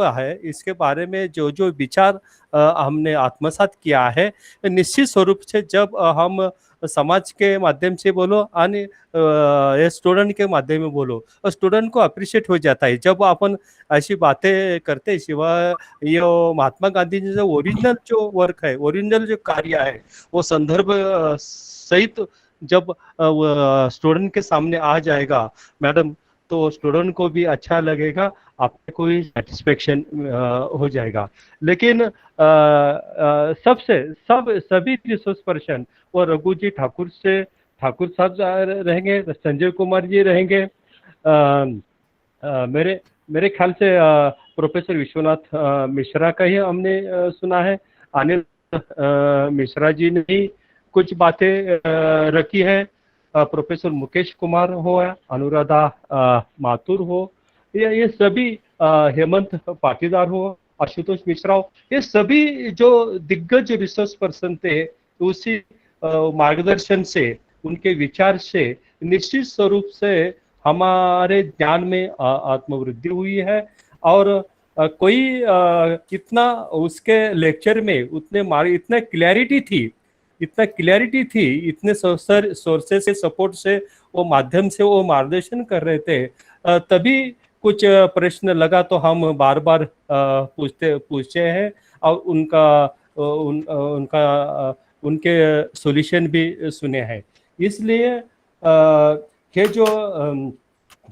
है, इसके बारे में जो जो विचार हमने आत्मसात किया है, निश्चित स्वरूप से जब हम समाज के माध्यम से बोलो आणि ये स्टूडेंट के माध्यम में बोलो, स्टूडेंट को अप्रिशिएट हो जाता है जब अपन ऐसी बातें करते हैं। शिवाय ये महात्मा गांधी जी जो ओरिजिनल जो वर्क है, ओरिजिनल जो कार्य है, वो संदर्भ सहित जब स्टूडेंट के सामने आ जाएगा मैडम, तो स्टूडेंट को भी अच्छा लगेगा, आपको भी सेटिस्फेक्शन हो जाएगा। लेकिन सभी रिसोर्स पर्सन, वो रघु जी ठाकुर से ठाकुर साहब रहेंगे, संजय कुमार जी रहेंगे, मेरे मेरे ख्याल से प्रोफेसर विश्वनाथ मिश्रा का ही हमने सुना है, अनिल मिश्रा जी ने भी कुछ बातें रखी है, प्रोफेसर मुकेश कुमार हो या अनुराधा माथुर हो, ये सभी हेमंत पाटीदार हो, आशुतोष मिश्रा हो, ये सभी जो दिग्गज रिसर्च पर्सन थे, उसी मार्गदर्शन से, उनके विचार से निश्चित स्वरूप से हमारे ज्ञान में आत्मवृद्धि हुई है। और कोई इतना उसके लेक्चर में इतना क्लैरिटी थी, इतने सोर्सेस से सपोर्ट से वो माध्यम से वो मार्गदर्शन कर रहे थे, तभी कुछ प्रश्न लगा तो हम बार बार पूछते हैं और उनके सॉल्यूशन भी सुने हैं। इसलिए ये जो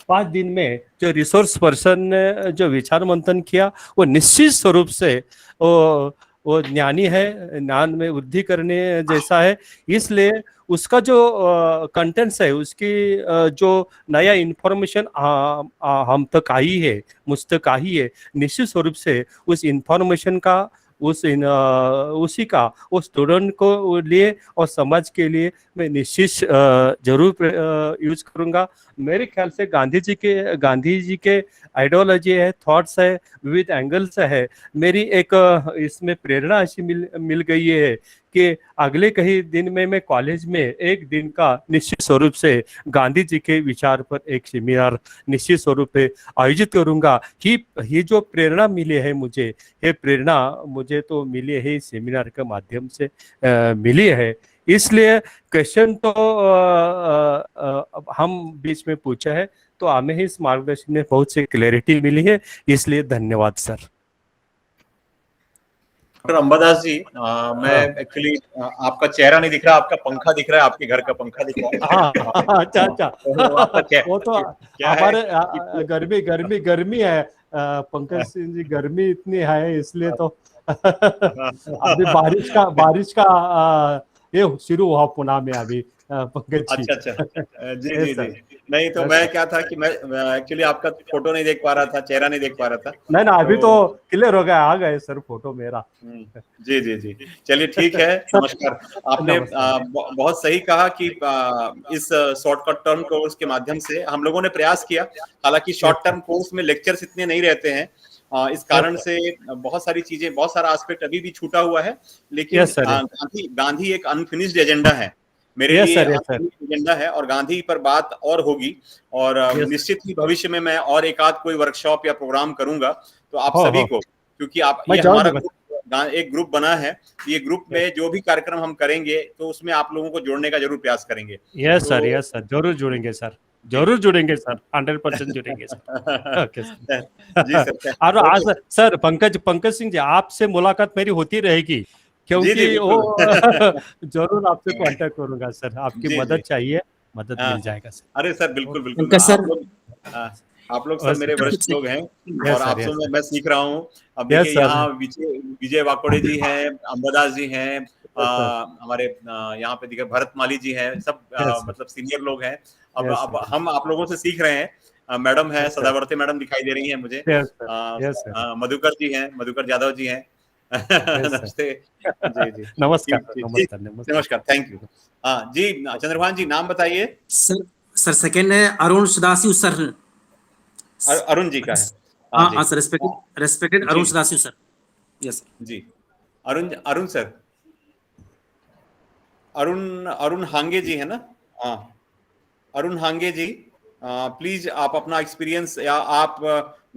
5 दिन में जो रिसोर्स पर्सन ने जो विचार मंथन किया, वो निश्चित स्वरूप से वो ज्ञानी है, ज्ञान में वृद्धि करने जैसा है। इसलिए उसका जो कंटेंट्स है, उसकी जो नया इंफॉर्मेशन हम तक आई है, मुझ तक आई है, निश्चित स्वरूप से उस इंफॉर्मेशन का उसी का वो स्टूडेंट को लिए और समाज के लिए मैं निश्चित जरूर यूज करूंगा। मेरे ख्याल से गांधी जी के आइडियोलॉजी है, थॉट्स है, विविध एंगल्स है। मेरी एक इसमें प्रेरणा ऐसी मिल गई है कि अगले कई दिन में मैं कॉलेज में एक दिन का निश्चित स्वरूप से गांधी जी के विचार पर एक सेमिनार निश्चित स्वरूप से आयोजित करूंगा। ये जो प्रेरणा मिली है मुझे, ये प्रेरणा मुझे तो मिली है इस सेमिनार के माध्यम से मिली है। इसलिए क्वेश्चन तो हम बीच में पूछा है, तो हमें ही इस मार्गदर्शन में बहुत सी क्लैरिटी मिली है, इसलिए धन्यवाद सर। डॉक्टर अंबादास जी, मैं एक्चुअली आपका चेहरा नहीं दिख रहा, आपका पंखा दिख रहा है, आपके घर का पंखा दिख रहा है। अच्छा वो तो हमारे गर्मी है पंकज सिंह जी, गर्मी इतनी है इसलिए तो अभी बारिश का ये शुरू हुआ पुणे में अभी पंकज जी। अच्छा जी। नहीं तो मैं क्या था कि मैं एक्चुअली आपका फोटो नहीं देख पा रहा था, चेहरा नहीं देख पा रहा था। नहीं ना, अभी तो क्लियर हो गया, आ गए सर फोटो मेरा। जी चलिए ठीक है, नमस्कार। आपने बहुत सही कहा कि इस शॉर्टकट टर्म कोर्स के माध्यम से हम लोगों ने प्रयास किया। हालांकि शॉर्ट टर्म कोर्स में लेक्चर्स इतने नहीं रहते हैं, इस कारण से बहुत सारी चीजें, बहुत सारा एस्पेक्ट अभी भी छूटा हुआ है। लेकिन गांधी एक अनफिनिश्ड एजेंडा है, मेरे लिए एजेंडा है, और गांधी पर बात और होगी। और निश्चित ही भविष्य में मैं और एक आध कोई वर्कशॉप या प्रोग्राम करूंगा, तो आप सभी को, क्योंकि आप ये हमारा एक ग्रुप बना है, ये ग्रुप में जो भी कार्यक्रम हम करेंगे तो उसमें आप लोगों को जोड़ने का जरूर प्रयास करेंगे। यस सर, जरूर जुड़ेंगे सर, जरूर जुड़ेंगे सर, 100% जुड़ेंगे सर। Okay sir. जी सर। और आज सर पंकज सिंह जी, आपसे मुलाकात मेरी होती रहेगी, क्योंकि वो जरूर आपसे कांटेक्ट करूंगा सर, आपकी मदद चाहिए, मदद मिल जाएगा सर। अरे सर बिल्कुल आप लोग सर मेरे वरिष्ठ लोग हैं, और आपसे मैं सीख रहा हूँ। अब देखिए यहाँ विजय वाकोड़े जी हैं, अंबादास जी हैं, हमारे यहाँ पे देखिए भरत माली जी हैं, सब मतलब सीनियर लोग हैं। अब हम आप लोगों से सीख रहे हैं। मैडम है, सदावर्ती मैडम दिखाई दे रही है मुझे, मधुकर जी हैं, मधुकर यादव जी हैं। नमस्ते जी। नमस्कार, थैंक यू। जी चंद्रभान जी, नाम बताइए। सर सेकंड है अरुण सदाशिव सर। अरुण जी का है? हाँ sir, respected Arun Sadashiv sir. Yes जी, अरुण सर, अरुण हांगे जी है ना? हाँ, अरुण हांगे जी, प्लीज आप अपना एक्सपीरियंस, या आप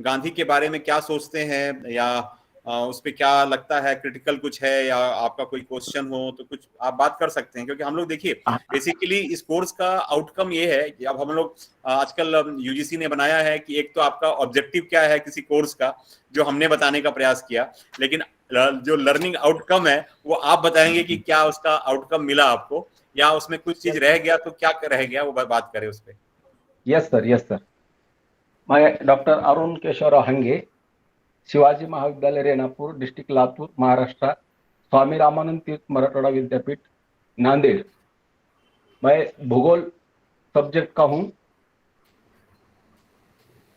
गांधी के बारे में क्या सोचते हैं, या उस पे क्या लगता है, क्रिटिकल कुछ है, या आपका कोई क्वेश्चन हो तो कुछ आप बात कर सकते हैं। क्योंकि हम लोग देखिए बेसिकली इस कोर्स का आउटकम ये है कि अब हम लोग आजकल यूजीसी ने बनाया है कि एक तो आपका ऑब्जेक्टिव क्या है किसी कोर्स का, जो हमने बताने का प्रयास किया, लेकिन जो लर्निंग आउटकम है वो आप बताएंगे कि क्या उसका आउटकम मिला आपको, या उसमें कुछ चीज रह गया तो क्या रह गया, वो बात करें उस पर। Yes sir. मैं डॉक्टर अरुण केशवराव हंगे, शिवाजी महाविद्यालय रेणापूर, डिस्ट्रिक्ट लातूर, महाराष्ट्र, स्वामी रामानंद तीर्थ मराठवाड़ा विद्यापीठ, नांदेड़। मैं भूगोल सब्जेक्ट का हूं।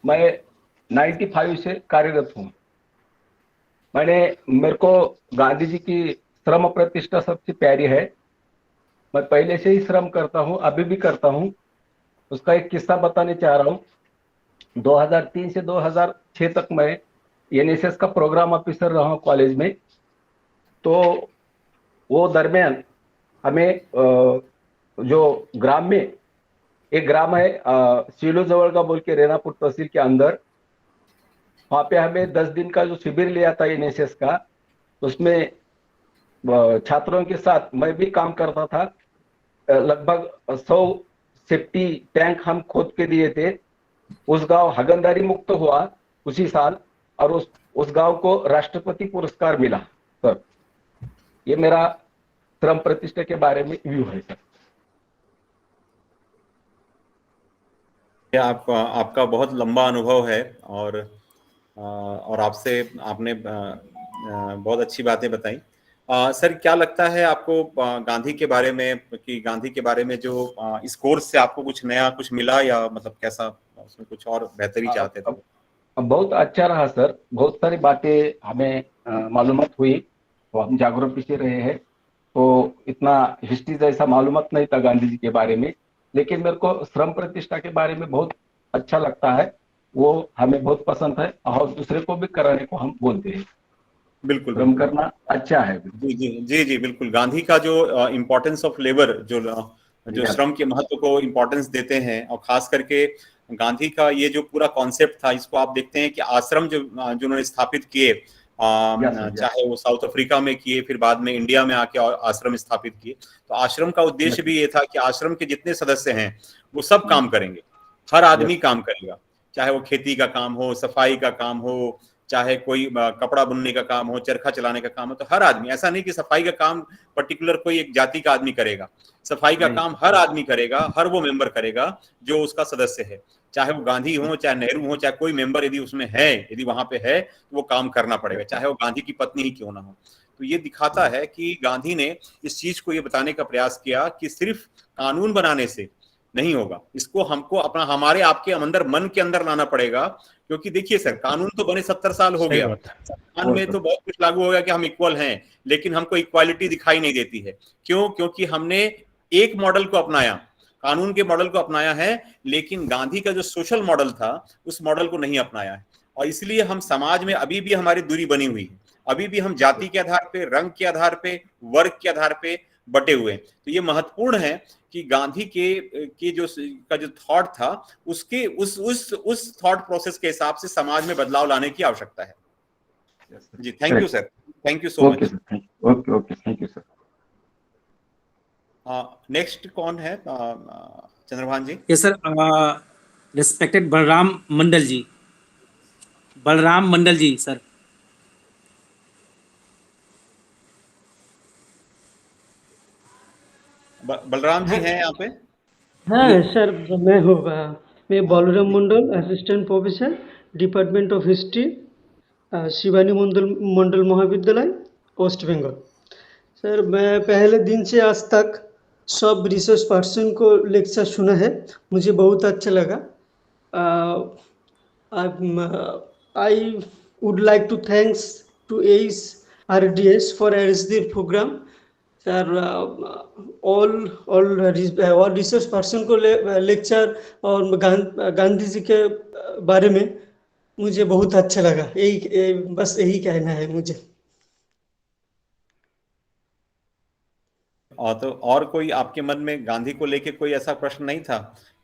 मैं 95 से कार्यरत हूं। मेरे को गांधी जी की श्रम प्रतिष्ठा सबसे प्यारी है। मैं पहले से ही श्रम करता हूं, अभी भी करता हूं। उसका एक किस्सा बताने चाह रहा हूं। 2003 से 2006 तक मैं एनएसएस का प्रोग्राम ऑफिसर रहा हूं कॉलेज में। तो वो दरमियान हमें जो ग्राम में एक ग्राम है सीलो जवळगा बोल के, रेणापूर तहसील के अंदर, वहां पे हमें 10 दिन का जो शिविर लिया था एनएसएस का, उसमें छात्रों के साथ मैं भी काम करता था। लगभग 100 सेफ्टी टैंक हम खोद के दिए थे। उस गांव हगंदारी मुक्त हुआ उसी साल, और उस गांव को राष्ट्रपति पुरस्कार मिला सर। ये मेरा श्रम प्रतिष्ठा के बारे में व्यू है सर। आपका बहुत लंबा अनुभव है, और आपसे आपने बहुत अच्छी बातें बताई। सर क्या लगता है आपको गांधी के बारे में, कि गांधी के बारे में जो इस कोर्स से आपको कुछ नया कुछ मिला, या मतलब कैसा उसमें कुछ और बेहतरी चाहते थे? बहुत अच्छा रहा सर। बहुत सारी बातें हमें मालूमात हुई, तो हम जागरूक से रहे हैं। तो इतना हिस्ट्री जैसा मालूमात नहीं था गांधी जी के बारे में, लेकिन मेरे को श्रम प्रतिष्ठा के बारे में बहुत अच्छा लगता है। वो हमें बहुत पसंद है, और दूसरे को भी कराने को हम बोलते हैं। बिल्कुल श्रम करना अच्छा है। जी जी जी जी बिल्कुल। गांधी का जो इम्पोर्टेंस ऑफ लेबर, जो श्रम के महत्व को इम्पोर्टेंस देते हैं, और खास करके गांधी का ये जो पूरा कॉन्सेप्ट था, इसको आप देखते हैं कि आश्रम जो उन्होंने स्थापित किए, चाहे वो साउथ अफ्रीका में किए, फिर बाद में इंडिया में आके आश्रम स्थापित किए। तो आश्रम का उद्देश्य भी ये था कि आश्रम के जितने सदस्य हैं वो सब काम करेंगे, हर आदमी काम करेगा, चाहे वो खेती का काम हो, सफाई का काम हो, चाहे कोई कपड़ा बुनने का काम हो, चरखा चलाने का काम हो, तो हर आदमी, ऐसा नहीं कि सफाई का काम पर्टिकुलर कोई एक जाति का आदमी करेगा। सफाई का काम हर आदमी करेगा, हर वो मेंबर करेगा जो उसका सदस्य है, चाहे वो गांधी हो, चाहे नेहरू हो, चाहे कोई मेंबर यदि उसमें है, यदि वहां पे है, तो वो काम करना पड़ेगा, चाहे वो गांधी की पत्नी ही क्यों ना हो। तो ये दिखाता है कि गांधी ने इस चीज को ये बताने का प्रयास किया कि सिर्फ कानून बनाने से नहीं होगा, इसको हमको अपना हमारे आपके अंदर, मन के अंदर लाना पड़ेगा। क्योंकि देखिए सर, कानून तो बने 70 साल हो गया, संविधान में तो बहुत कुछ लागू हो गया कि हम इक्वल हैं, लेकिन हमको इक्वालिटी दिखाई नहीं देती है। क्यों? क्योंकि हमने एक मॉडल को अपनाया, कानून के मॉडल को अपनाया है, लेकिन गांधी का जो सोशल मॉडल था उस मॉडल को नहीं अपनाया है। और इसलिए हम समाज में अभी भी हमारी दूरी बनी हुई है, अभी भी हम जाति के आधार पे, रंग के आधार पे, वर्ग के आधार पे बटे हुए हैं। तो ये महत्वपूर्ण है कि गांधी के जो थॉट था, उसके उस थॉट प्रोसेस के हिसाब से समाज में बदलाव लाने की आवश्यकता है। जी thank you sir, thank you so much. Okay thank you sir. Next कौन है? Chandrabhan ji. Yes sir, respected Balram Mandal ji, Balram Mandal ji sir. Balram ji हैं यहाँ पे? हाँ सर, मैं Balram Mandal, assistant professor, department of history, Shivani Mandal Mahavidyalaya, west Bengal. Sir मैं पहले दिन से आज तक सब रिसर्च पर्सन को लेक्चर सुना है, मुझे बहुत अच्छा लगा। I would like to thanks to ACE-RDS for arrange the program. Sir all research person को लेक्चर और गांधी जी के बारे में मुझे बहुत अच्छा लगा। बस यही कहना है मुझे। और तो और कोई आपके मन में गांधी को लेके कोई ऐसा प्रश्न नहीं था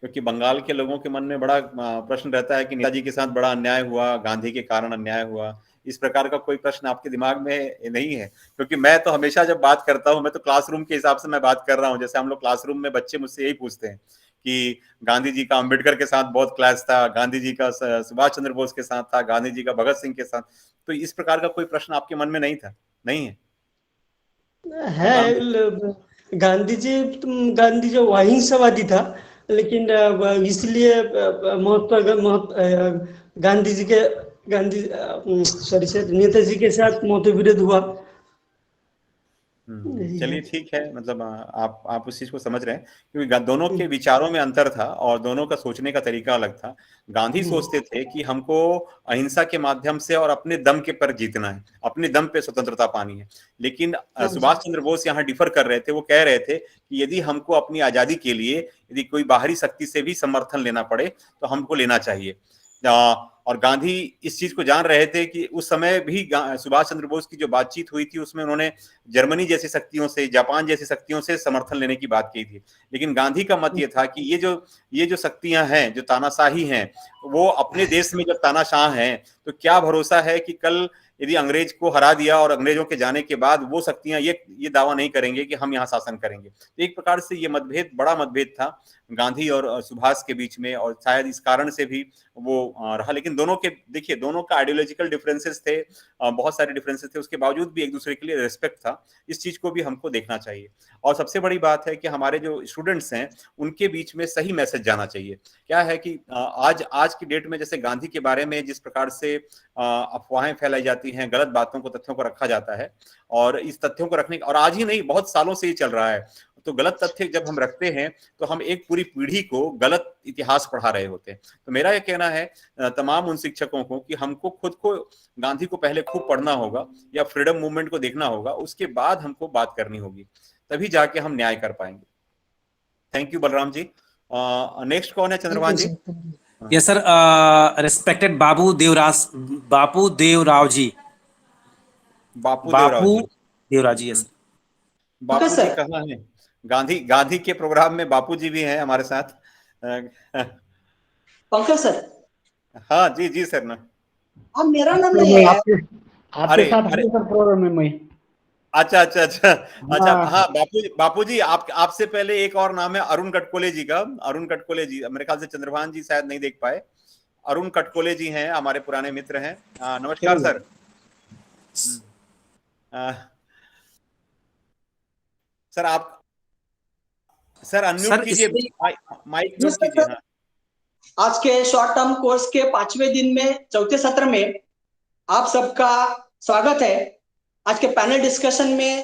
क्योंकि बंगाल के लोगों के मन में बड़ा प्रश्न रहता है कि नेताजी के साथ बड़ा अन्याय हुआ, गांधी के कारण अन्याय हुआ। इस प्रकार का कोई प्रश्न आपके दिमाग में नहीं है? क्योंकि मैं तो हमेशा जब बात करता हूं, मैं तो क्लासरूम के हिसाब से मैं बात कर रहा हूं। जैसे हम लोग क्लासरूम में बच्चे मुझसे यही पूछते हैं कि गांधी जी का अंबेडकर के साथ बहुत क्लैश था, गांधी जी का सुभाष चंद्र बोस के साथ था, गांधी जी का भगत सिंह के साथ। तो इस प्रकार का कोई प्रश्न आपके मन में नहीं था? नहीं है? है गांधी जो अहिंसावादी था, लेकिन इसलिए गांधी जी के गांधी सॉरी सर नेताजी के साथ मतविरोध हुआ। चलिए ठीक है, मतलब आप उस चीज को समझ रहे हैं, क्योंकि दोनों के विचारों में अंतर था और दोनों का सोचने का तरीका अलग था। गांधी सोचते थे कि हमको अहिंसा के माध्यम से और अपने दम के पर जीतना है, अपने दम पे स्वतंत्रता पानी है। लेकिन सुभाष चंद्र बोस यहाँ डिफर कर रहे थे। वो कह रहे थे कि यदि हमको अपनी आजादी के लिए यदि कोई बाहरी शक्ति से भी समर्थन लेना पड़े तो हमको लेना चाहिए। और गांधी इस चीज को जान रहे थे कि उस समय भी सुभाष चंद्र बोस की जो बातचीत हुई थी उसमें उन्होंने जर्मनी जैसी शक्तियों से, जापान जैसी शक्तियों से समर्थन लेने की बात की थी। लेकिन गांधी का मत ये था कि ये जो शक्तियां हैं, जो तानाशाही हैं, वो अपने देश में जब तानाशाह हैं तो क्या भरोसा है कि कल यदि अंग्रेज को हरा दिया और अंग्रेजों के जाने के बाद वो शक्तियां ये दावा नहीं करेंगे कि हम यहाँ शासन करेंगे। तो एक प्रकार से ये मतभेद, बड़ा मतभेद था गांधी और सुभाष के बीच में, और शायद इस कारण से भी वो रहा। लेकिन दोनों के देखिए, दोनों का आइडियोलॉजिकल डिफरेंसेस थे, बहुत सारे डिफरेंसेस थे, उसके बावजूद भी एक दूसरे के लिए रिस्पेक्ट था। इस चीज को भी हमको देखना चाहिए। और सबसे बड़ी बात है कि हमारे जो स्टूडेंट्स हैं उनके बीच में सही मैसेज जाना चाहिए। क्या है कि आज की डेट में जैसे गांधी के बारे में जिस प्रकार से अफवाहें फैलाई जाती हैं, गलत बातों को, तथ्यों को रखा जाता है, और इस तथ्यों को रखने, और आज ही नहीं बहुत सालों से ये चल रहा है, तो गलत तथ्य जब हम रखते हैं तो हम एक पूरी पीढ़ी को गलत इतिहास पढ़ा रहे होते हैं। तो मेरा यह कहना है तमाम उन शिक्षकों को कि हमको खुद को, गांधी को पहले खूब पढ़ना होगा या फ्रीडम मूवमेंट को देखना होगा, उसके बाद हमको बात करनी होगी, तभी जाके हम न्याय कर पाएंगे। Thank you Balram ji. Next कौन है? Chandrabhan ji. Yes sir, respected Bapu Deorao ji. Bapu Deorao ji, yes. Bapu ji कहाँ हैं? गांधी के प्रोग्राम में बापू जी भी हैं हमारे साथ। पंकज सर। हाँ जी सर ना। अब मेरा नाम नहीं है। आपके साथ प्रोग्राम में मैं। अच्छा। हाँ बापू जी, आपसे पहले एक और नाम है अरुण कटकोले जी का। अरुण कटकोले जी, मेरे ख्याल से चंद्रभान जी शायद नहीं देख पाए। अरुण कटकोले जी हैं, हमारे पुराने मित्र हैं। नमस्कार सर। सर आप अनम्यूट कीजिए, माइक म्यूट कीजिए। हाँ। आज के शॉर्ट टर्म कोर्स के 5वें दिन में, चौथे सत्र में आप सबका स्वागत है। आज के पैनल डिस्कशन में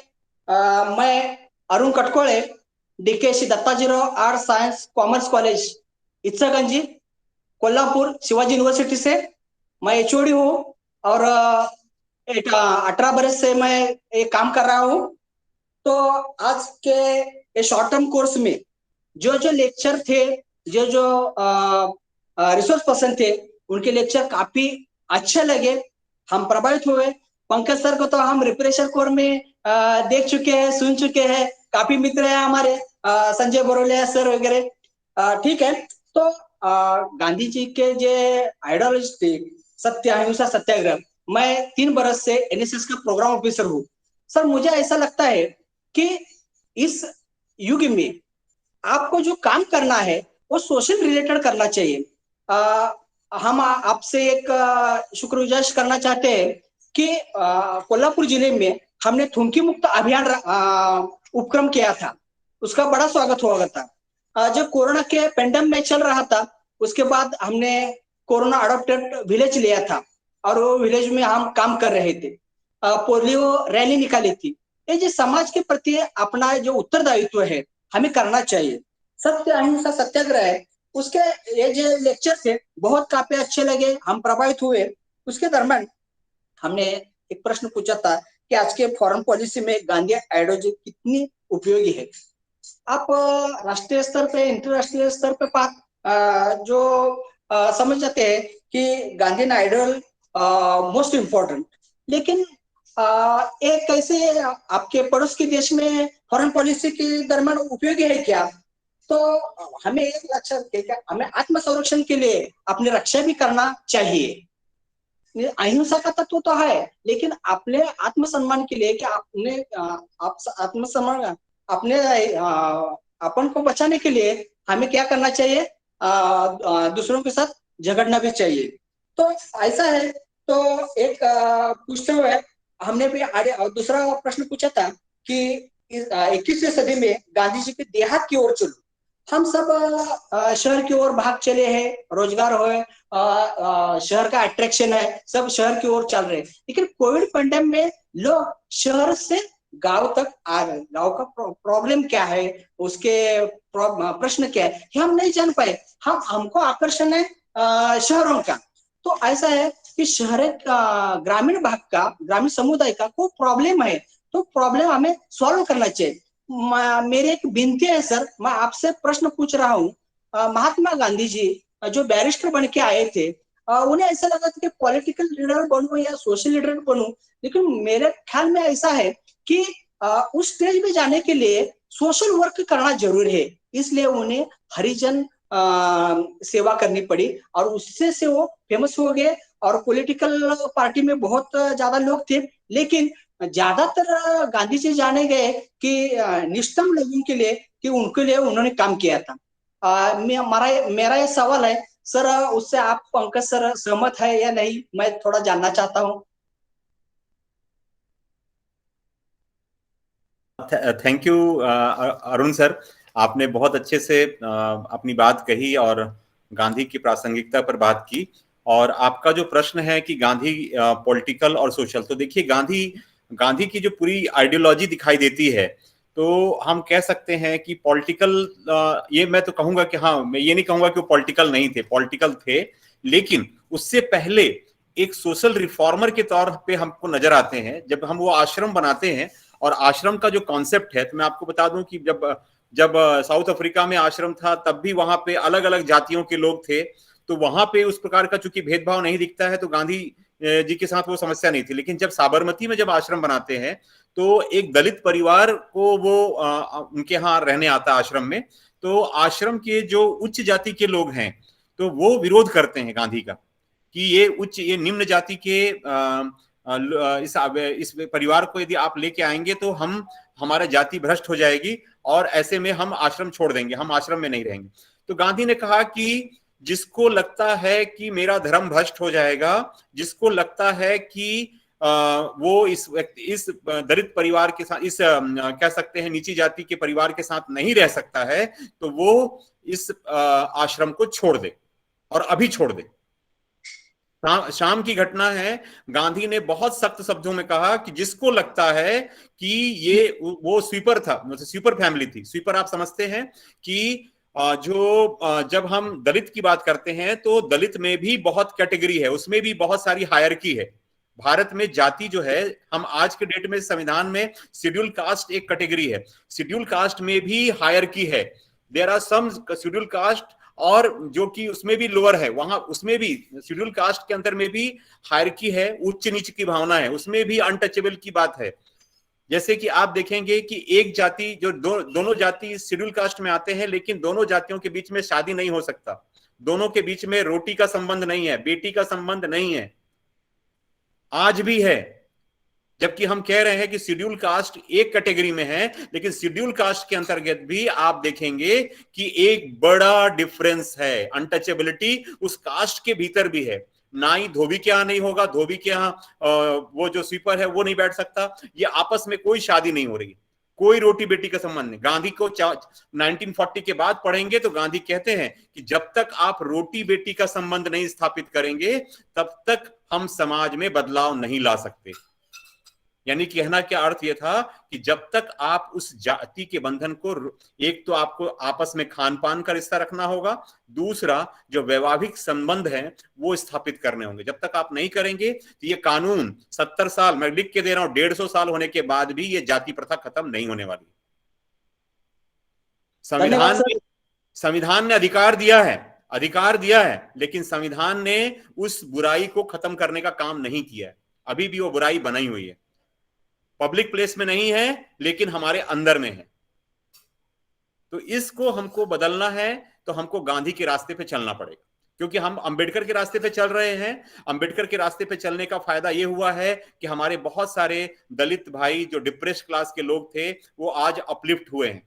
मैं Arun Katkole, DK Dattajirao art science commerce college Ichalkaranji Kolhapur Shivaji university से मैं एचओडी हूँ, और 18 बरस से मैं एक काम कर रहा हूँ। तो आज के शॉर्ट टर्म कोर्स में जो लेक्चर थे, जो रिसोर्स पर्सन थे, उनके लेक्चर काफी अच्छे लगे, हम प्रभावित हुए। पंकज सर को तो हम रिफ्रेशर कोर्स में देख चुके हैं, सुन चुके हैं, काफी मित्र हैं हमारे, संजय बरोलिया सर वगैरह। ठीक है, तो गांधी जी के जो आइडियोलॉजी थे, सत्य अहिंसा सत्याग्रह, मैं 3 बरस से एनएसएस का प्रोग्राम ऑफिसर हूँ। सर मुझे ऐसा लगता है कि इस युग में आपको जो काम करना है वो सोशल रिलेटेड करना चाहिए। हम आपसे एक शुक्रगुजार करना चाहते हैं कि कोल्हापुर जिले में हमने थूमकी मुक्त अभियान उपक्रम किया था, उसका बड़ा स्वागत हुआ था। जब कोरोना के पेंडेमिक में चल रहा था, उसके बाद हमने कोरोना अडॉप्टेड विलेज लिया था, और वो विलेज में हम काम कर रहे थे, पोलियो रैली निकाली थी। ये जो समाज के प्रति अपना जो उत्तरदायित्व है हमें करना चाहिए। सत्य अहिंसा सत्याग्रह है, उसके ये जो लेक्चर थे बहुत काफी अच्छे लगे, हम प्रभावित हुए। उसके दरम्यान हमने एक प्रश्न पूछा था कि आज के फॉरेन पॉलिसी में गांधी आइडियोलॉजी कितनी उपयोगी है। आप राष्ट्रीय स्तर पे, इंटरराष्ट्रीय स्तर पे जो समझ जाते हैं कि गांधी आइडियल मोस्ट इम्पोर्टेंट, लेकिन एक कैसे आपके पड़ोस के देश में फॉरेन पॉलिसी के दरम्यान उपयोगी है क्या? तो हमें एक लक्ष्य क्या, हमें आत्म संरक्षण के लिए अपनी रक्षा भी करना चाहिए। अहिंसा का तत्व तो है, लेकिन अपने आत्मसम्मान के लिए, कि अपने आत्मसम्मान, अपने अपन को बचाने के लिए हमें क्या करना चाहिए, दूसरों के साथ झगड़ना भी चाहिए। तो ऐसा है। तो एक पूछते हुए हमने भी दूसरा प्रश्न पूछा था कि 21वीं सदी में गांधी जी के देहात की ओर चलो। हम सब शहर की ओर भाग चले हैं, रोजगार हो, शहर का अट्रैक्शन है, सब शहर की ओर चल रहे हैं। लेकिन कोविड पेंडेमिक में लोग शहर से गांव तक आ गए। गांव का प्रॉब्लम क्या है, उसके प्रश्न क्या है, ये हम नहीं जान पाए। हमको आकर्षण है शहरों का। तो ऐसा है कि शहर ग्रामीण भाग का, ग्रामीण समुदाय का कोई प्रॉब्लम है, तो प्रॉब्लम हमें सॉल्व करना चाहिए। मेरी एक विनती है सर, मैं आपसे प्रश्न पूछ रहा हूँ। महात्मा गांधी जी जो बैरिस्टर बन के आए थे, उन्हें ऐसा लगा था कि पॉलिटिकल लीडर बनूं या सोशल लीडर बनूं, लेकिन मेरे ख्याल में ऐसा है कि उस स्टेज पे जाने के लिए सोशल वर्क करना जरूरी है। इसलिए उन्हें हरिजन सेवा करनी पड़ी और उससे से वो फेमस हो गए। और पॉलिटिकल पार्टी में बहुत ज्यादा लोग थे, लेकिन ज्यादातर गांधी जी जाने गए कि निष्ठम लोगों के लिए, कि उनके लिए उन्होंने काम किया था। मेरा ये सवाल है सर, उससे आप पंकज सर सहमत है या नहीं, मैं थोड़ा जानना चाहता हूँ। थैंक यू अरुण सर, आपने बहुत अच्छे से अपनी बात कही और गांधी की प्रासंगिकता पर बात की। और आपका जो प्रश्न है कि गांधी पॉलिटिकल और सोशल, तो देखिए गांधी की जो पूरी आइडियोलॉजी दिखाई देती है, तो हम कह सकते हैं कि पॉलिटिकल, ये मैं तो कहूंगा कि हाँ, मैं ये नहीं कहूंगा कि वो पॉलिटिकल नहीं थे, पॉलिटिकल थे, लेकिन उससे पहले एक सोशल रिफॉर्मर के तौर पे हमको नजर आते हैं। जब हम वो आश्रम बनाते हैं, और आश्रम का जो कॉन्सेप्ट है, तो मैं आपको बता दूं कि जब साउथ अफ्रीका में आश्रम था, तब भी वहां पे अलग अलग जातियों के लोग थे। तो वहां पे उस प्रकार का चूंकि भेदभाव नहीं दिखता है, तो गांधी जी के साथ वो समस्या नहीं थी। लेकिन जब साबरमती में जब आश्रम बनाते हैं, तो एक दलित परिवार को वो उनके यहाँ रहने आता आश्रम में, तो आश्रम के जो उच्च जाति के लोग हैं, तो वो विरोध करते हैं गांधी का, कि ये निम्न जाति के इस परिवार को यदि आप लेके आएंगे तो हमारा जाति भ्रष्ट हो जाएगी, और ऐसे में हम आश्रम छोड़ देंगे, हम आश्रम में नहीं रहेंगे। तो गांधी ने कहा कि जिसको लगता है कि मेरा धर्म भ्रष्ट हो जाएगा, जिसको लगता है कि वो इस दलित परिवार के साथ, इस कह सकते हैं नीची जाति के परिवार के साथ नहीं रह सकता है, तो वो इस आश्रम को छोड़ दे, और अभी छोड़ दे। शाम की घटना है, गांधी ने बहुत सख्त शब्दों में कहा कि जिसको लगता है कि ये वो स्वीपर था, मतलब स्वीपर फैमिली थी। स्वीपर आप समझते हैं कि जब हम दलित की बात करते हैं, तो दलित में भी बहुत कैटेगरी है, उसमें भी बहुत सारी हायरकी है। भारत में जाति जो है, हम आज के डेट में संविधान में शेड्यूल कास्ट एक कैटेगरी है, शेड्यूल कास्ट में भी हायरकी है। There are some schedule caste, और जो कि उसमें भी लोअर है, वहां उसमें भी शेड्यूल कास्ट के अंदर में भी हायरकी है, उच्च नीच की भावना है, उसमें भी अनटचेबल की बात है। जैसे कि आप देखेंगे कि एक जाति जो दोनों जाति शेड्यूल कास्ट में आते हैं, लेकिन दोनों जातियों के बीच में शादी नहीं हो सकता, दोनों के बीच में रोटी का संबंध नहीं है, बेटी का संबंध नहीं है, आज भी है। जबकि हम कह रहे हैं कि शेड्यूल कास्ट एक कैटेगरी में है, लेकिन शेड्यूल कास्ट के अंतर्गत भी आप देखेंगे कि एक बड़ा डिफरेंस है, अनटचेबिलिटी उस कास्ट के भीतर भी है। ना ही धोबी के यहां नहीं होगा, धोबी के यहां वो जो स्वीपर है वो नहीं बैठ सकता, ये आपस में कोई शादी नहीं हो रही, कोई रोटी बेटी का संबंध नहीं। गांधी को 1940 के बाद पढ़ेंगे तो गांधी कहते हैं कि जब तक आप रोटी बेटी का संबंध नहीं स्थापित करेंगे, तब तक हम समाज में बदलाव नहीं ला सकते। यानी कहना क्या अर्थ यह था कि जब तक आप उस जाति के बंधन को, एक तो आपको आपस में खान पान का रिश्ता रखना होगा, दूसरा जो वैवाहिक संबंध है वो स्थापित करने होंगे। जब तक आप नहीं करेंगे तो ये कानून 70 साल, मैं लिख के दे रहा हूं, 150 साल होने के बाद भी ये जाति प्रथा खत्म नहीं होने वाली। संविधान ने अधिकार दिया है, लेकिन संविधान ने उस बुराई को खत्म करने का काम नहीं किया है। अभी भी वो बुराई बनाई हुई है, पब्लिक प्लेस में नहीं है, लेकिन हमारे अंदर में है। तो इसको हमको बदलना है तो हमको गांधी के रास्ते पे चलना पड़ेगा, क्योंकि हम अंबेडकर के रास्ते पे चल रहे हैं। अंबेडकर के रास्ते पे चलने का फायदा ये हुआ है कि हमारे बहुत सारे दलित भाई जो डिप्रेस्ड क्लास के लोग थे वो आज अपलिफ्ट हुए हैं,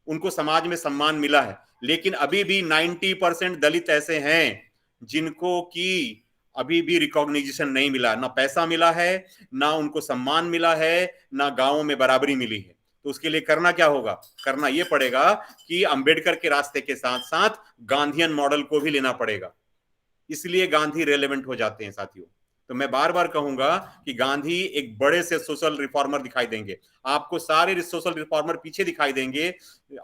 उनको समाज में सम्मान मिला है। लेकिन अभी भी 90% दलित ऐसे हैं जिनको की अभी भी रिकॉग्निशन नहीं मिला, ना पैसा मिला है, ना उनको सम्मान मिला है, ना गांवों में बराबरी मिली है। तो उसके लिए करना क्या होगा? करना यह पड़ेगा कि अंबेडकर के रास्ते के साथ साथ गांधीयन मॉडल को भी लेना पड़ेगा। इसलिए गांधी रेलेवेंट हो जाते हैं साथियों। तो मैं बार बार कहूंगा कि गांधी एक बड़े से सोशल रिफॉर्मर दिखाई देंगे, आपको सारे सोशल रिफॉर्मर पीछे दिखाई देंगे,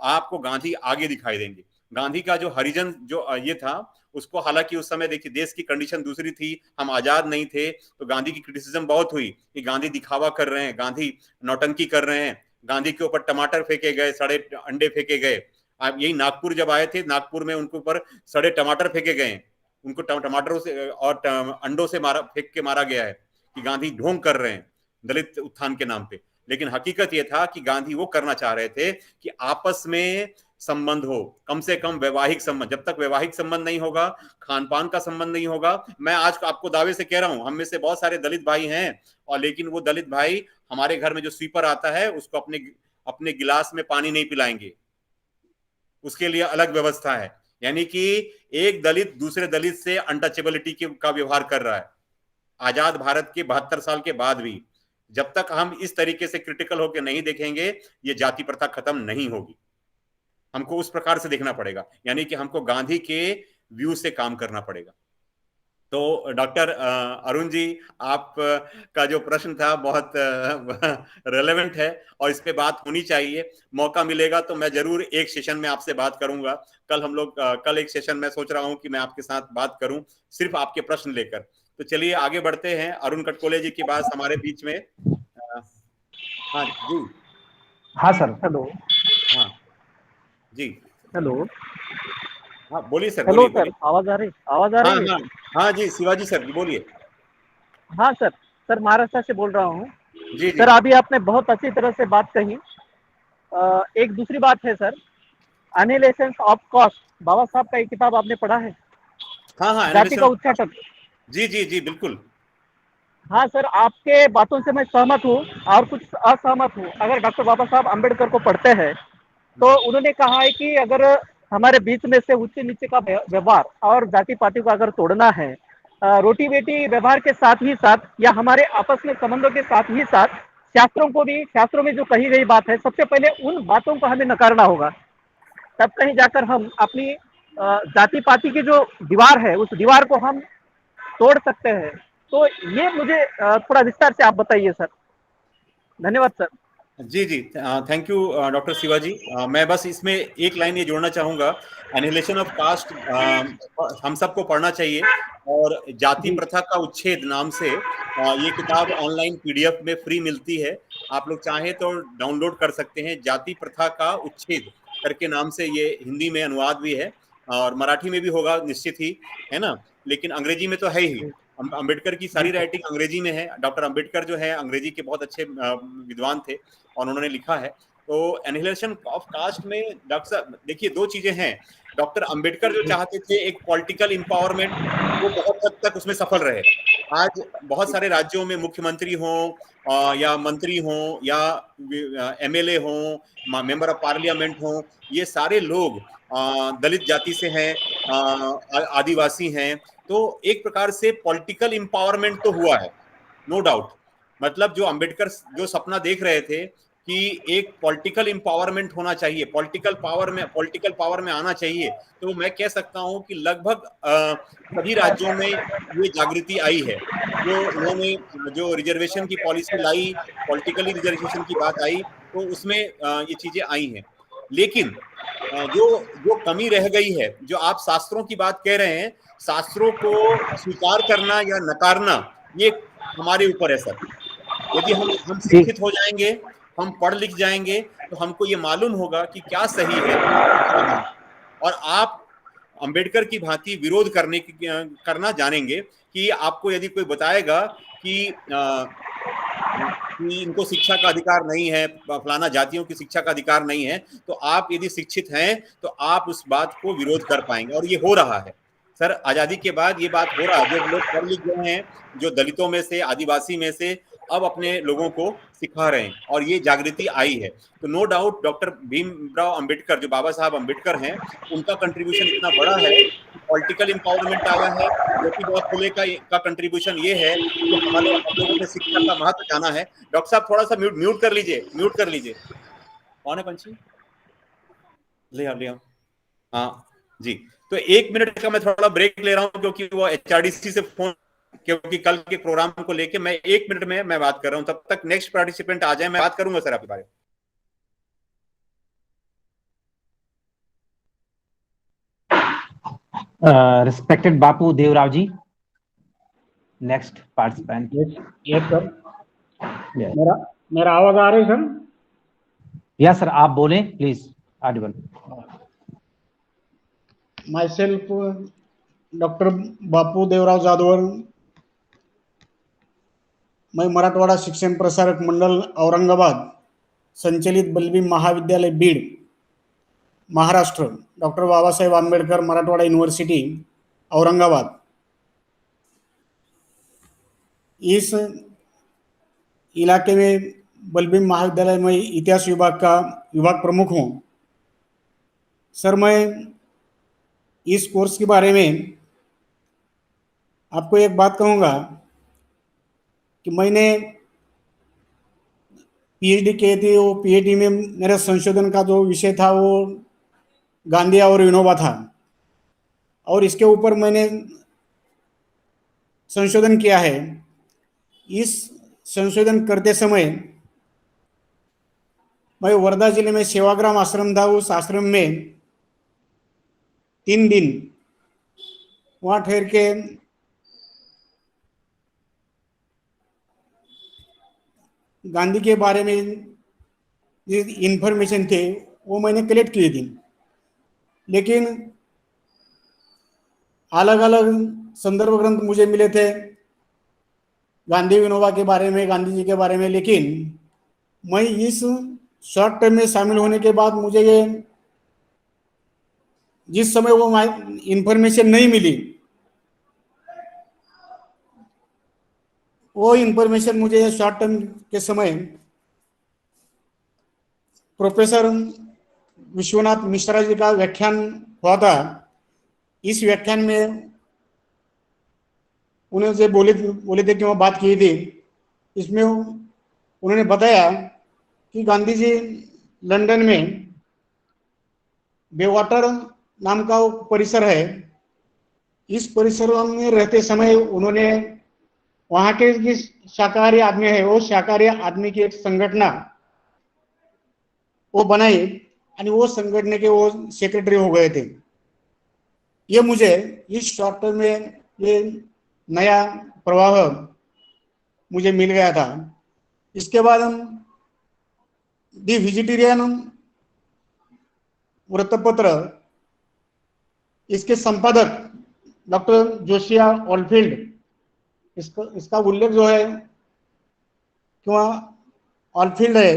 आपको गांधी आगे दिखाई देंगे। गांधी का जो हरिजन जो ये था उसको, हालांकि उस समय देखिए देश की कंडीशन दूसरी थी, हम आजाद नहीं थे, तो गांधी की क्रिटिसिज्म बहुत हुई कि गांधी दिखावा कर रहे हैं, गांधी नौटंकी कर रहे हैं, गांधी के ऊपर टमाटर फेंके गए, सड़े अंडे फेंके गए। आप यही नागपुर जब आए थे, नागपुर में उनके ऊपर सड़े टमाटर फेंके गए, उनको टमाटरों से और अंडों से फेंक के मारा गया है कि गांधी ढोंग कर रहे हैं दलित उत्थान के नाम पे। लेकिन हकीकत यह था कि गांधी वो करना चाह रहे थे कि आपस में संबंध हो, कम से कम वैवाहिक संबंध। जब तक वैवाहिक संबंध नहीं होगा, खान पान का संबंध नहीं होगा। मैं आज आपको दावे से कह रहा हूं, हम में से बहुत सारे दलित भाई हैं, और लेकिन वो दलित भाई हमारे घर में जो स्वीपर आता है उसको अपने गिलास में पानी नहीं पिलाएंगे, उसके लिए अलग व्यवस्था है। यानी कि एक दलित दूसरे दलित से अनटचेबिलिटी का व्यवहार कर रहा है। आजाद भारत के 72 साल के बाद भी जब तक हम इस तरीके से क्रिटिकल होकर नहीं देखेंगे, ये जाति प्रथा खत्म नहीं होगी। हमको उस प्रकार से देखना पड़ेगा, यानी कि हमको गांधी के व्यू से काम करना पड़ेगा। तो डॉक्टर अरुण जी, आप का जो प्रश्न था बहुत रेलेवेंट है और इस पे बात होनी चाहिए। मौका मिलेगा तो मैं जरूर एक सेशन में आपसे बात करूंगा। कल एक सेशन में सोच रहा हूं कि मैं आपके साथ बात करूं सिर्फ आपके प्रश्न लेकर। तो चलिए आगे बढ़ते हैं। अरुण कटकोले जी की बात हमारे बीच में। हाँ जी। हाँ सर, हेलो। हाँ जी, हेलो। हाँ बोलिए सर। हेलो बोलिए सर, आवाज आ रही है? हाँ हाँ जी, शिवाजी सर बोलिए। हाँ सर महाराष्ट्र से बोल रहा हूँ। जी सर अभी आपने बहुत अच्छी तरह से बात कही। एक दूसरी बात है सर, एनालिसिस ऑफ कॉस्ट, बाबा साहब का एक किताब आपने पढ़ा है? हाँ, जाति का उच्चाटन। जी बिल्कुल। हाँ सर, आपके बातों से मैं सहमत हूँ और कुछ असहमत हूँ। अगर डॉक्टर बाबा साहब अम्बेडकर को पढ़ते हैं तो उन्होंने कहा है कि अगर हमारे बीच में से ऊंचे नीचे का व्यवहार और जाति पाति को अगर तोड़ना है, रोटी बेटी व्यवहार के साथ ही साथ या हमारे आपस में संबंधों के साथ ही साथ शास्त्रों में जो कही गई बात है, सबसे पहले उन बातों को हमें नकारना होगा। तब कहीं जाकर हम अपनी जाति पाति की जो दीवार है उस दीवार को हम तोड़ सकते हैं। तो ये मुझे थोड़ा विस्तार से आप बताइए सर। धन्यवाद सर। जी थैंक यू डॉक्टर शिवाजी। मैं बस इसमें एक लाइन ये जोड़ना चाहूंगा, एनिहिलेशन ऑफ कास्ट हम सबको पढ़ना चाहिए। और जाति प्रथा का उच्छेद नाम से ये किताब ऑनलाइन PDF में फ्री मिलती है, आप लोग चाहें तो डाउनलोड कर सकते हैं। जाति प्रथा का उच्छेद करके नाम से ये हिंदी में अनुवाद भी है और मराठी में भी होगा निश्चित ही, है ना, लेकिन अंग्रेजी में तो है ही। अंबेडकर की सारी राइटिंग अंग्रेजी में है। डॉक्टर अंबेडकर जो है अंग्रेजी के बहुत अच्छे विद्वान थे और उन्होंने लिखा है। तो एनिहिलेशन ऑफ कास्ट में डॉक्टर साहब देखिए, दो चीजें हैं। डॉक्टर अंबेडकर जो चाहते थे एक पॉलिटिकल इंपावरमेंट, वो बहुत हद तक उसमें सफल रहे। आज बहुत सारे राज्यों में मुख्यमंत्री हों या मंत्री हों या MLA हों, मेंबर ऑफ पार्लियामेंट हों, ये सारे लोग दलित जाति से हैं, आदिवासी हैं। तो एक प्रकार से पॉलिटिकल इंपावरमेंट तो हुआ है, नो डाउट। मतलब जो अंबेडकर जो सपना देख रहे थे कि एक पॉलिटिकल इंपावरमेंट होना चाहिए, पॉलिटिकल पावर में आना चाहिए, तो मैं कह सकता हूं कि लगभग सभी राज्यों में ये जागृति आई है। जो उन्होंने जो रिजर्वेशन की पॉलिसी लाई, पॉलिटिकली रिजर्वेशन की बात आई, तो उसमें ये चीजें आई हैं। लेकिन जो कमी रह गई है, जो आप शास्त्रों की बात कह रहे हैं, शास्त्रों को स्वीकार करना या नकारना ये हमारे ऊपर है सर। यदि हम शिक्षित हो जाएंगे, हम पढ़ लिख जाएंगे, तो हमको ये मालूम होगा कि क्या सही है। और आप अंबेडकर की भांति विरोध करना जानेंगे कि आपको यदि कोई बताएगा कि कि इनको शिक्षा का अधिकार नहीं है, फलाना जातियों की शिक्षा का अधिकार नहीं है, तो आप यदि शिक्षित हैं तो आप उस बात को विरोध कर पाएंगे, और ये हो रहा है सर। आजादी के बाद ये बात हो रहा है, जो लोग पढ़ लिख गए हैं, जो दलितों में से, आदिवासी में से, अब अपने लोगों को सिखा रहे हैं और ये जागृति आई है। तो no doubt doctor Bhimrao Ambedkar, जो बाबा साहब अंबेडकर हैं, उनका कंट्रीब्यूशन इतना बड़ा है, पॉलिटिकल एम्पावरमेंट आया है। ज्योतिबा फुले का कंट्रीब्यूशन ये है कि हम लोगों ने शिक्षा का महत्व जाना है। डॉक्टर साहब थोड़ा सा म्यूट कर लीजिए, म्यूट कर लीजिए। कौन है पंछी? ले आओ। हाँ जी, तो 1 मिनट का मैं थोड़ा ब्रेक ले रहा हूँ, क्योंकि वो HRDC से फोन, क्योंकि कल के प्रोग्राम को लेके मैं 1 मिनट में मैं बात कर रहा हूँ। तब तक नेक्स्ट पार्टिसिपेंट आ जाए, मैं बात करूंगा सर आपके बारे में। Respected Bapu Devrao ji, next participant. Yes sir, Yes. मेरा आवाज आ रही है सर? Yes sir, आप बोलें please, audible. Myself doctor Bapu Devrao Jadhavar, मैं मराठवाड़ा शिक्षण प्रसारक मंडल औरंगाबाद संचलित बलबीम महाविद्यालय बीड महाराष्ट्र, डॉक्टर बाबा साहेब आम्बेडकर मराठवाड़ा यूनिवर्सिटी औरंगाबाद, इस इलाके में बलबीम महाविद्यालय में इतिहास विभाग का विभाग प्रमुख हूँ। सर, मैं इस कोर्स के बारे में आपको एक बात कहूँगा कि मैंने PhD की थी। वो PhD में मेरा संशोधन का जो विषय था वो गांधी और विनोबा था, और इसके ऊपर मैंने संशोधन किया है। इस संशोधन करते समय मैं वर्धा जिले में सेवाग्राम आश्रम था, उस आश्रम में 3 दिन वहाँ ठहर के गांधी के बारे में जो इन्फॉर्मेशन थे वो मैंने कलेक्ट किए थी। लेकिन अलग अलग संदर्भ ग्रंथ मुझे मिले थे गांधी विनोबा के बारे में, गांधी जी के बारे में, लेकिन मैं इस शॉर्ट टर्म में शामिल होने के बाद मुझे ये जिस समय वो इंफॉर्मेशन नहीं मिली, वो इंफॉर्मेशन मुझे शॉर्ट टर्म के समय प्रोफेसर विश्वनाथ मिश्रा जी का व्याख्यान हुआ था। इस व्याख्यान में उन्होंने जो बोले थे कि वो बात की थी, इसमें उन्होंने बताया कि गांधी जी लंदन में बेवाटर नाम का वो परिसर है, इस परिसर में रहते समय उन्होंने वहाँ के जिस शाकाहारी आदमी है वो शाकाहारी आदमी की एक संगठना वो बनाई और वो संगठन के वो सेक्रेटरी हो गए थे। ये मुझे इस शॉर्ट टर्म में ये नया प्रवाह मुझे मिल गया था। इसके बाद हम दी वेजिटेरियन वृत्तपत्र, इसके संपादक डॉक्टर जोशिया ओलफील्ड, इसका उल्लेख जो है कि वहाँ ओलफील्ड है,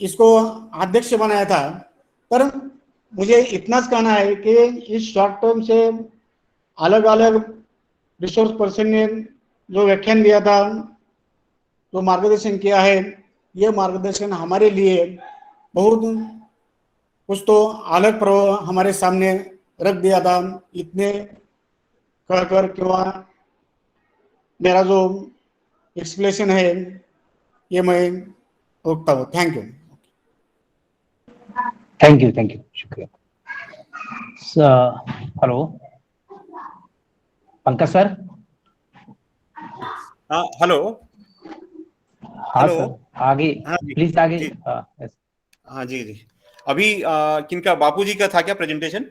इसको अध्यक्ष बनाया था। पर मुझे इतना कहना है कि इस शॉर्ट टर्म से अलग अलग रिसोर्स पर्सन ने जो व्याख्यान दिया था, जो मार्गदर्शन किया है, ये मार्गदर्शन हमारे लिए बहुत कुछ तो अलग प्रभाव हमारे सामने रख दिया था। इतने कहकर किंवा मेरा जो एक्सप्लेनेशन है ये मैं रोकता हूँ। Thank you. थैंक यू, शुक्रिया। Hello Pankaj sir. हाँ हेलो। हाँ सर, आगे हाँ जी, प्लीज आगे। जी। yes. हाँ जी जी। अभी किनका, बापू जी का था क्या प्रेजेंटेशन?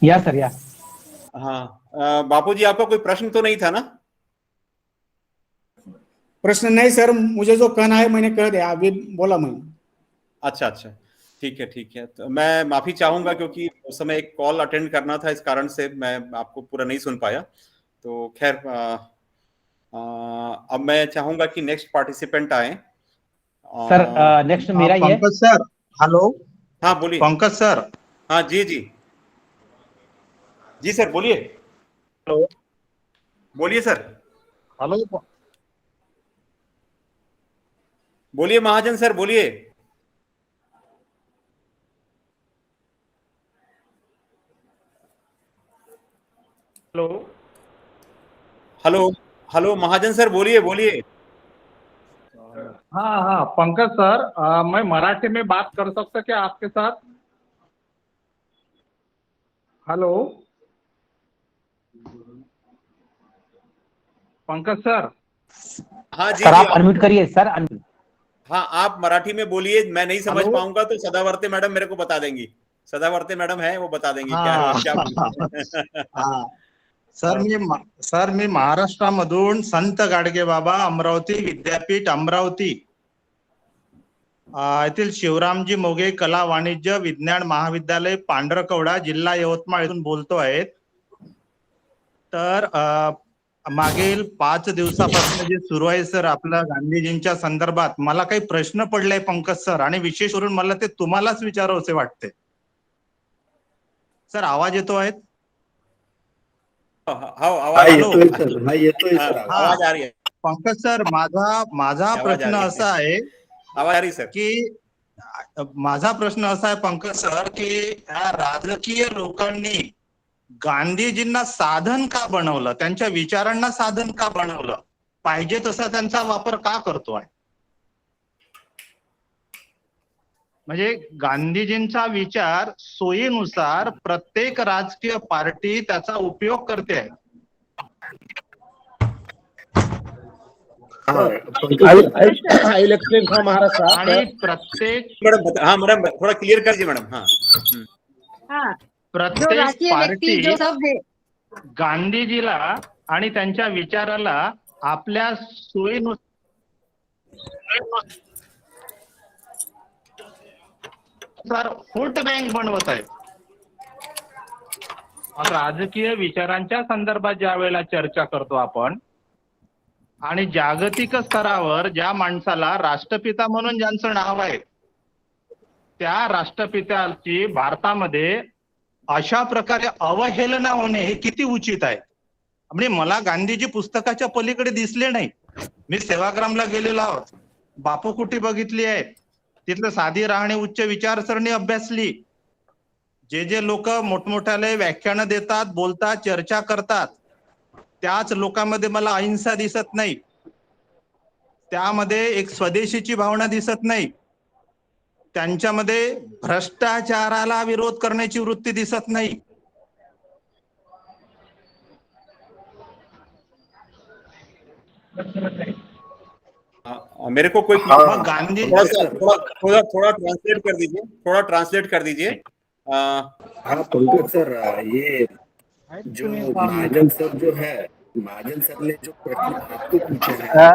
या सर, या। हाँ बापू जी, आपका कोई प्रश्न तो नहीं था ना? प्रश्न नहीं सर, मुझे जो कहना है मैंने कह दिया, अभी बोला मैं। अच्छा अच्छा, ठीक है। तो मैं माफी चाहूंगा क्योंकि उस समय एक कॉल अटेंड करना था, इस कारण से मैं आपको पूरा नहीं सुन पाया। तो खैर अब मैं चाहूंगा कि नेक्स्ट पार्टिसिपेंट आए। सर नेक्स्ट मेरा ही है। Pankaj sir, hello. हाँ बोलिए। पंकज सर। हाँ जी जी जी सर बोलिए। हेलो। बोलिए सर। हेलो। बोलिए महाजन सर बोलिए। हेलो। हेलो हेलो महाजन सर बोलिए बोलिए। हाँ हाँ पंकज सर, मैं मराठी में बात कर सकता क्या आपके साथ? Hello Pankaj sir. हाँ जी सर जी आप अनम्यूट करिए सर। हाँ आप मराठी में बोलिए, मैं नहीं समझ हेलो? पाऊंगा तो सदावर्ते मैडम मेरे को बता देंगी। सदावर्ते मैडम है, वो बता देंगी क्या हाँ क्या बोलते हैं। हाँ सर मी महाराष्ट्रामधून संत गाडगे बाबा अमरावती विद्यापीठ अमरावती येथील शिवरामजी मोघे कला वाणिज्य विज्ञान महाविद्यालय पांढरकवडा जिल्हा यवतमाळ येथून बोलतो आहे। तर मागील 5 दिवसापासून जे सुरू आहे सर आपल्या गांधीजींच्या संदर्भात मला काही प्रश्न पडले पंकज सर, आणि विशेष करून मला ते तुम्हालाच विचारावेसे वाटते। सर आवाज येतो आहे? हाँ आवाज येतोय सर। हाँ येतोय हाँ, सर। आवाज आ रही है। पंकज सर माझा आवाज आ प्रश्न रही है। असा आहे आवाज आ रही सर। की माझा प्रश्न असा आहे पंकज सर की या राजकीय लोकांनी गांधीजींना साधन का बनवलं, त्यांच्या विचारांना साधन का बनवलं, पाहिजे तसा त्यांचा वापर का करतोय? म्हणजे गांधीजींचा विचार सोयीनुसार प्रत्येक राजकीय पार्टी त्याचा उपयोग करते आहे। I'll explain from Maharashtra. आणि प्रत्येक मैडम हाँ मैडम थोड़ा क्लियर कर दीजिए मैडम। हाँ हाँ, जो प्रत्येक राष्ट्रीय व्यक्ति पार्टी जो सब है, गांधीजीला आणि त्यांच्या विचाराला आपल्या सोयीनुसार फूट बँक बनवत आहे। राजकीय विचारांच्या संदर्भात ज्या वेळेला चर्चा करतो आपण, आणि जागतिक स्तरावर ज्या माणसाला राष्ट्रपिता म्हणून ज्यांचं नाव आहे त्या राष्ट्रपित्याची भारतामध्ये अशा प्रकारे अवहेलना होणे हे किती उचित आहे? म्हणजे मला गांधीजी पुस्तकाच्या पलीकडे दिसले नाही। मी सेवाग्रामला गेलेलो आहोत, बापू कुटी बघितली आहे, तिथलं साधी राहणी उच्च विचारसरणी अभ्यासली। जे जे लोक मोठमोठ्याले व्याख्यानं देतात, बोलतात, चर्चा करतात, त्याच लोकांमध्ये मला अहिंसा दिसत नाही, त्यामध्ये एक स्वदेशीची भावना दिसत नाही, त्यांच्यामध्ये भ्रष्टाचाराला विरोध करण्याची वृत्ती दिसत नाही। मेरे को कोई गांधी थोड़ा ट्रांसलेट कर दीजिए, थोड़ा ट्रांसलेट कर दीजिए। हाँ पंकज सर, ये जो महाजन सर जो है, महाजन सर ने जो प्रश्न आपको पूछे हैं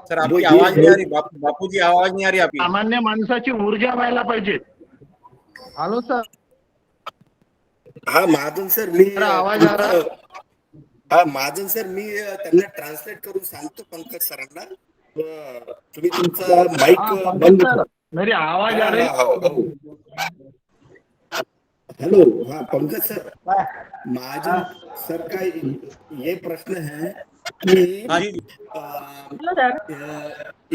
सर आपकी आवाज नहीं आ रही, बापू जी आवाज नहीं आ रही आपकी। सामान्य माणसाची ऊर्जा व्हायला पाहिजे। Hello sir. हाँ महाजन सर मी आवाज आ रहा? हाँ महाजन सर मी त्यांना ट्रान्सलेट करून सांगतो पंकज सरांना। तुम्ही तुमचा माइक बंद करा। मेरी आवाज आ रही? हेलो हाँ पंकज सर, महाजन सर का ये प्रश्न है कि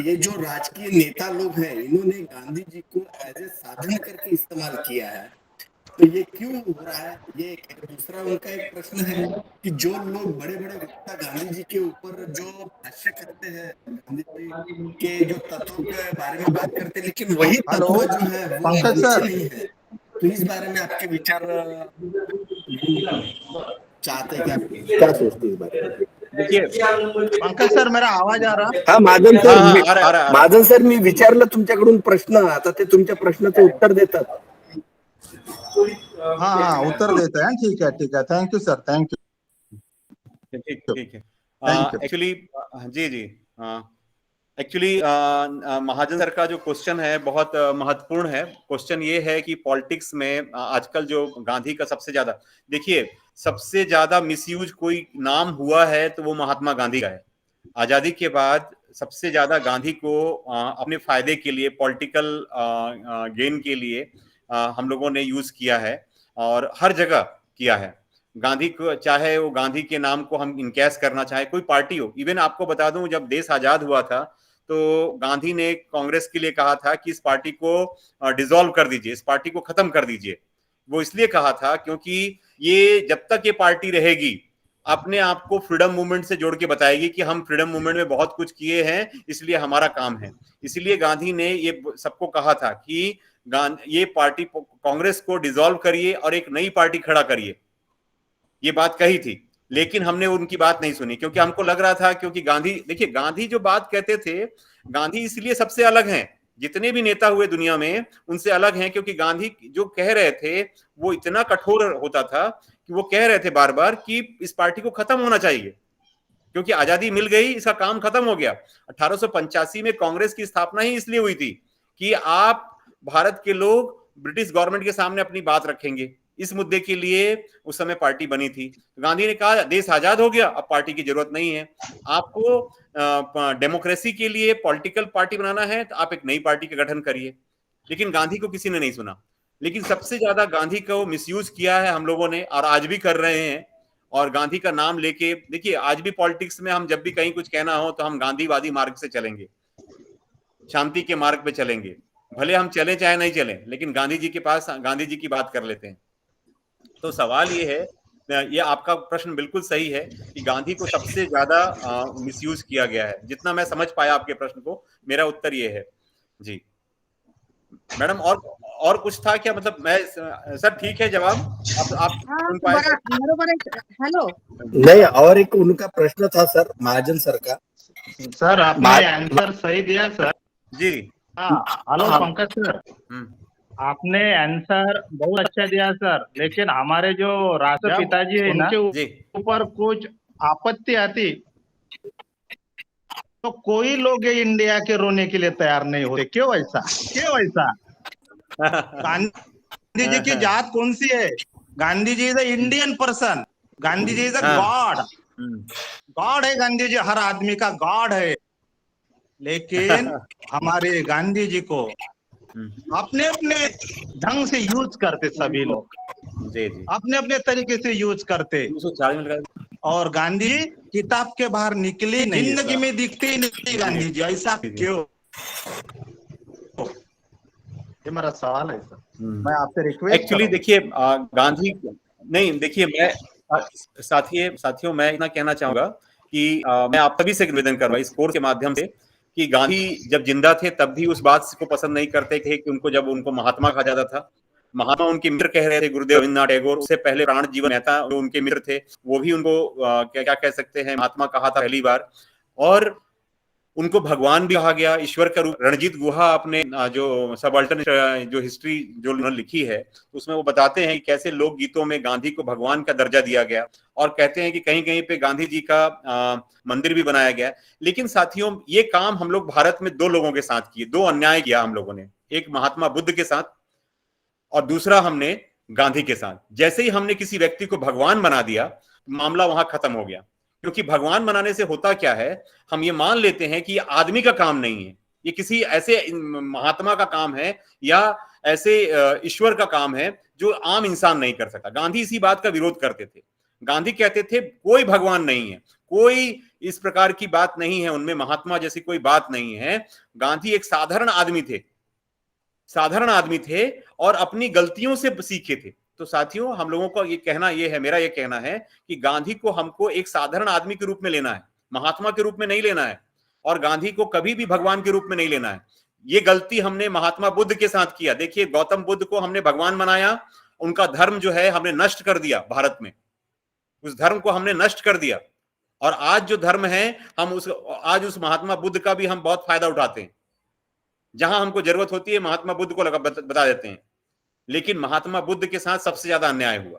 ये जो राजकीय नेता लोग हैं इन्होंने गांधी जी को एज ए साधन करके इस्तेमाल किया है, तो ये क्यों हो रहा है? ये दूसरा उनका एक प्रश्न है कि जो लोग बड़े बड़े वक्ता गांधी जी के ऊपर जो भाष्य करते हैं, गांधी जी के जो तत्वों के बारे में बात करते हैं, लेकिन वही तत्व जो है वो पंकज सर नहीं है, तो इस बारे में आपके विचार चाहते हैं कि आप क्या सोचते हैं इस बारे में? देखिए पंकज सर मेरा आवाज आ रहा? हा महाजन सर, आ रहा। महाजन सर मी विचारलं तुमच्याकडून प्रश्न, आता ते तुमच्या प्रश्नाचं उत्तर देतात। हाँ हाँ उत्तर देते हैं। ठीक है ठीक है, thank you sir, thank you. ठीक है। एक्चुअली जी जी एक्चुअली महाजन सर का जो क्वेश्चन है बहुत महत्वपूर्ण है। क्वेश्चन ये है कि पॉलिटिक्स में आजकल जो गांधी का सबसे ज्यादा, देखिए सबसे ज्यादा मिसयूज कोई नाम हुआ है तो वो महात्मा गांधी का है। आजादी के बाद सबसे ज्यादा गांधी को अपने फायदे के लिए, पॉलिटिकल गेन के लिए हम लोगों ने यूज किया है और हर जगह किया है। गांधी को, चाहे वो गांधी के नाम को हम इनकैश करना चाहे, कोई पार्टी हो। इवन आपको बता दूं, जब देश आजाद हुआ था तो गांधी ने कांग्रेस के लिए कहा था कि इस पार्टी को डिसॉल्व कर दीजिए, इस पार्टी को खत्म कर दीजिए। वो इसलिए कहा था क्योंकि ये जब तक ये पार्टी रहेगी अपने आप को फ्रीडम मूवमेंट से जोड़ के बताएगी कि हम फ्रीडम मूवमेंट में बहुत कुछ किए हैं, इसलिए हमारा काम है। इसलिए गांधी ने ये सबको कहा था कि ये पार्टी, कांग्रेस को डिसॉल्व करिए और एक नई पार्टी खड़ा करिए, ये बात कही थी। लेकिन हमने उनकी बात नहीं सुनी क्योंकि हमको लग रहा था, क्योंकि गांधी, देखिए गांधी जो बात कहते थे, गांधी इसलिए सबसे अलग हैं, जितने भी नेता हुए दुनिया में उनसे अलग हैं, क्योंकि गांधी जो कह रहे थे वो इतना कठोर होता था कि वो कह रहे थे बार बार कि इस पार्टी को खत्म होना चाहिए, क्योंकि आजादी मिल गई, इसका काम खत्म हो गया। 1885 में कांग्रेस की स्थापना ही इसलिए हुई थी कि आप भारत के लोग ब्रिटिश गवर्नमेंट के सामने अपनी बात रखेंगे, इस मुद्दे के लिए उस समय पार्टी बनी थी। गांधी ने कहा देश आजाद हो गया, अब पार्टी की जरूरत नहीं है, आपको डेमोक्रेसी के लिए पॉलिटिकल पार्टी बनाना है तो आप एक नई पार्टी का गठन करिए। लेकिन गांधी को किसी ने नहीं सुना। लेकिन सबसे ज्यादा गांधी को मिसयूज किया है हम लोगों ने, और आज भी कर रहे हैं। और गांधी का नाम लेके, देखिए आज भी पॉलिटिक्स में हम जब भी कहीं कुछ कहना हो तो हम गांधीवादी मार्ग से चलेंगे, शांति के मार्ग पे चलेंगे, भले हम चले चाहे नहीं चले, लेकिन गांधी जी के पास गांधी जी की बात कर लेते हैं। तो सवाल ये है, ये आपका प्रश्न बिल्कुल सही है कि गांधी को सबसे ज्यादा मिसयूज किया गया है। जितना मैं समझ पाया आपके प्रश्न को, मेरा उत्तर ये है जी। मैडम और कुछ था क्या? मतलब मैं, सर ठीक है जवाब आप सुन पाए? हेलो, नहीं, और एक उनका प्रश्न था सर, महाजन सर का। सर आपने आंसर सही दिया सर जी। हाँ, हेलो पंकज सर, आपने आंसर बहुत अच्छा दिया सर, लेकिन हमारे जो राष्ट्रपिता जी है ना, उनके ऊपर कुछ आपत्ति आती तो कोई लोग ये इंडिया के रोने के लिए तैयार नहीं होते। क्यों ऐसा, क्यों ऐसा? गांधी जी की जात कौन सी है? Gandhi ji is a Indian person, Gandhi ji is a god, god है गांधी जी, हर आदमी का गॉड है। लेकिन हमारे गांधी जी को अपने अपने ढंग से यूज करते सभी लोग, अपने अपने तरीके से यूज करते। और गांधी जी किताब के बाहर निकले नहीं, जिंदगी में दिखते ही नहीं गांधी जी। ऐसा क्यों? ये मेरा सवाल है सर, मैं आपसे रिक्वेस्ट। एक्चुअली देखिए गांधी नहीं, देखिए मैं साथियों मैं इतना कहना चाहूंगा कि मैं आप सभी से निवेदन कर रहा हूं इस कोर्स के माध्यम से कि गांधी जब जिंदा थे तब भी उस बात को पसंद नहीं करते थे कि उनको, जब उनको महात्मा कहा जाता था, महात्मा उनके मित्र कह रहे थे। गुरुदेव रविन्द्रनाथ टैगोर, उससे पहले प्राण जीवन नेता जो उनके मित्र थे, वो भी उनको क्या कह सकते हैं, महात्मा कहा था पहली बार। और उनको भगवान भी कहा गया, ईश्वर का रूप। रणजीत गुहा अपने जो सबअल्टर्नेट जो हिस्ट्री जो उन्होंने लिखी है उसमें वो बताते हैं कि कैसे लोकगीतों में गांधी को भगवान का दर्जा दिया गया, और कहते हैं कि कहीं कहीं पे गांधी जी का मंदिर भी बनाया गया। लेकिन साथियों, ये काम हम लोग भारत में दो लोगों के साथ किए, दो अन्याय किया हम लोगों ने, एक महात्मा बुद्ध के साथ और दूसरा हमने गांधी के साथ। जैसे ही हमने किसी व्यक्ति को भगवान बना दिया, मामला वहां खत्म हो गया। क्योंकि भगवान बनाने से होता क्या है, हम ये मान लेते हैं कि ये आदमी का काम नहीं है, ये किसी ऐसे महात्मा का काम है या ऐसे ईश्वर का काम है जो आम इंसान नहीं कर सकता। गांधी इसी बात का विरोध करते थे। गांधी कहते थे कोई भगवान नहीं है, कोई इस प्रकार की बात नहीं है, उनमें महात्मा जैसी कोई बात नहीं है। गांधी एक साधारण आदमी थे, साधारण आदमी थे और अपनी गलतियों से सीखे थे। तो साथियों, हम लोगों को ये कहना ये है, मेरा ये कहना है कि गांधी को हमको एक साधारण आदमी के रूप में लेना है, महात्मा के रूप में नहीं लेना है, और गांधी को कभी भी भगवान के रूप में नहीं लेना है। ये गलती हमने महात्मा बुद्ध के साथ किया। देखिए, गौतम बुद्ध को हमने भगवान बनाया, उनका धर्म जो है हमने नष्ट कर दिया भारत में, उस धर्म को हमने नष्ट कर दिया। और आज जो धर्म है, हम आज उस महात्मा बुद्ध का भी हम बहुत फायदा उठाते हैं। जहां हमको जरूरत होती है महात्मा बुद्ध को बता देते हैं। लेकिन महात्मा बुद्ध के साथ सबसे ज्यादा अन्याय हुआ।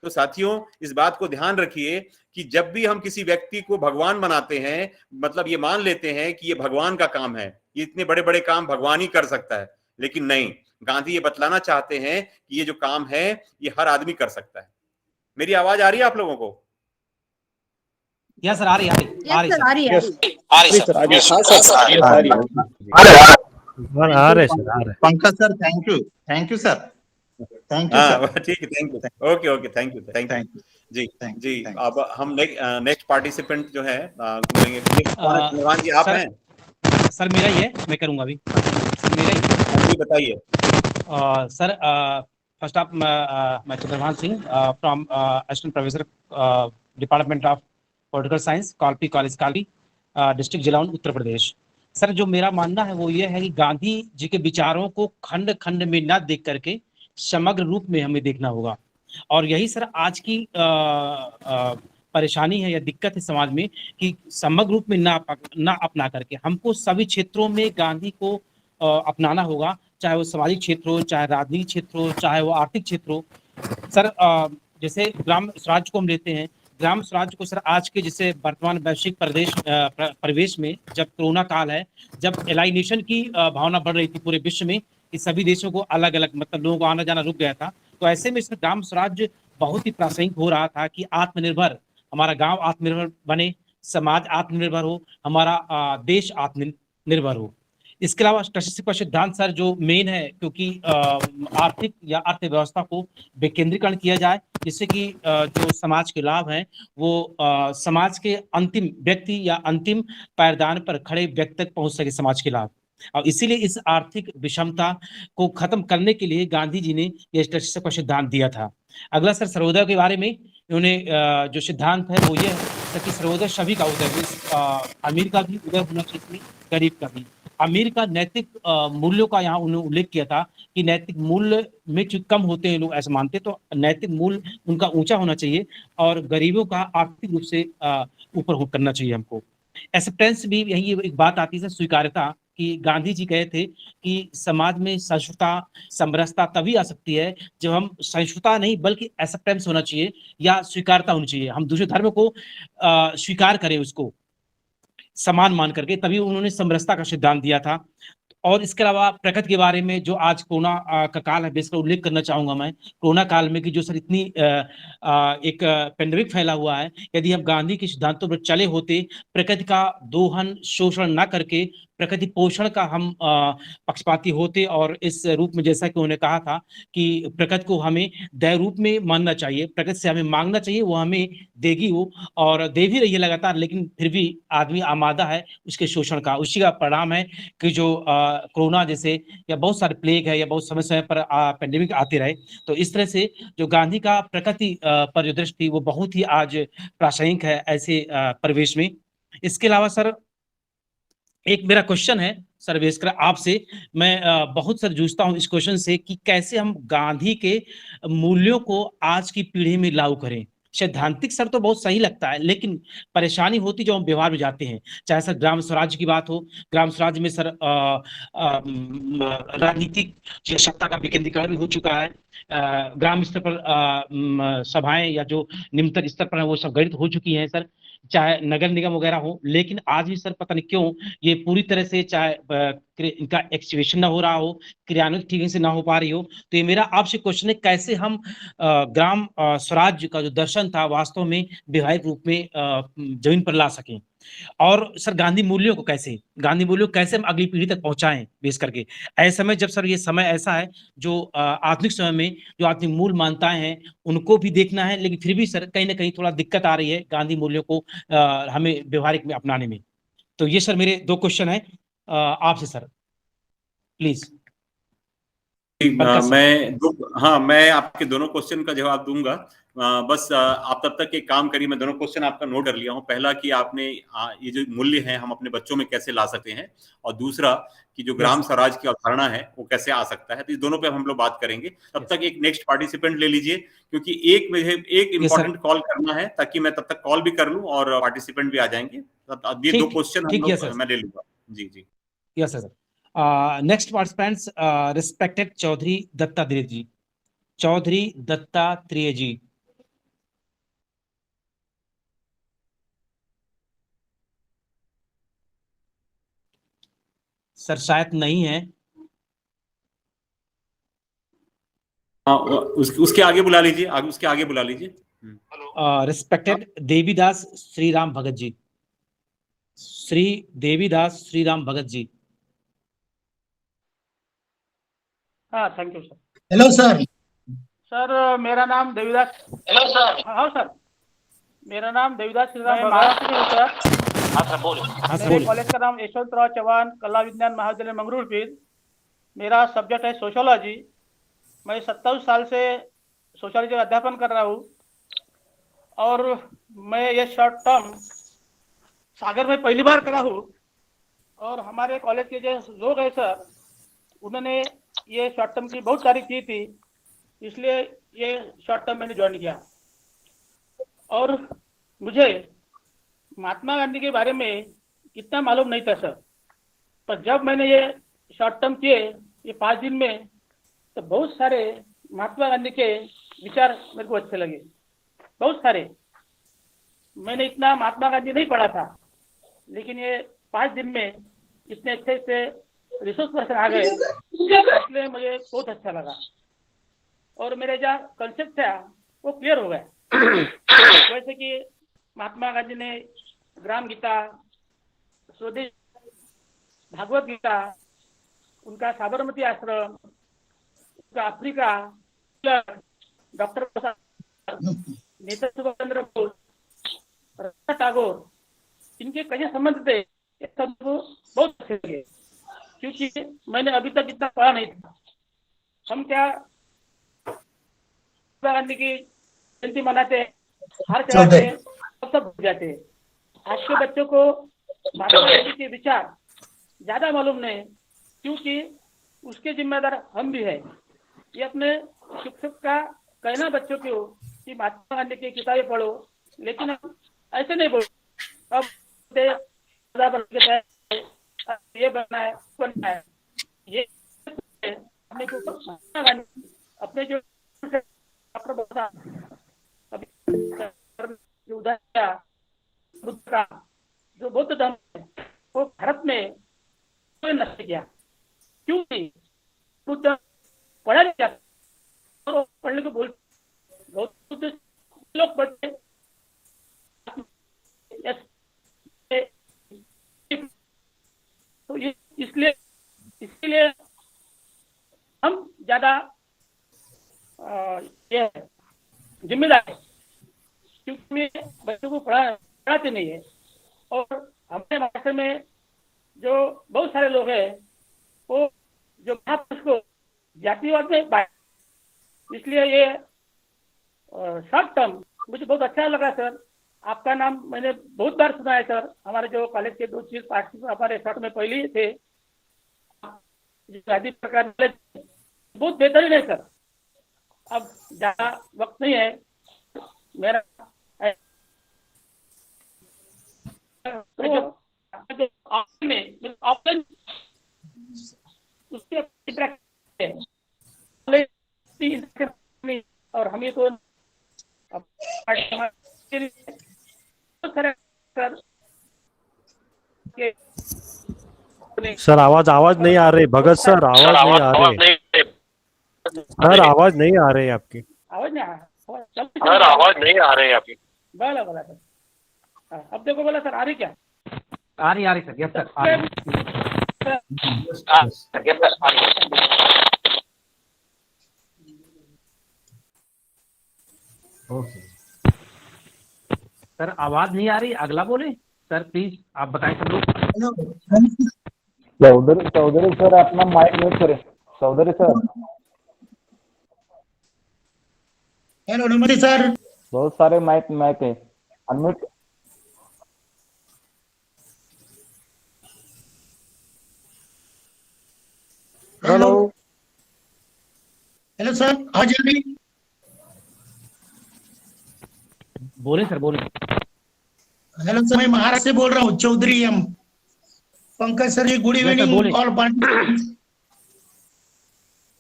तो साथियों, इस बात को ध्यान रखिए कि जब भी हम किसी व्यक्ति को भगवान बनाते हैं, मतलब ये मान लेते हैं कि ये भगवान का काम है, ये इतने बड़े बड़े काम भगवान ही कर सकता है। लेकिन नहीं, गांधी ये बतलाना चाहते हैं कि ये जो काम है ये हर आदमी कर सकता है। मेरी आवाज आ रही है आप लोगों को? यस सर, आ रही सर आ रही है आ रहे सर, आ रहे। Pankaj sir, thank you sir, thank you sir. ठीक है, thank you. Okay, thank you जी। जी, अब हम नेक्स्ट पार्टिसिपेंट जो है मिलेंगे। चंद्रभान जी, आप सर, हैं? सर मेरा ही है, मैं करूंगा अभी, सर मेरा ही। जी बताइए। सर फर्स्ट ऑफ मैं Chandrabhan Singh from assistant professor department of political science, Kalpi college Kali, district Jalaun, Uttar Pradesh. Sir जो मेरा मानना है वो ये है कि गांधी जी के विचारों को खंड खंड में ना देख करके समग्र रूप में हमें देखना होगा। और यही सर आज की परेशानी है या दिक्कत है समाज में कि समग्र रूप में ना अपना करके हमको सभी क्षेत्रों में गांधी को अपनाना होगा, चाहे वो सामाजिक क्षेत्र हो, चाहे राजनीतिक क्षेत्र हो, चाहे वो आर्थिक क्षेत्र हो। सर जैसे ग्राम स्वराज को हम लेते हैं, ग्राम स्वराज को सर आज के जैसे वर्तमान वैश्विक परिवेश में जब कोरोना काल है, जब एलाइनेशन की भावना बढ़ रही थी पूरे विश्व में कि सभी देशों को अलग अलग मतलब लोगों को आना जाना रुक गया था, तो ऐसे में इसमें ग्राम स्वराज बहुत ही प्रासंगिक हो रहा था कि आत्मनिर्भर, हमारा गांव आत्मनिर्भर बने, समाज आत्मनिर्भर हो, हमारा देश आत्मनिर्भर हो। इसके अलावा टशीसी का सिद्धांत सर जो मेन है, क्योंकि आर्थिक या अर्थव्यवस्था को विकेंद्रीकरण किया जाए, जिससे कि जो समाज के लाभ हैं वो समाज के अंतिम व्यक्ति या अंतिम पायदान पर खड़े व्यक्ति तक पहुंच सके समाज के लाभ। और इसीलिए इस आर्थिक विषमता को खत्म करने के लिए गांधी जी ने यह टशीसी का सिद्धांत दिया था। अगला सर सर्वोदय के बारे में इन्होंने जो सिद्धांत है वो ये है कि सर्वोदय सभी का उदय, अमीर का भी उदय होना चाहिए, गरीब का भी। अमीर का नैतिक मूल्यों का यहाँ उन्होंने उल्लेख किया था कि नैतिक मूल्य में जो कम होते हैं लोग ऐसे मानते, तो नैतिक मूल्य उनका ऊंचा होना चाहिए और गरीबों का आर्थिक रूप से ऊपर करना चाहिए हमको। एक्सेप्टेंस भी यही एक बात आती है, स्वीकार्यता, कि गांधी जी कहे थे कि समाज में सहिष्णुता समरसता तभी आ सकती है जब हम सहिष्णुता नहीं बल्कि एक्सेप्टेंस होना चाहिए या स्वीकारता होनी चाहिए, हम दूसरे धर्म को स्वीकार करें, उसको समान मान करके, तभी उन्होंने समरसता का सिद्धांत दिया था। और इसके अलावा प्रकृति के बारे में जो आज कोरोना का काल है, बेसिकली उल्लेख करना चाहूंगा मैं कोरोना काल में कि जो सर इतनी एक पेंडेमिक फैला हुआ है, यदि हम गांधी के सिद्धांतों पर चले होते, प्रकृति का दोहन शोषण ना करके प्रकृति पोषण का हम पक्षपाती होते, और इस रूप में जैसा कि उन्होंने कहा था कि प्रकृति को हमें दया रूप में मानना चाहिए, प्रकृति से हमें मांगना चाहिए, वो हमें देगी, वो और दे भी रही है लगातार, लेकिन फिर भी आदमी आमादा है उसके शोषण का। उसी का परिणाम है कि जो कोरोना जैसे या बहुत सारे प्लेग है या बहुत समय समय पर पेंडेमिक आते रहे। तो इस तरह से जो गांधी का प्रकृति पर जो दृष्टि वो बहुत ही आज प्रासंगिक है ऐसे परिवेश में। इसके अलावा सर एक मेरा क्वेश्चन है सर्वेशकर आपसे, मैं बहुत सर जूझता हूं इस क्वेश्चन से कि कैसे हम गांधी के मूल्यों को आज की पीढ़ी में लागू करें। सैद्धांतिक सर तो बहुत सही लगता है, लेकिन परेशानी होती जो हम व्यवहार में जाते हैं, चाहे सर ग्राम स्वराज की बात हो, ग्राम स्वराज में सर राजनीतिक सत्ता का विकेंद्रीकरण भी हो चुका है, ग्राम स्तर पर सभाएं या जो निम्नतम स्तर पर है वो सब गठित हो चुकी हैं सर, चाहे नगर निगम वगैरह हो, लेकिन आज भी सर पता नहीं क्यों ये पूरी तरह से चाहे इनका एक्टिवेशन ना हो रहा हो, क्रियान्वित ठीक से ना हो पा रही हो। तो ये मेरा आपसे क्वेश्चन है, कैसे हम ग्राम स्वराज का जो दर्शन था वास्तव में व्यवहारिक रूप में जमीन पर ला सकें, और सर गांधी मूल्यों को कैसे हम अगली पीढ़ी तक पहुंचाएं, बेस करके ऐसे समय जब सर ये समय ऐसा है जो आधुनिक समय में जो आधुनिक मूल मान्यताएं हैं उनको भी देखना है, लेकिन फिर भी सर कहीं ना कहीं थोड़ा दिक्कत आ रही है गांधी मूल्यों को हमें व्यवहारिक में अपनाने में। तो ये सर मेरे दो क्वेश्चन है आपसे सर, प्लीज। मैं आपके दोनों क्वेश्चन का जवाब दूंगा। बस आप तब तक एक काम करिए, मैं दोनों क्वेश्चन आपका नोट कर लिया हूं। पहला कि आपने ये जो मूल्य हैं हम अपने बच्चों में कैसे ला सकते हैं, और दूसरा कि जो ग्राम स्वराज की अवधारणा है वो कैसे आ सकता है। तो इस दोनों पे हम लोग बात करेंगे। तब तक एक नेक्स्ट पार्टिसिपेंट ले लीजिए, क्योंकि एक इंपॉर्टेंट कॉल करना है, ताकि मैं तब तक कॉल भी कर लूं और पार्टिसिपेंट भी आ जाएंगे। ये दो क्वेश्चन मैं ले लूंगा। जी yes sir. Next participants respected Chaudhary Dattatreya ji. Chaudhary Dattatreya ji. Sir शायद नहीं है। उसके आगे बुला लीजिए, उसके आगे बुला लीजिए। रिस्पेक्टेड देवीदास श्री राम भगत जी, श्री देवीदास श्री राम भगत जी। हाँ, thank you sir. Hello sir. Sir मेरा नाम देवीदास। Hello sir. हाँ सर, मेरा नाम देवीदास श्रीराम महाराष्ट्र से हूँ सर। हाँ सर बोले। मेरे कॉलेज का नाम यशवंतराव चौहान कला विज्ञान महाविद्यालय मंगरूळपीर। मेरा सब्जेक्ट है सोशियोलॉजी। मैं 27 साल से सोशियोलॉजी का अध्यापन कर रहा हूँ और मैं ये शॉर्ट टर्म सागर में पहली बार करा हूँ। और हमारे कॉलेज के जो लोग हैं सर, उन्होंने ये शॉर्ट टर्म की बहुत तारीफ की थी, इसलिए ये शॉर्ट टर्म मैंने ज्वाइन किया। और मुझे महात्मा गांधी के बारे में इतना मालूम नहीं था सर, पर जब मैंने ये शॉर्ट टर्म किए ये 5 दिन में, तो बहुत सारे महात्मा गांधी के विचार मेरे को अच्छे लगे, बहुत सारे। मैंने इतना महात्मा गांधी नहीं पढ़ा था, लेकिन ये 5 दिन में इतने अच्छे से रिसोर्स पर्सन आ गए, इसलिए मुझे बहुत अच्छा लगा और मेरे जो कंसेप्ट था वो क्लियर हो गया। वैसे कि महात्मा गांधी ने ग्राम गीता, स्वदेश, भागवत गीता, उनका साबरमती आश्रम, उनका अफ्रीका, डॉक्टर नेताजी सुभाष चंद्र बोस, रवींद्रनाथ टैगोर, इनके कैसे संबंध थे ये सब बहुत अच्छे लगे, क्योंकि मैंने अभी तक इतना पढ़ा नहीं था। हम क्या गांधी की जयंती मनाते, हर चढ़ाते, सब भूल जाते हैं। आज के बच्चों को महात्मा गांधी के विचार ज्यादा मालूम नहीं, क्योंकि उसके जिम्मेदार हम भी है। ये अपने शिक्षक का कहना बच्चों को कि महात्मा गांधी की किताबें पढ़ो, लेकिन ऐसे नहीं बोलो अब ये बनना है ये अपने को महात्मा गांधी अपने जो उदाहरण बुद्ध का जो बौद्ध धर्म है वो भारत में नष्ट किया, क्योंकि बुद्ध पढ़ा नहीं जाता और पढ़ने को बोल बुद्ध लोग पढ़ते तो ये इसलिए हम ज्यादा ये जिम्मेदार है, क्योंकि मैं बच्चों को पढ़ाते नहीं है। और हमारे महाराष्ट्र में जो बहुत सारे लोग हैं वो जो महापुरुष को जातिवाद में बांट, इसलिए ये शॉर्ट टर्म मुझे बहुत अच्छा लगा सर। आपका नाम मैंने बहुत बार सुना है सर, हमारे जो कॉलेज के 2 चीज पार्टिसिपेंट हमारे शॉर्ट में पहले ही थे, आदि प्रकार बहुत बेहतरीन है सर। अब ज्यादा वक्त नहीं है मेरा, ऑफलाइन उसके और हमें तो सर आवाज नहीं आ रही भगत सर, आवाज नहीं आ रही सर, आवाज नहीं आ रही आपकी, आवाज नहीं आ सर आवाज नहीं आ रही आपकी। बोला सर, अब देखो बोला सर, आ रही क्या? आ रही सर, यस सर, आ रही। सर आवाज नहीं आ रही, अगला बोले सर प्लीज, आप बताएं सब लोग। चौधरी सर अपना माइक म्यूट करें। चौधरी सर। हेलो नमस्ते सर। बहुत सारे माइक है, अनम्यूट। हेलो हेलो सर, आवाज आ रही? बोले सर, बोले। हेलो सर, मैं महाराष्ट्र से बोल रहा हूँ, Chaudhary M Pankaj sir ji, good evening all participants.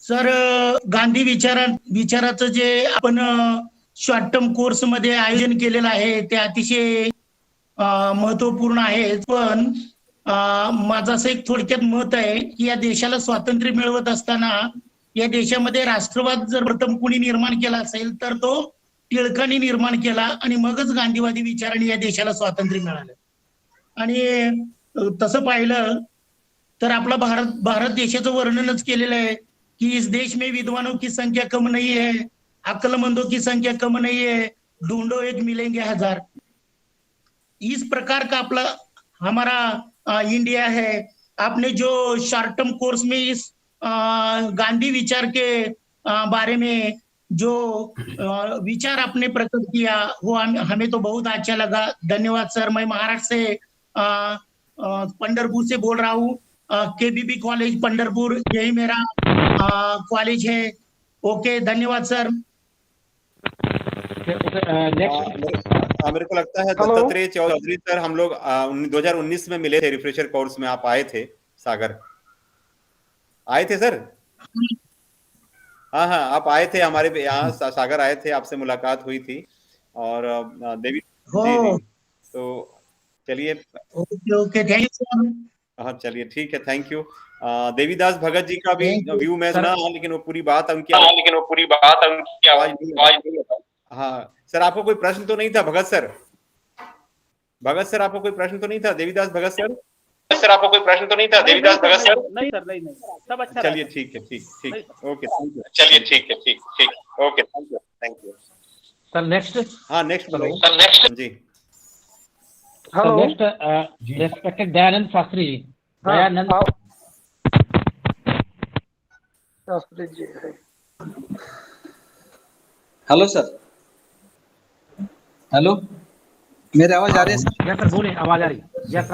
Sir Gandhi विचाराचं जे आपण शॉर्ट टर्म कोर्स मध्ये आयोजन केलेलं आहे ते अतिशय महत्वपूर्ण आहे, पण माझं असं एक थोडक्यात मत आहे की या देशाला स्वातंत्र्य मिळवत असताना या देशामध्ये राष्ट्रवाद जर प्रथम कोणी निर्माण केला असेल तर तो टिळकांनी निर्माण केला आणि मगच गांधीवादी विचाराने या देशाला स्वातंत्र्य मिळालं. आणि तसं पाहिलं तर आपला भारत देशाचं वर्णनच केलेलं आहे कि इस देश में विद्वानों की संख्या कम नहीं है, अक्लमंदों की संख्या कम नहीं है, ढूंढो एक मिलेंगे हजार. इस प्रकार का अपना हमारा इंडिया है. आपने जो शॉर्ट टर्म कोर्स में इस गांधी विचार के बारे में जो विचार आपने प्रकट किया वो हमें तो बहुत अच्छा लगा. धन्यवाद सर. मैं महाराष्ट्र से पंढरपुर से बोल रहा हूँ. केबीबी कॉलेज पंढरपुर, यही मेरा कॉलेज है. ओके, धन्यवाद सर. मेरे को लगता है दत्तात्रेय चौधरी सर, हम लोग 2019 में मिले थे रिफ्रेशर कोर्स में. आप आए थे, सागर आए थे सर? हाँ हाँ, आप आए थे हमारे यहाँ, सागर आए थे, आपसे मुलाकात हुई थी. और देवी जी, तो चलिए. Okay, thank you sir. हाँ चलिए, ठीक है, थैंक यू. देवीदास भगत जी का भी व्यू मैं सुना, लेकिन वो पूरी बात उनकी आवाज नहीं है. हाँ सर, आपको कोई प्रश्न तो नहीं था भगत सर? भगत सर, आपको कोई प्रश्न तो नहीं था? देवीदास भगत सर, आपको कोई प्रश्न तो नहीं था? देवीदास भगत सर? नहीं सर, नहीं सब अच्छा. चलिए ठीक है, ठीक ओके, थैंक यू. चलिए ठीक है, ठीक okay, thank you. Sir next. हाँ नेक्स्ट बोलो सर. नेक्स्ट जी. Hello. Next respected Dayanand Shastri ji. Dayanand Shastri ji. Hello sir. Hello, मेरी आवाज आ रही है सर? यस सर, बोलिए, आवाज आ रही है. यस,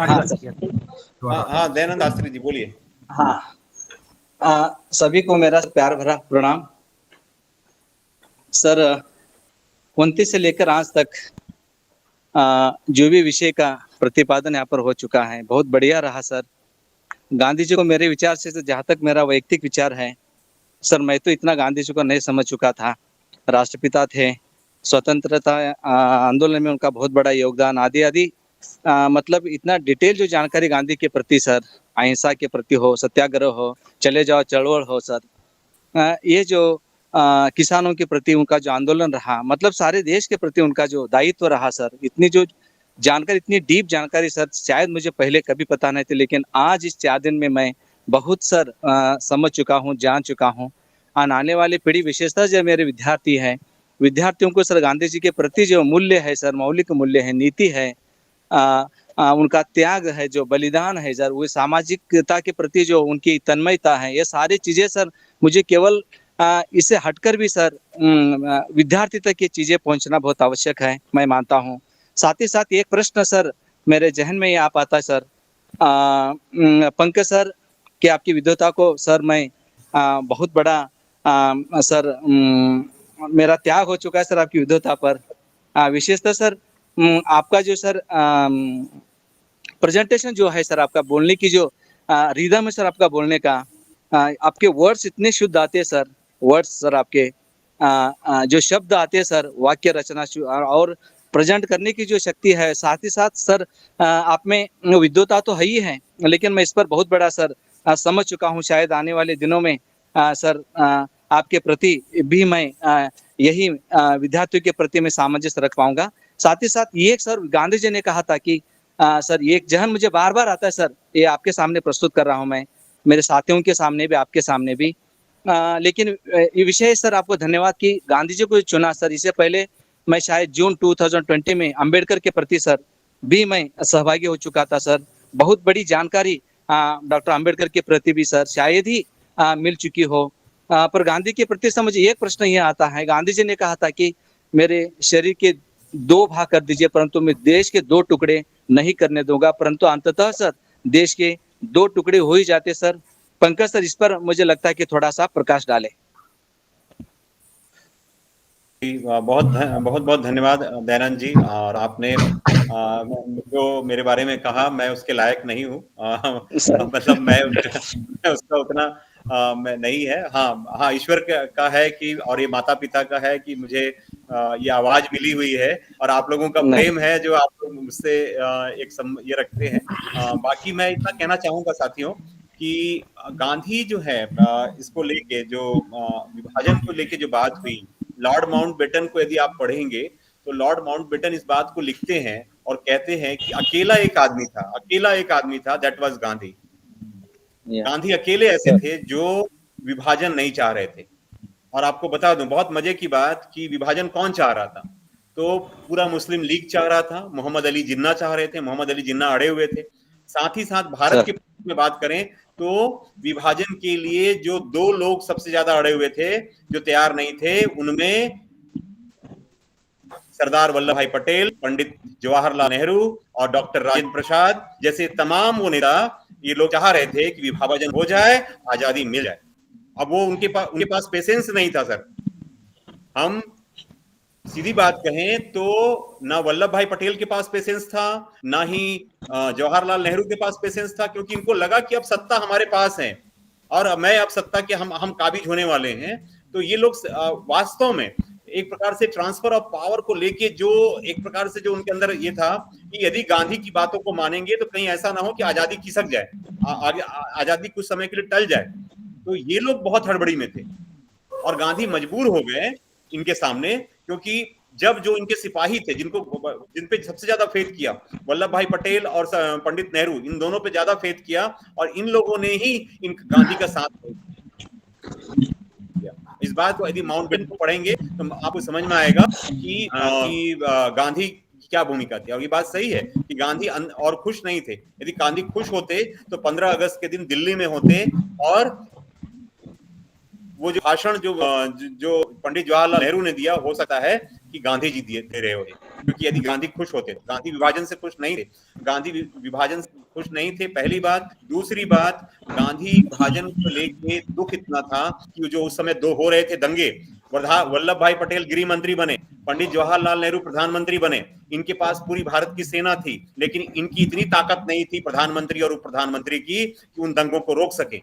हाँ दयानंद शास्त्री जी बोलिए. हाँ, सभी को मेरा प्यार भरा प्रणाम सर. 29 से लेकर आज तक जो भी विषय का प्रतिपादन यहाँ पर हो चुका है बहुत बढ़िया रहा सर. गांधी जी को मेरे विचार से जहाँ तक मेरा वैयक्तिक विचार है सर, मैं तो इतना गांधी जी को नहीं समझ चुका था. राष्ट्रपिता थे, स्वतंत्रता आंदोलन में उनका बहुत बड़ा योगदान, आदि आदि. मतलब इतना डिटेल जो जानकारी गांधी के प्रति सर, अहिंसा के प्रति हो, सत्याग्रह हो, चले जाओ चळवळ हो सर, ये जो किसानों के प्रति उनका जो आंदोलन रहा, मतलब सारे देश के प्रति उनका जो दायित्व रहा सर, इतनी जो जानकारी, इतनी डीप जानकारी सर, शायद मुझे पहले कभी पता नहीं थी, लेकिन आज इस 4 दिन में मैं बहुत सर समझ चुका हूँ, जान चुका हूँ. आने वाली पीढ़ी, विशेषतः जो मेरे विद्यार्थी हैं, विद्यार्थियों को सर गांधी जी के प्रति जो मूल्य है सर, मौलिक मूल्य है, नीति है, उनका त्याग है, जो बलिदान है सर, वो सामाजिकता के प्रति जो उनकी तन्मयता है, ये सारी चीजें सर मुझे केवल इससे हटकर भी सर विद्यार्थी तक ये चीजें पहुंचना बहुत आवश्यक है, मैं मानता हूँ. साथ ही साथ एक प्रश्न सर मेरे जहन में ये आ पाता है सर, पंकज सर, कि आपकी विद्वता को सर मैं बहुत बड़ा सर मेरा त्याग हो चुका है सर आपकी विद्वता पर. विशेषतः सर आपका जो सर प्रेजेंटेशन जो है सर, आपका बोलने की जो रिदम है सर, आपका बोलने का, आपके वर्ड्स इतने शुद्ध आते हैं सर, वर्ड्स सर आपके जो शब्द आते हैं सर, वाक्य रचना और प्रेजेंट करने की जो शक्ति है, साथ ही साथ सर आप में विद्वता तो है ही है, लेकिन मैं इस पर बहुत बड़ा सर समझ चुका हूँ. शायद आने वाले दिनों में सर आपके प्रति भी मैं यही विद्यार्थियों के प्रति मैं सामंजस्य रख पाऊंगा. साथ ही साथ ये सर गांधी जी ने कहा था कि सर ये एक जहन मुझे बार बार आता है सर, ये आपके सामने प्रस्तुत कर रहा हूं मैं, मेरे साथियों के सामने भी, आपके सामने भी. लेकिन ये विषय सर आपको धन्यवाद कि गांधी जी को चुना सर. इससे पहले मैं शायद जून 2020 में अंबेडकर के प्रति सर भी मैं सहभागी हो चुका था सर. बहुत बड़ी जानकारी डॉक्टर अंबेडकर के प्रति भी सर शायद ही मिल चुकी हो. पर गांधी के प्रति सर मुझे एक प्रश्न ये आता है, गांधी जी ने कहा था कि मेरे शरीर के 2 भाग कर दीजिए, परंतु मैं देश के 2 टुकड़े नहीं करने दूंगा. परंतु अंततः सर देश के 2 टुकड़े हो ही जाते सर. पंकज सर, इस पर मुझे लगता है कि थोड़ा सा प्रकाश डाले. बहुत धन्यवाद दयानंद जी. और आपने जो मेरे बारे में कहा, मैं उसके लायक नहीं हूँ. मतलब मैं उसका उतना मैं नहीं है. हाँ, ईश्वर का है कि, और ये माता पिता का है कि मुझे ये आवाज मिली हुई है, और आप लोगों का प्रेम है जो आप लोग मुझसे ये रखते हैं. बाकी मैं इतना कहना चाहूंगा साथियों कि गांधी जो है इसको लेके, जो विभाजन को लेके जो बात हुई, लॉर्ड माउंटबेटन को यदि आप पढ़ेंगे तो लॉर्ड माउंटबेटन इस बात को लिखते हैं और कहते हैं कि अकेला एक आदमी था, दैट वाज गांधी। गांधी अकेले ऐसे थे जो विभाजन नहीं चाह रहे थे। और आपको बता दूं बहुत मजे की बात कि विभाजन कौन चाह रहा था, तो पूरा मुस्लिम लीग चाह रहा था, मोहम्मद अली जिन्ना चाह रहे थे, मोहम्मद अली जिन्ना अड़े हुए थे। साथ ही साथ भारत के में बात करें तो विभाजन के लिए जो दो लोग सबसे ज्यादा अड़े हुए थे, जो तैयार नहीं थे, उनमें सरदार वल्लभ भाई पटेल, पंडित जवाहरलाल नेहरू और डॉक्टर राजेंद्र प्रसाद जैसे तमाम वो नेता, ये लोग चाह रहे थे कि विभाजन हो जाए, आजादी मिल जाए। अब वो उनके पास पेशेंस नहीं था सर। हम सीधी बात कहें तो ना वल्लभ भाई पटेल के पास पेशेंस था, ना ही जवाहरलाल नेहरू के पास पेशेंस था, क्योंकि इनको लगा कि अब सत्ता हमारे पास है और मैं अब सत्ता के हम काबिज होने वाले हैं। तो ये लोग वास्तव में एक प्रकार से ट्रांसफर ऑफ पावर को लेके जो एक प्रकार से जो उनके अंदर ये था कि यदि गांधी की बातों को मानेंगे तो कहीं ऐसा ना हो कि आजादी खिसक जाए, आजादी कुछ समय के लिए टल जाए। तो ये लोग बहुत हड़बड़ी में थे और गांधी मजबूर हो गए इनके सामने, क्योंकि जब जो इनके सिपाही थे जिन पे सबसे ज्यादा फेथ किया, वल्लभ भाई पटेल और पंडित नेहरू, इन दोनों पे ज्यादा फेथ किया और इन लोगों ने ही इन गांधी का साथ दिया। इस बात को यदि माउंटबेटन को पढ़ेंगे तो आपको समझ में आएगा कि गांधी की क्या भूमिका थी। और ये बात सही है कि गांधी और खुश नहीं थे। यदि गांधी खुश होते तो 15 अगस्त के दिन दिल्ली में होते और वो जो भाषण जो पंडित जवाहरलाल नेहरू ने दिया, हो सकता है कि गांधी जी दे रहे होते, क्योंकि यदि गांधी खुश होते। गांधी विभाजन से खुश नहीं थे, गांधी विभाजन से खुश नहीं थे, पहली बात। दूसरी बात, गांधी विभाजन को लेके दुख इतना था कि जो उस समय दो हो रहे थे दंगे, वल्लभ भाई पटेल गृह मंत्री बने, पंडित जवाहरलाल नेहरू प्रधानमंत्री बने, इनके पास पूरी भारत की सेना थी, लेकिन इनकी इतनी ताकत नहीं थी प्रधानमंत्री और उप प्रधानमंत्री की कि उन दंगों को रोक सके।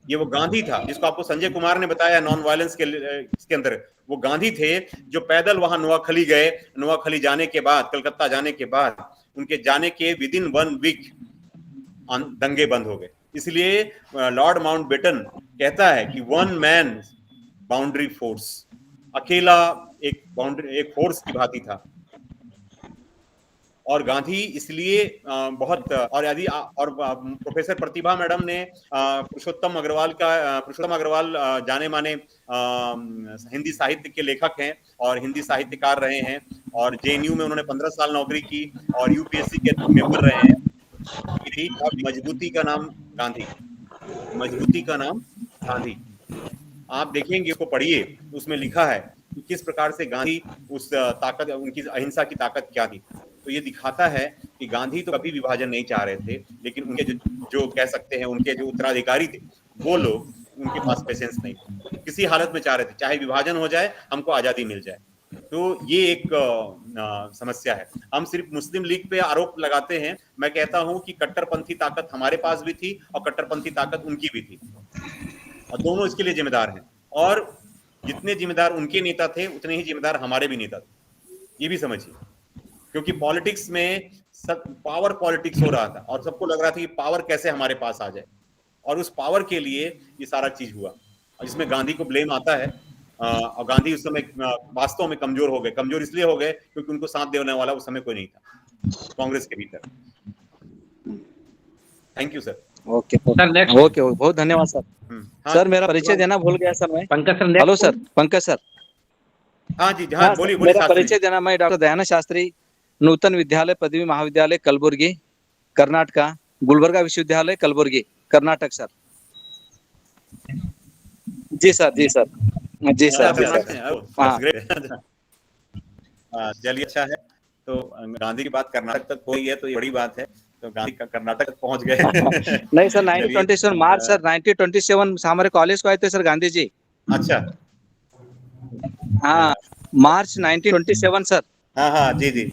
ये वो गांधी था जिसको आपको संजय कुमार ने बताया नॉन वायलेंस के इसके अंदर। वो गांधी थे जो पैदल वहां नोआखली गए, नोआखली जाने के बाद, कलकत्ता जाने के बाद, उनके जाने के विदिन 1 वीक दंगे बंद हो गए। इसलिए लॉर्ड माउंटबेटन कहता है कि वन मैन बाउंड्री फोर्स, अकेला एक फोर्स की भांति था। और गांधी इसलिए बहुत, और यदि और प्रोफेसर प्रतिभा मैडम ने पुरुषोत्तम अग्रवाल जाने माने हिंदी साहित्य के लेखक हैं और हिंदी साहित्यकार रहे हैं, और जेएनयू में उन्होंने 15 साल नौकरी की और यूपीएससी के मेंबर रहे हैं। मजबूती का नाम गांधी। आप देखेंगे, उसको पढ़िए, उसमें लिखा है कि किस प्रकार से गांधी उस ताकत, उनकी अहिंसा की ताकत क्या थी। तो ये दिखाता है कि गांधी तो कभी विभाजन नहीं चाह रहे थे, लेकिन उनके जो कह सकते हैं उनके जो उत्तराधिकारी थे, वो लोग, उनके पास पेशेंस नहीं, किसी हालत में चाह रहे थे चाहे विभाजन हो जाए, हमको आजादी मिल जाए। तो ये एक समस्या है। हम सिर्फ मुस्लिम लीग पे आरोप लगाते हैं, मैं कहता हूं कि कट्टरपंथी ताकत हमारे पास भी थी और कट्टरपंथी ताकत उनकी भी थी, और दोनों इसके लिए जिम्मेदार हैं। और जितने जिम्मेदार उनके नेता थे उतने ही जिम्मेदार हमारे भी नेता थे, ये भी समझिए। क्योंकि पॉलिटिक्स में सब पावर पॉलिटिक्स हो रहा था और सबको लग रहा था कि पावर कैसे हमारे पास आ जाए, और उस पावर के लिए ये सारा चीज हुआ, और इसमें गांधी को ब्लेम आता है। और गांधी उस समय वास्तव में कमजोर हो गए। कमजोर इसलिए हो गए क्योंकि उनको साथ देने वाला उस समय कोई नहीं था कांग्रेस के भीतर। Thank you sir. Okay sir, next. Okay, बहुत धन्यवाद सर। सर मेरा परिचय देना भूल गया सर मैं। Pankaj sir, hello sir, Pankaj sir. हाँ जी, बोलिए। मेरा परिचय देना, मैं डॉक्टर दयानंद शास्त्री, नूतन विद्यालय पदवी महाविद्यालय कलबुर्गी कर्नाटका, गुलबर्गा विश्वविद्यालय कलबुर्गी कर्नाटक सर। जी सर। चलिए, अच्छा है। तो गांधी की बात कर्नाटक तक हो गई है तो ये बड़ी बात है। तो गांधी का कर्नाटक तक पहुंच गए। नहीं सर, 1927 मार्च सर 1927 हमारे कॉलेज को आए थे सर गांधी जी। अच्छा, हाँ, मार्च 1927 सर। हाँ जी।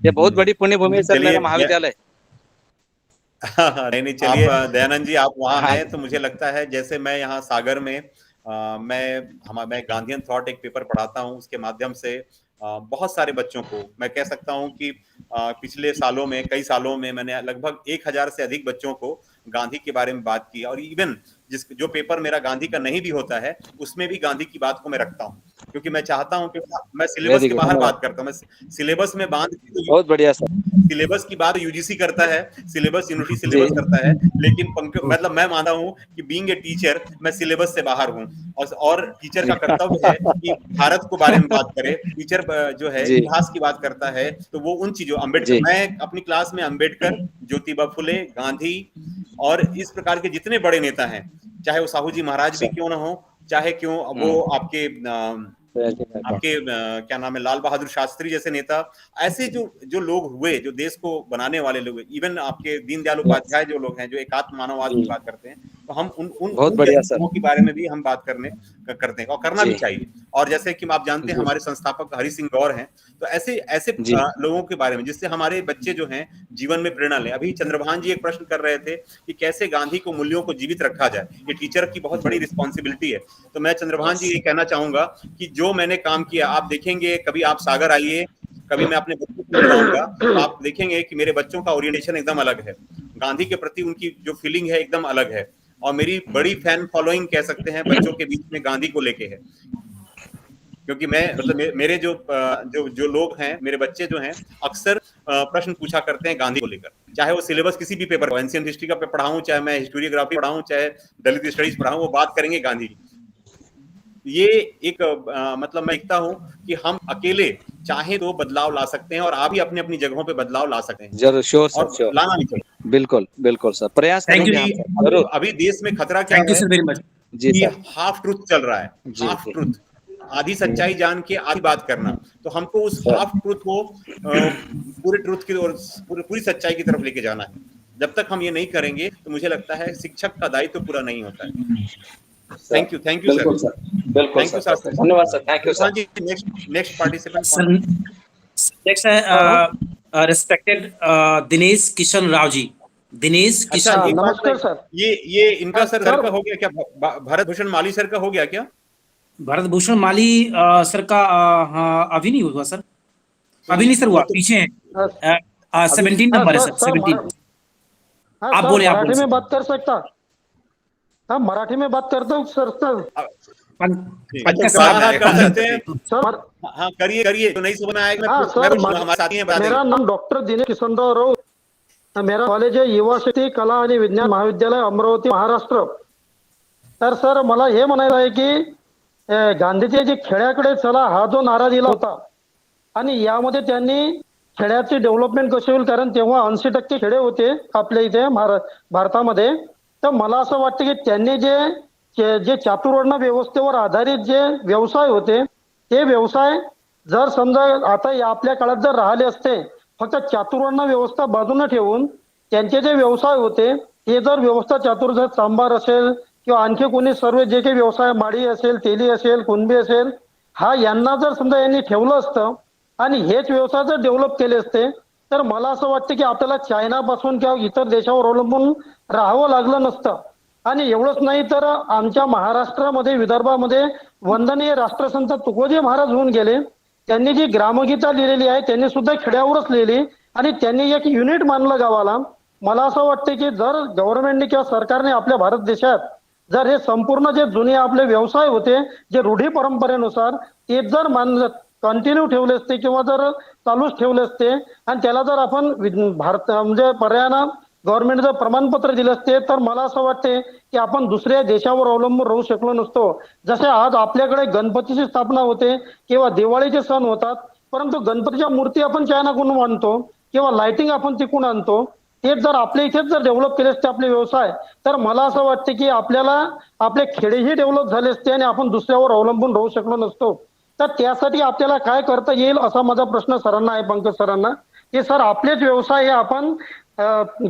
ये बहुत बड़ी पुण्य भूमि है सर मेरा महाविद्यालय। नहीं, चलिए दयानंद जी, आप वहाँ हैं तो मुझे लगता है जैसे मैं यहाँ सागर में मैं गांधीयन थॉट एक पेपर पढ़ाता हूँ, उसके माध्यम से बहुत सारे बच्चों को, मैं कह सकता हूँ कि पिछले सालों में, कई सालों में मैंने लगभग 1000 से अधिक बच्चों को गांधी के बारे में बात की, और इवन जो पेपर मेरा गांधी का नहीं भी होता है उसमें भी गांधी की बात को मैं रखता हूँ, क्योंकि मैं चाहता हूँ कि मैं सिलेबस के बाहर बात करता हूँ। मैं सिलेबस में बांध के बहुत बढ़िया सर। सिलेबस की बात यूजीसी करता है, सिलेबस यूनिटी सिलेबस करता है, लेकिन मतलब मैं मानता हूँ कि बीइंग ए टीचर मैं सिलेबस से बाहर हूँ, और टीचर का कर्तव्य है कि भारत को बारे में बात करे। टीचर जो है इतिहास की बात करता है, तो वो उन चीजों अम्बेडकर, मैं अपनी क्लास में अम्बेडकर, ज्योतिबा फुले, गांधी और इस प्रकार के जितने बड़े नेता हैं, चाहे वो साहू जी महाराज भी क्यों ना हो, चाहे क्यों वो आपके क्या नाम है, लाल बहादुर शास्त्री जैसे नेता, ऐसे जो लोग हुए, जो देश को बनाने वाले लोग, इवन आपके दीनदयाल उपाध्याय जो लोग हैं, जो एकात्म मानववाद की बात करते हैं, तो हम उन लोगों के बारे में भी हम बात करते हैं और करना भी चाहिए। और जैसे कि आप जानते हैं हमारे संस्थापक हरि सिंह गौर हैं, तो ऐसे लोगों के बारे में जिससे हमारे बच्चे जो हैं जीवन में प्रेरणा लें। अभी चंद्रभान जी एक प्रश्न कर रहे थे कि कैसे गांधी को मूल्यों को जीवित रखा जाए, ये टीचर की बहुत बड़ी रिस्पॉन्सिबिलिटी है। तो मैं चंद्रभान जी ये कहना चाहूंगा कि जो मैंने काम किया, आप देखेंगे, कभी आप सागर आइए, कभी मैं अपने बच्चों को बुलाऊंगा, तो आप देखेंगे कि मेरे बच्चों का ओरिएंटेशन एकदम अलग है, गांधी के प्रति उनकी जो फीलिंग है एकदम अलग है, और मेरी बड़ी फैन फॉलोइंग कह सकते हैं बच्चों के बीच में गांधी को लेके है। क्योंकि मैं मतलब मेरे जो लोग हैं, मेरे बच्चे जो हैं, अक्सर प्रश्न पूछा करते हैं गांधी को लेकर, चाहे वो सिलेबस किसी भी पेपर को, एंशिएंट हिस्ट्री का पढ़ाऊं, चाहे मैं हिस्टोरियोग्राफी पढ़ाऊं, चाहे दलित स्टडीज पढ़ाऊं, वो बात करेंगे गांधी की। ये एक मतलब मैं देखता हूं कि हम अकेले चाहे तो बदलाव ला सकते हैं, और आप भी अपनी अपनी जगहों पे बदलाव ला सकते हैं। जरूर, श्योर सर, और लाना भी चाहिए। बिल्कुल बिल्कुल सर, प्रयास करेंगे। अभी देश में खतरा क्या है जी सर, हाफ ट्रूथ चल रहा है, हाफ ट्रूथ, आधी सच्चाई जान के आधी बात करना। तो हमको उस हाफ ट्रूथ को पूरे ट्रूथ की और पूरी सच्चाई की तरफ लेके जाना है। जब तक हम ये नहीं करेंगे तो मुझे लगता है शिक्षक का दायित्व पूरा नहीं होता है। थैंक यू सर, बिल्कुल सर, धन्यवाद sir, thank you sir ji. Next participant sir, next है रिस्पेक्टेड दिनेश किशन राव जी। दिनेश किशन, नमस्कार सर। ये इनका सर का हो गया क्या? भारत भूषण माली सर का हो गया क्या? भारत भूषण माली सर का अभी नहीं हुआ सर, अभी नहीं सर हुआ, पीछे है 17 नंबर है सर, 17। आप बोले, आप मराठी में बात कर सकता? हाँ, मराठी में बात करता हूँ सर। सर हाँ करिए, तो नहीं समझ आएगा। हाँ सर, मेरा नाम डॉक्टर दिनेश किशनराव राऊत, मेरा कॉलेज आहे युवा शक्ती कला आणि विज्ञान महाविद्यालय, अमरावती, महाराष्ट्र। तर सर मला हे म्हणायचं आहे की गांधीजी जे खेड्याकडे चला हा जो नारा दिला होता, आणि यामध्ये त्यांनी खेड्याची डेव्हलपमेंट कशी होईल, कारण तेव्हा 80% खेडे होते आपल्या इथे भारतामध्ये। तर मला असं वाटतं की त्यांनी जे चातुर्वर्ण व्यवस्थेवर आधारित जे व्यवसाय होते, ते व्यवसाय जर समजा आता आपल्या काळात जर राहिले असते, फक्त चातुर्वर्ण व्यवस्था बाजूने ठेवून त्यांचे जे व्यवसाय होते हे जर व्यवस्था चातुर्य, सांबार असेल किंवा आणखी कोणी सर्व जे काही व्यवसाय, माडी असेल, तेली असेल, कुणबी असेल, हा यांना जर समजा यांनी ठेवलं असतं आणि हेच व्यवसाय जर डेव्हलप केले असते, तर मला असं वाटतं की आपल्याला चायनापासून किंवा इतर देशावर अवलंबून राहावं लागलं नसतं। आणि एवढंच नाही तर आमच्या महाराष्ट्रामध्ये, विदर्भामध्ये वंदनीय राष्ट्रसंत तुकोजी महाराज होऊन गेले, त्यांनी जी ग्रामगीता लिहिलेली आहे त्यांनी सुद्धा खेड्यावरच लिहिली, आणि त्यांनी एक युनिट मानलं गावाला। मला असं वाटतं की जर गव्हर्नमेंटने किंवा सरकारने आपल्या भारत देशात जर हे संपूर्ण जे जुने आपले व्यवसाय होते, जे रूढी परंपरेनुसार, ते जर कंटिन्यू ठेवले असते किंवा जर चालूच ठेवले असते, आणि त्याला जर आपण भारत म्हणजे पर्यायानं गव्हर्नमेंट जर प्रमाणपत्र दिले असते, तर मला असं वाटते की आपण दुसऱ्या देशावर अवलंबून राहू शकलो नसतो। जसे आज आपल्याकडे गणपतीची स्थापना होते किंवा दिवाळीचे सण होतात, परंतु गणपतीच्या मूर्ती आपण चायनाकडून आणतो किंवा लाइटिंग आपण तिकडून आणतो। तेच जर आपल्या इथेच जर डेव्हलप केले असते आपले व्यवसाय, तर मला असं वाटतं की आपल्याला आपले खेडेही डेव्हलप झाले असते आणि आपण दुसऱ्यावर अवलंबून राहू शकलो नसतो। तर त्यासाठी आपल्याला काय करता येईल असा माझा प्रश्न सरांना आहे, पंकज सरांना, की सर आपलेच व्यवसाय हे आपण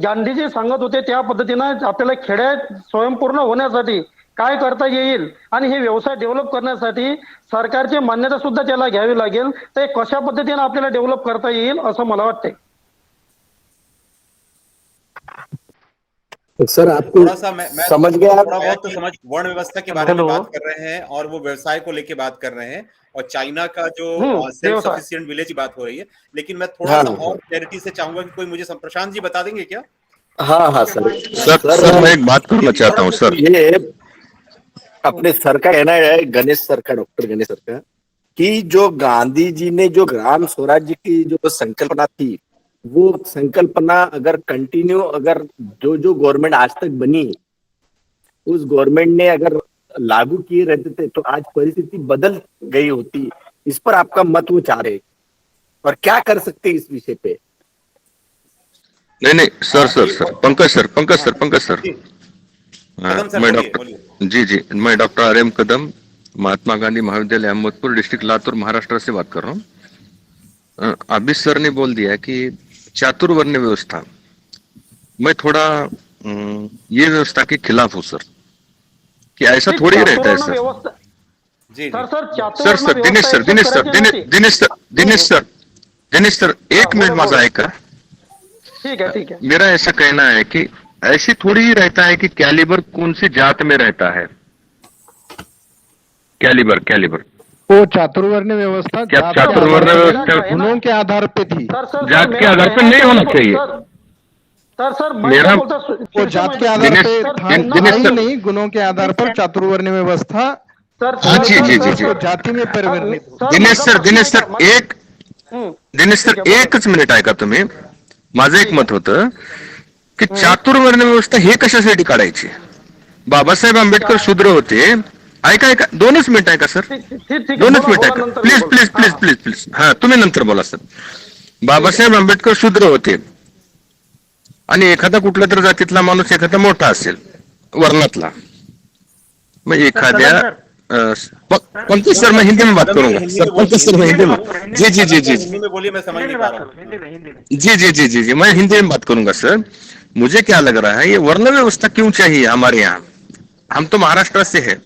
गांधीजी सांगत होते त्या पद्धतीनं आपल्याला खेड्यात स्वयंपूर्ण होण्यासाठी काय करता येईल, आणि हे व्यवसाय डेव्हलप करण्यासाठी सरकारची मान्यता सुद्धा त्याला घ्यावी लागेल। तर कशा पद्धतीने आपल्याला डेव्हलप करता येईल असं मला वाटतंय। सर आपको थोड़ा सा मैं समझ गया, थोड़ा बहुत तो समझ, वर्ण व्यवस्था के बारे में बात कर रहे हैं और वो व्यवसाय को लेके बात कर रहे हैं, और चाइना का जो सेल्फ सफिशिएंट विलेज की बात हो रही है, लेकिन मैं थोड़ा सा और क्लैरिटी से चाहूंगा कि कोई मुझे प्रशांत जी बता देंगे क्या हाँ हाँ सर सर मैं एक बात करना चाहता हूँ सर। ये अपने सर का कहना है, गणेश सर का, डॉक्टर गणेश सर का, कि जो गांधी जी ने जो ग्राम स्वराज्य की जो संकल्पना थी, वो संकल्पना अगर कंटिन्यू, अगर जो जो गवर्नमेंट आज तक बनी उस गवर्नमेंट ने अगर लागू किए रहते थे तो आज परिस्थिति बदल गई होती। इस पर आपका मत वो चाह रहे और क्या कर सकते हैं इस विषय पे? नहीं सर पंकज सर मैं डॉक्टर मैं डॉक्टर आर्यम कदम, महात्मा गांधी महाविद्यालय अहमदपुर, डिस्ट्रिक्ट लातूर, महाराष्ट्र से बात कर रहा हूँ। अभी सर ने बोल दिया कि चातुर्वर्ण व्यवस्था, मैं थोड़ा ये व्यवस्था के खिलाफ हूँ सर, कि ऐसा थोड़ी रहता है सर। सर दिनेश सर एक मिनट माझा ऐका। ठीक है। मेरा ऐसा कहना है कि ऐसी थोड़ी ही रहता है कि कैलिबर कौन सी जात में रहता है। कैलिबर वो चातुर्वर्ण व्यवस्था चातुर्वर्ण व्यवस्था गुणों के आधार पे थी, जात के आधार पर नहीं होना चाहिए। सर मेरा वो जात के आधार पे था ही नहीं, गुणों के आधार पर चातुर्वर्ण व्यवस्था जी जाति में परिवर्तित। दिनेश सर एकच मिनिट ऐका तुम्ही। माझं एक मत होतं की चातुर्वर्ण व्यवस्था हे कशासाठी काढायची? बाबासाहेब आंबेडकर शूद्र होते। ऐका 2 मिनिट ऐका सर, 2 मिनिट ऐका प्लीज। हा तुम्ही नंतर बोला सर। बाबासाहेब आंबेडकर शूद्र होते आणि एखादा कुठला तर जातीतला माणूस एखादा मोठा असेल वर्णातला, मग एखाद्या पंकज सर मैं हिंदी में बात करूंगा सर। पंकज सर मैं हिंदी में जी बोलिए, मैं समझ नहीं पा रहा हूँ। जी मैं हिंदी में बात करूंगा सर। मुझे क्या लग रहा है, ये वर्ण व्यवस्था क्यों चाहिए हमारे यहाँ? हम तो महाराष्ट्र से है।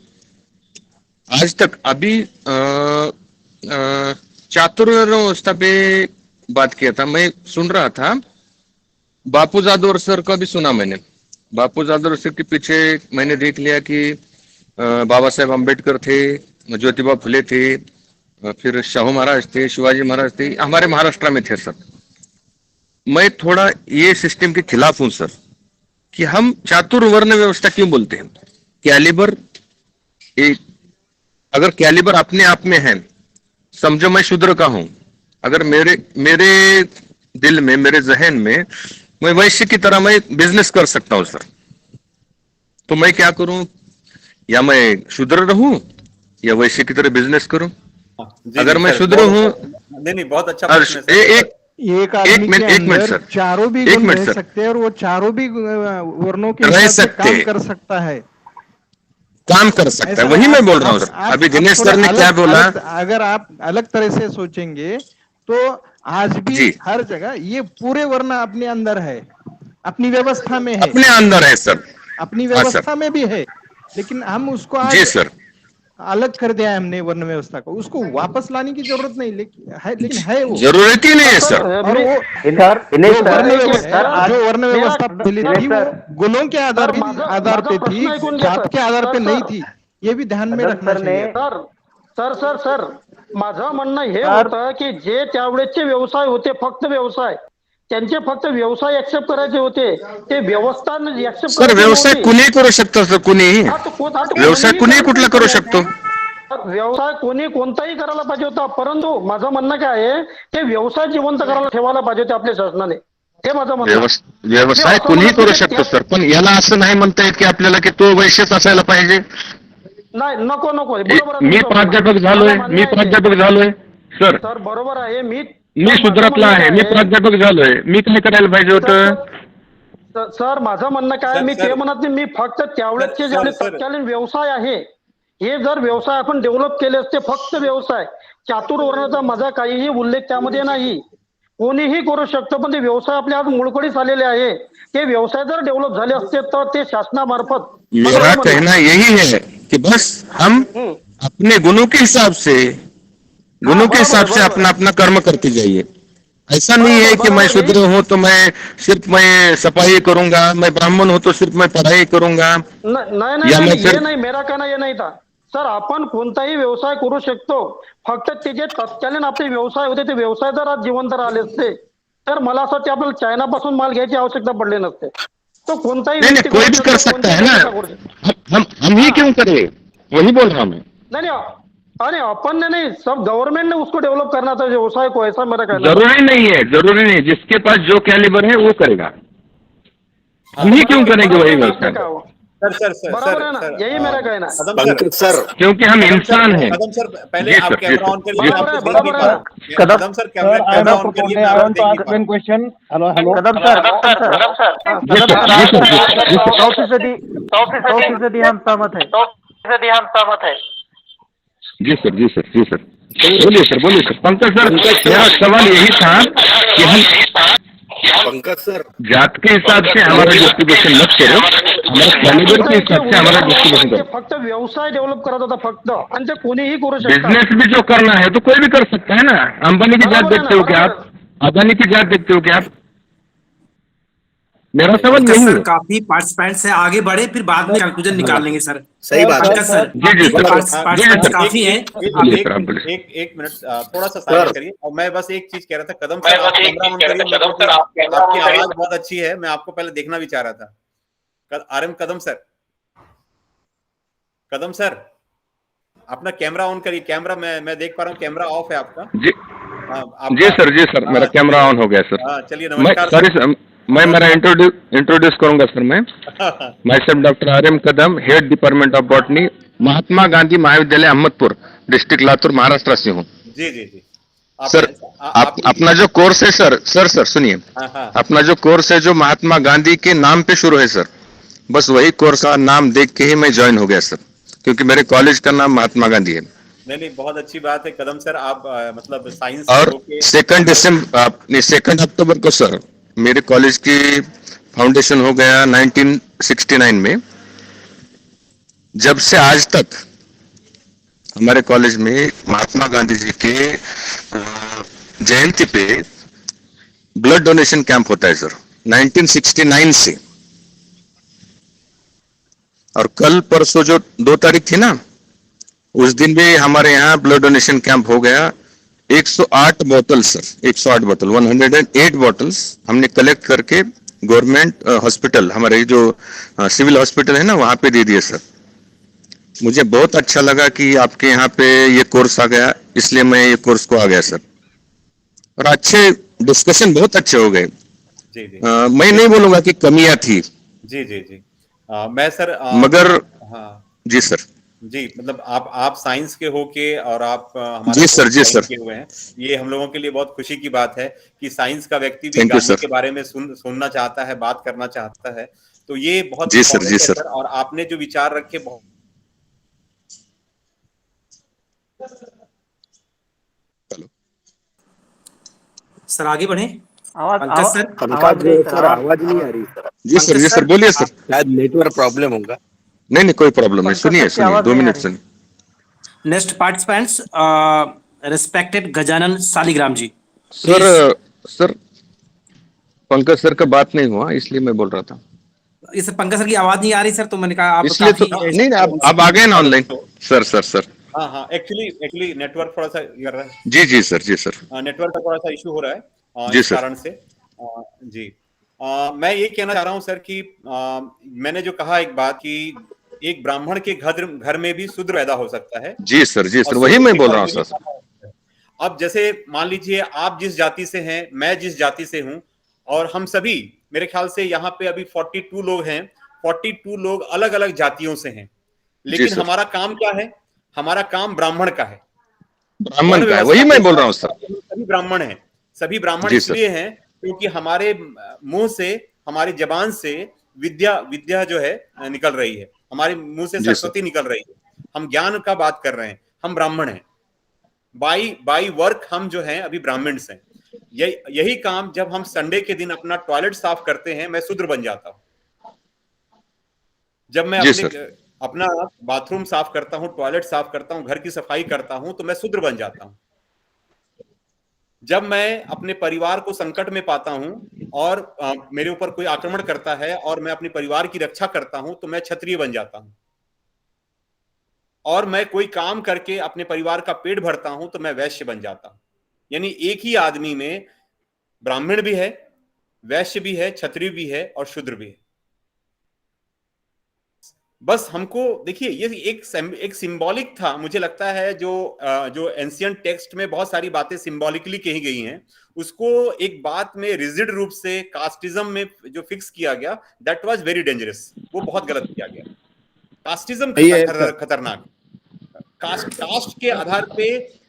आज तक अभी चातुर्वर्ण व्यवस्था पे बात किया था, मैं सुन रहा था। बापू जादव सर का भी सुना मैंने। बापू जादव सर के पीछे मैंने देख लिया कि बाबा साहेब अम्बेडकर थे, ज्योतिबा फुले थे, फिर शाहू महाराज थे, शिवाजी महाराज थे, हमारे महाराष्ट्र में थे सर। मैं थोड़ा ये सिस्टम के खिलाफ हूं सर, कि हम चातुर्वर्ण व्यवस्था क्यों बोलते हैं? कैलिबर अगर कैलिबर अपने आप में है, समझो मैं शूद्र का हूं, अगर मेरे दिल में, मेरे जहन में मैं वैश्य की तरह मैं बिजनेस कर सकता हूं सर, तो मैं क्या करूं? या मैं शूद्र रहूं या वैश्य की तरह बिजनेस करूं? अगर मैं शूद्र हूं, नहीं बहुत अच्छा प्रश्न है सर। एक आदमी के अंदर चारों भी गुण रह सकते हैं और वो चारों भी वर्णों के हिसाब से काम कर सकता है। वही मैं बोल रहा हूँ सर। अभी दिनेश सर ने क्या बोला, अगर आप अलग तरह से सोचेंगे तो आज भी हर जगह ये पूरे वर्ण अपने अंदर है, अपनी व्यवस्था में है, अपने अंदर है सर, अपनी व्यवस्था में भी है, लेकिन हम उसको आज अलग कर दिया है हमने वर्ण व्यवस्था को। उसको वापस लाने की जरूरत नहीं, लेकिन है वो जरूरत ही नहीं है सर। और वो जो वर्ण व्यवस्था पहले थी वो गुणों के आधार पे थी, जात के आधार पे नहीं थी। ये भी ध्यान में रखना चाहिए। सर माझं म्हणणं हे होतं की जे त्यावेळेचे व्यवसाय होते, फक्त व्यवसाय, त्यांचे फक्त व्यवसाय ऍक्सेप्ट करायचे होते, ते व्यवस्था ऍक्सेप्ट सर व्यवसाय कुणी करू शकतो सर, कुणी व्यवसाय कुणी कुठला करू शकतो? व्यवसाय कोणी कोणताही करायला पाहिजे होता, परंतु माझं म्हणणं काय आहे, ते व्यवसाय जिवंत करायला ठेवायला पाहिजे होते आपल्या शासनाने, हे माझं म्हणणं। व्यवसाय कुणीही करू शकतो सर, पण याला असं नाही म्हणता येत की आपल्याला की तो वैश्यच असायला पाहिजे। नाही, नको बरोबर आहे। मी प्राध्यापक झालोय सर, बरोबर आहे। मी शूद्रातला आहे, मी प्राध्यापक झालोय, मी काय करायला पाहिजे होतं? सर माझं म्हणणं काय, मी ते म्हणत नाही, मी फक्त त्यावेळेचे जे तत्कालीन व्यवसाय आहे, हे जर व्यवसाय आपण डेव्हलप केले असते, फक्त व्यवसाय, चातुर्वर्णाचा माझा काहीही उल्लेख त्यामध्ये नाही, कोणीही करू शकतं, पण ते व्यवसाय आपल्या आज मोडकळीस आलेले आहे। ते व्यवसाय जर डेव्हलप झाले असते तर ते शासनामार्फत। मेरा कहना यही है कि बस हम अपने गुणों के हिसाब से अपना कर्म करते जाइए। ऐसा नहीं है कि मैं शूद्र हूं तो मैं सिर्फ सफाई करूंगा, मैं ब्राह्मण हूं तो सिर्फ मैं पढ़ाई करूंगा। नाही, मेरा कहना ये नाही था सर। आपण कोणताही व्यवसाय करू शकतो, फक्त ते जे तत्कालीन आपले व्यवसाय होते, ते व्यवसाय जर आज जिवंत राहिले असते तर मला असं ते आपल्याला चायनापासून माल घ्यायची आवश्यकता पडली नसते। तो कोणताही नहीं नहीं, व्यक्ती कोई करू भी शकतो, कर सकता कोणत्याही है ना, नेता करू शकतो. हम ही क्यों करें, वही बोल रहा हूँ मैं। नहीं अरे अपन ने नहीं, सब गवर्नमेंट ने उसको डेवलप करना था व्यवसाय को, ऐसा मेरा कहना है. जरूरी नहीं है, जरूरी नहीं, जिसके पास जो कैलिबर है वो करेगा, हम ही क्यों करेंगे वही व्यवसाय, सर बराबर है ना, यही मेरा कहना है. पंकज सर, क्योंकि हम इंसान हैं। कदम सर पहले जी आप सर, जी कैमरा सर, ऑन करिए, जी मैं बराबर है, आपको देख नहीं बराबर पा है. रहा। कदम सर कैमरा ऑन करिए, मैं आपको देख नहीं पा रहा। क्वेश्चन हेलो हेलो कदम सर जी सर, जी सर, जी सर, जी सर, 100% हम सहमत है जी सर, जी सर, जी सर, बोलिए सर, बोलिए सर। पंकज सर, मेरा सवाल यही था कि हम पंकज सर, जात के हिसाब से हमारा डिस्ट्रीब्यूशन मत करो, हमारे कैलिबर के हिसाब से हमारा डिस्ट्रीब्यूशन ते करो। फक्त व्यवसाय डेव्हलप करत होता फक्त, आणि ते कोणीही करू शकतात. बिजनेस भी जो करना है तो कोई भी कर सकता है ना। अंबानी की जात बराबर है देखते ना, हो क्या बराबर आप, अदानी की जात देखते हो क्या आप? मेरा सवाल पंकज यही सर है। काफी पार्टिसिपेंट्स हैं, आगे बढ़े फिर बाद में कंक्लूजन निकाल लेंगे सर. सही बात है पंकज सर जी जी सर, जी जी पार्टिसिपेंट्स सर, काफी हैं. बोलिए सर, आप बोलिए। एक मिनट थोड़ा सा साइलेंट करिए। और मैं बस एक चीज कह रहा था, कदम सर आप कैमरा ऑन करिए, आपकी आवाज बहुत अच्छी है, मैं आपको पहले देखना भी चाह रहा था। आरएम कदम सर अपना कैमरा ऑन करिए। कैमरा मैं देख पा रहा हूँ, कैमरा ऑफ है आपका। जी जी सर, जी सर, मेरा कैमरा ऑन हो गया सर। चलिए मैं नमस्कार सॉरी सर, मैं मेरा इंट्रोड्यूस करूंगा सर। मैं self doctor RM Kadam, head department of botany, Mahatma Gandhi Mahavidyalaya Ahmedpur, district Latur, Maharashtra से हूँ। जी जी जी सर अपना जो कोर्स है सर सुनिए, अपना जो कोर्स है जो महात्मा गांधी के नाम पे शुरू है सर, बस वही कोर्स का नाम देख के ही मैं ज्वाइन हो गया सर, क्योंकि मेरे कॉलेज का नाम महात्मा गांधी है। नहीं बहुत अच्छी बात है कदम सर। आप मतलब साइंस और 2 अक्टूबर को सर मेरे कॉलेज की फाउंडेशन हो गया 1969 में। जब से आज तक हमारे कॉलेज में महात्मा गांधी जी के जयंती पे ब्लड डोनेशन कैंप होता है सर, 1969 से। और कल परसों जो 2 तारीख थी ना, उस दिन भी हमारे यहाँ ब्लड डोनेशन कैंप हो गया। 108 बोतल सर, 108 बोतल, 108 बोटल्स हमने कलेक्ट करके गवर्नमेंट हॉस्पिटल, हमारे जो सिविल हॉस्पिटल है ना, वहां पे दे दिए सर। मुझे बहुत अच्छा लगा कि आपके यहाँ पे ये कोर्स आ गया, इसलिए मैं ये कोर्स को आ गया सर। और अच्छे डिस्कशन बहुत अच्छे हो गए। मैं नहीं बोलूंगा कि कमियां थी। जी जी जी मैं सर मगर हाँ जी सर, जी मतलब आप साइंस के होके और आप हमारे जी सर के हुए हैं, ये हम लोगों के लिए बहुत खुशी की बात है कि साइंस का व्यक्ति भी Thank you, गांधी sir. के बारे में सुनना चाहता है, बात करना चाहता है। तो ये बहुत जी सर, important जी है सर। और आपने जो विचार रखे बहुत सर आगे बढ़े। आवाज आवाज नहीं आ रही सर। जी सर, बोलिए सर। शायद नेटवर्क प्रॉब्लम होगा। नहीं कोई प्रॉब्लम नहीं, सुनिए 2 मिनट सुनिए। Next participants respected Gajanan Saligram ji. Sir Pankaj sir का बात नहीं हुआ, इसलिए मैं बोल रहा था। इस पंकज सर की आवाज नहीं आ रही सर, तो मैंने कहा आप इसलिए तो नहीं, आप आ गए ना ऑनलाइन। सर हाँ एक्चुअली नेटवर्क थोड़ा सा कर रहा है। जी सर नेटवर्क का थोड़ा सा इशू हो रहा है जी इस सर। कारण से। जी मैं ये कहना चाह रहा हूँ सर कि मैंने जो कहा एक बात कि एक ब्राह्मण के घर में भी शूद्र पैदा हो सकता है। जी सर, वही मैं बोल रहा हूँ सर। अब जैसे मान लीजिए आप जिस जाति से हैं, मैं जिस जाति से हूं, और हम सभी मेरे ख्याल से यहाँ पे अभी 42 लोग हैं, 42 लोग अलग अलग जातियों से हैं, लेकिन हमारा काम क्या है? हमारा काम ब्राह्मण का है, ब्राह्मण का है, वही मैं बोल रहा हूँ सर। सभी ब्राह्मण हैं, सभी ब्राह्मण इसलिए हैं क्योंकि हमारे मुंह से, हमारी जबान से विद्या जो है निकल रही है, हमारे मुंह से सरस्वती निकल रही है, हम ज्ञान का बात कर रहे हैं, हम ब्राह्मण हैं। बाई वर्क हम जो हैं अभी ब्राह्मण्स हैं। यही काम जब हम संडे के दिन अपना टॉयलेट साफ करते हैं, मैं शूद्र बन जाता हूं। जब मैं अपना बाथरूम साफ करता हूं, टॉयलेट साफ करता हूं, घर की सफाई करता हूं, तो मैं शूद्र बन जाता हूं। जब मैं अपने परिवार को संकट में पाता हूं और मेरे ऊपर कोई आक्रमण करता है और मैं अपने परिवार की रक्षा करता हूं, तो मैं क्षत्रिय बन जाता हूं। और मैं कोई काम करके अपने परिवार का पेट भरता हूं, तो मैं वैश्य बन जाता हूं। यानी एक ही आदमी में ब्राह्मण भी है, वैश्य भी है, क्षत्रिय भी है और शूद्र भी है। बस हमको देखिए ये एक सिंबॉलिक था, मुझे लगता है जो एंशियंट टेक्स्ट में बहुत सारी बातें सिंबॉलिकली कही गई हैं, उसको एक बात में रिजिड रूप से कास्टिज्म में जो फिक्स किया गया, दैट वाज वेरी डेंजरस, वो बहुत गलत किया गया। कास्टिज्म खतरनाक, कास्ट के आधार पे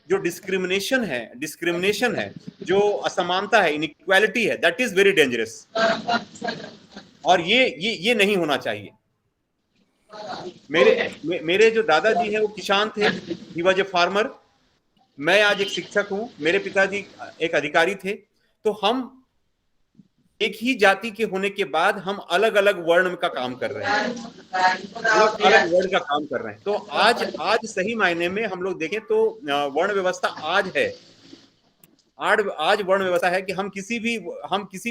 जो डिस्क्रिमिनेशन है, जो असमानता है, इनइक्वालिटी है, दैट इज वेरी डेंजरस, और ये नहीं होना चाहिए। मेरे जो दादाजी हैं वो किसान थे, ही वाज ए फार्मर, मैं आज एक शिक्षक हूं, मेरे पिताजी एक अधिकारी थे, तो हम एक ही जाति के होने के बाद हम अलग अलग वर्ण का काम कर रहे हैं, अलग अलग वर्ण का काम कर रहे हैं। तो आज सही मायने में हम लोग देखें तो वर्ण व्यवस्था आज है, आज वर्ण व्यवस्था है कि हम किसी